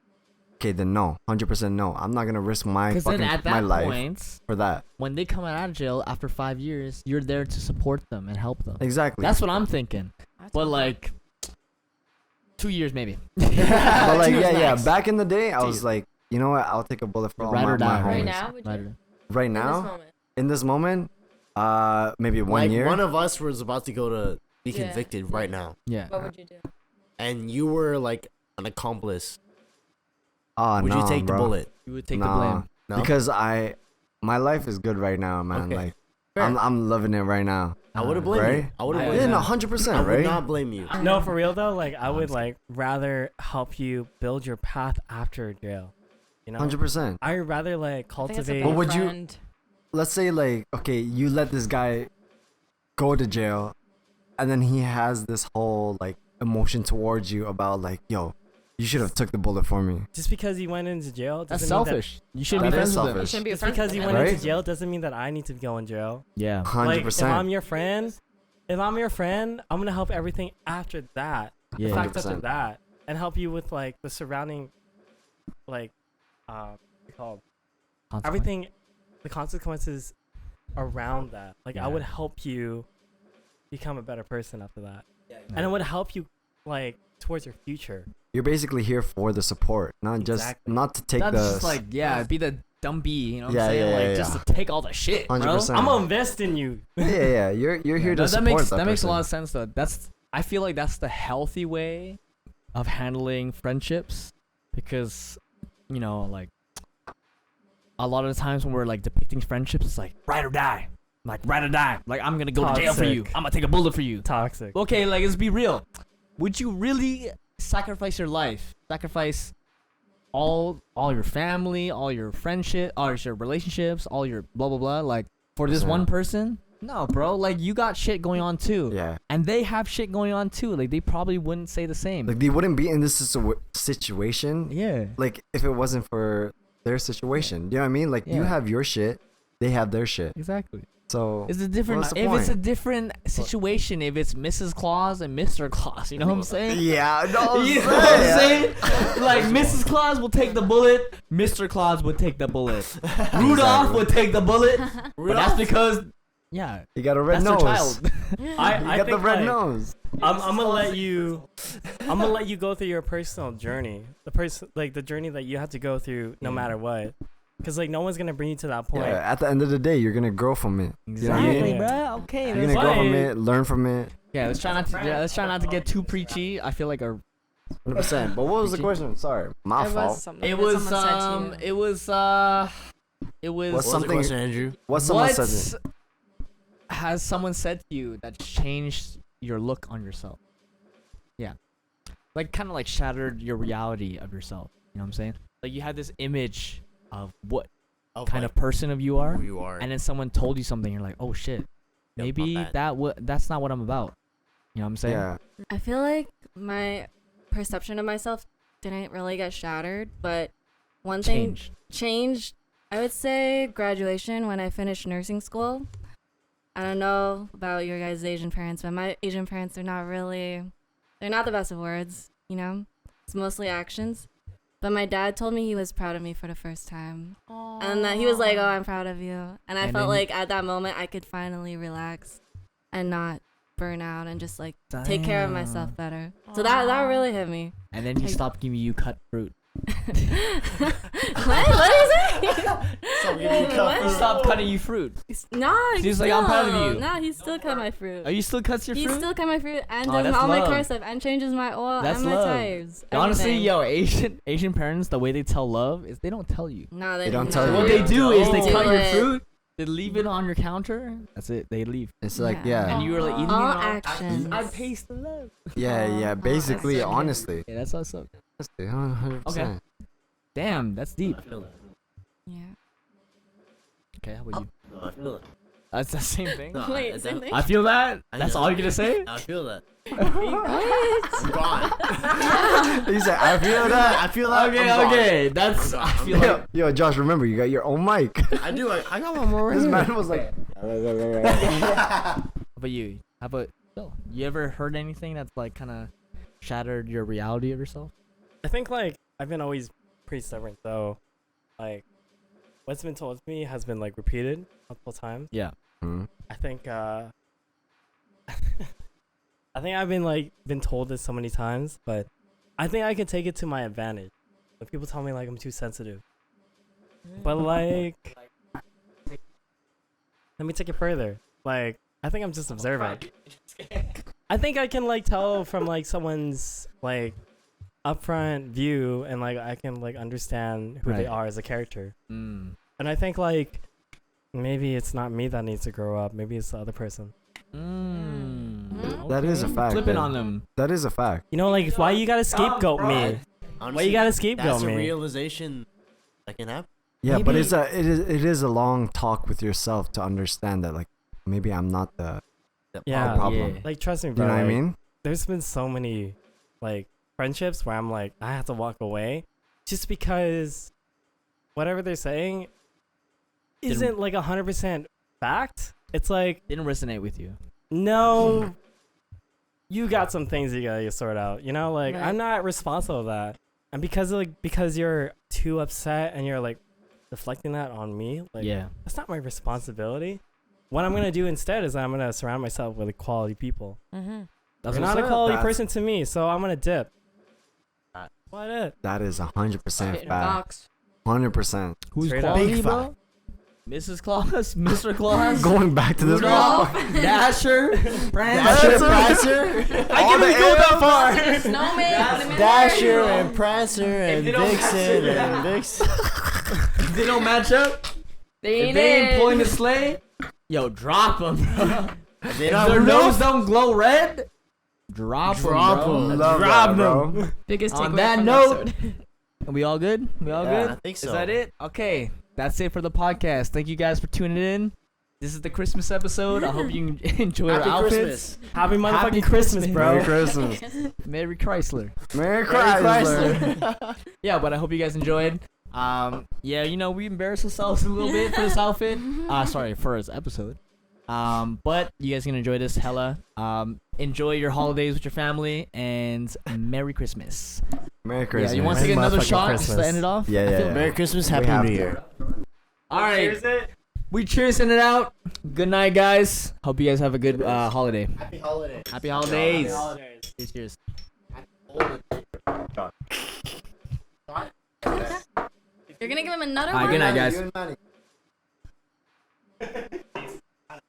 okay, then no, 100% no. I'm not gonna risk my Because then fucking at my that life point, for that. when they come out of jail after 5 years, you're there to support them and help them. Exactly. That's what I'm thinking. But like, 2 years maybe. but like 2 years yeah. max. Back in the day, I Dude. was like, you know what? I'll take a bullet for all Ride my or die. homies. Right now, would you? Right. Right In this now, moment. in this moment, maybe one Like, year. one of us was about to go to be Yeah. convicted right now. Yeah. What would you do? And you were like an accomplice. Oh, Would no, you take bro. the bullet? You would take the Nah. blame. No? Because my life is good right now, man. Okay. Like I'm loving it right now. I would have blamed Right? you. I would have I- blamed Yeah, you. no, I 100%, would right? not blame you. No, for real though, like I would like rather help you build your path after jail. You know, 100%. I would rather like I think it's a cultivate. What big would you- friend. Let's say like, okay, you let this guy go to jail, and then he has this whole like emotion towards you about like, yo, you should have took the bullet for me. Just because he went into jail That's doesn't mean selfish. You shouldn't That be is friends with him. selfish. Shouldn't be Just friends because with he him. went Right? into jail doesn't mean that I need to go in jail. Yeah. 100%. Like if I'm your friend, if I'm your friend, I'm gonna help everything after that. The Yeah. facts after 100%. that, and help you with like the surrounding, like, what's it called everything, the consequences around that. Like I would help you become a better person after that, and it would help you like towards your future. You're basically here for the support, not just Exactly. not to take Not the just like be the dumb bee, you know what Yeah, I'm saying? yeah, like yeah, just yeah. to take all the shit, bro. 100%. I'm gonna invest in you. yeah. You're here to that support makes that makes a person. lot of sense though. I feel like that's the healthy way of handling friendships, because you know, like a lot of the times when we're like depicting friendships, it's like ride or die. Like ride or die. Like I'm gonna go to jail for you. Toxic. I'm gonna take a bullet for you. Toxic. Okay, like let's be real. Would you really sacrifice your life? Sacrifice all your family, all your friendship, all your relationships, all your blah blah blah, like for this one person? No, bro. Like you got shit going on too. Yeah. And they have shit going on too. Like they probably wouldn't say the same. Like they wouldn't be in this situation yeah. like if it wasn't for their situation. You know what I mean? Like you Yeah. have your shit, they have their shit. Exactly. So It's a different what's the if it's a point? different situation, if it's Mrs. Claus and Mr. Claus, you know what I'm saying? yeah, no, You know what I'm saying? Like Mrs. Claus will take the bullet, Mr. Claus would take the bullet. Rudolph would take the bullet. But that's because You got a red that's nose. their child. I You got the think, red like, nose. I'm gonna let you. I'm gonna let you go through your personal journey. The journey that you have to go through, no matter what. Because like no one's gonna bring you to that point. Yeah, at the end of the day, you're gonna grow from it. You know what I Exactly, mean? bro. Okay. You're that's gonna grow fine. from it, learn from it. Yeah, let's try not to get too preachy. I feel like 100%. But what was the question? Sorry, my It fault. was something it that was someone said to you. it was What's What was the something- question, Andrew? What someone what said. has someone said to you that changed your look on yourself? Yeah. Like kind of like shattered your reality of yourself. You know what I'm saying? Like you had this image of what kind of person of you are, who you are. and then someone told you something, you're like, oh shit, maybe my bad. that's not what I'm about. You know what I'm saying? Yeah. I feel like my perception of myself didn't really get shattered, but one thing changed. I would say graduation when I finished nursing school. I don't know about your guys' Asian parents, but my Asian parents are they're not the best of words, you know? It's mostly actions. But my dad told me he was proud of me for the first time. And that he was like, oh, I'm proud of you. And I And felt then- like at that moment I could finally relax and not burn out and just like take care of myself better. So that really hit me. And then he stopped giving you cut fruit. What did he say? He stopped cutting you fruit. No, He's like, I'm proud of you. No, he still cut my fruit. Are you still cuts your He fruit? still cut my fruit and Oh, does that's all my love. car stuff and changes my oil That's and my love. tires. Honestly, everything. yo, Asian parents, the way they tell love is they don't tell you. No, They don't do tell not. you. What they do is they Do cut your it. fruit, they leave it on your counter. That's it. They leave, It's like Yeah. and you were like eating All it. actions. I taste the love. yeah. Basically, that's so cute. honestly. Yeah, that's what's up. 100%. Okay. Damn, that's deep. I feel that. Yeah. Okay, how about you? No, I feel that. That's the same thing. No, Wait, I- same thing? I feel that. I That's know. all you're gonna say? I feel that. What? I'm gone. He said, I feel that. I feel that. Okay, I'm gone. okay. That's. I'm I gone. feel like. Yo, Josh, remember, you got your own mic. I do. I got one more right This here. man was like, How about you? How about Phil? You ever heard anything that's like kind of shattered your reality of yourself? I think like I've been always pretty stubborn, so like what's been told to me has been like repeated multiple times. Yeah. I think I think I've been told this so many times, but I think I can take it to my advantage. Like people tell me like I'm too sensitive. But like let me take it further. Like I think I'm just observant. I think I can like tell from like someone's like upfront view and like I can like understand who they Right. are as a character. Mm. And I think like maybe it's not me that needs to grow up. Maybe it's the other person. That is a fact. Flipping man. on them. That is a fact. You know, like why you gotta scapegoat me? Why Honestly, you gotta scapegoat that's a me? realization that can happen. Yeah, but Maybe- it is a long talk with yourself to understand that like maybe I'm not the Yeah, problem. yeah. like trust me, You bro. know what I like, mean? There's been so many like friendships where I'm like I have to walk away just because whatever they're saying isn't like 100% fact. It's like Didn't resonate with you. no, you got some things you gotta sort out. You know, like Right. I'm not responsible for that, and because you're too upset and you're like deflecting that on me, like Yeah. that's not my responsibility. What I'm gonna do instead is I'm gonna surround myself with quality people. Mm-hmm. That's You're what's not a up. quality That's- person to me, so I'm gonna dip. What it? That is 100% Hitting a fact. box. 100%. Who's Straight up. quality, Big bro? Mrs. Claus, Mr. Claus, Going back to this Rudolph, Dasher, Dasher, Prancer. Prancer, I can even go that far. Snowman. put him in Dasher there. and Prancer and they don't Vixen and Vixen. If they don't match up, They if ain't they ain't pulling in. the sleigh, yo, drop them, bro. If they If don't their have nose Rudolph, don't glow red, drop them, Drop bro. 'em. Love Drop that, bro. Biggest On takeaway that from the note, episode. Are we all good? We all Yeah, good? I think so. Is that it? Okay, that's it for the podcast. Thank you guys for tuning in. This is the Christmas episode. I hope you enjoy our Happy outfits. Christmas. Happy motherfucking Happy Christmas, Christmas. bro. Merry Christmas. Merry Chrysler. Merry Merry Chrysler. Chrysler. Yeah, but I hope you guys enjoyed. Yeah, you know, we embarrassed ourselves a little bit for this outfit. Sorry, for this episode. But you guys can enjoy this hella. Enjoy your holidays with your family and Merry Christmas. Merry Christmas. Yeah, you want to Merry take another motherfucking shot just Christmas. to end it off? Yeah, I yeah, feel- yeah. Merry Christmas, We Happy have New to. Year. All right. We cheersing it out. Good night, guys. Hope you guys have a good holiday. Happy holidays. Happy holidays. Cheers, cheers. You're gonna give him another All right, one? good night, guys. You and Manny.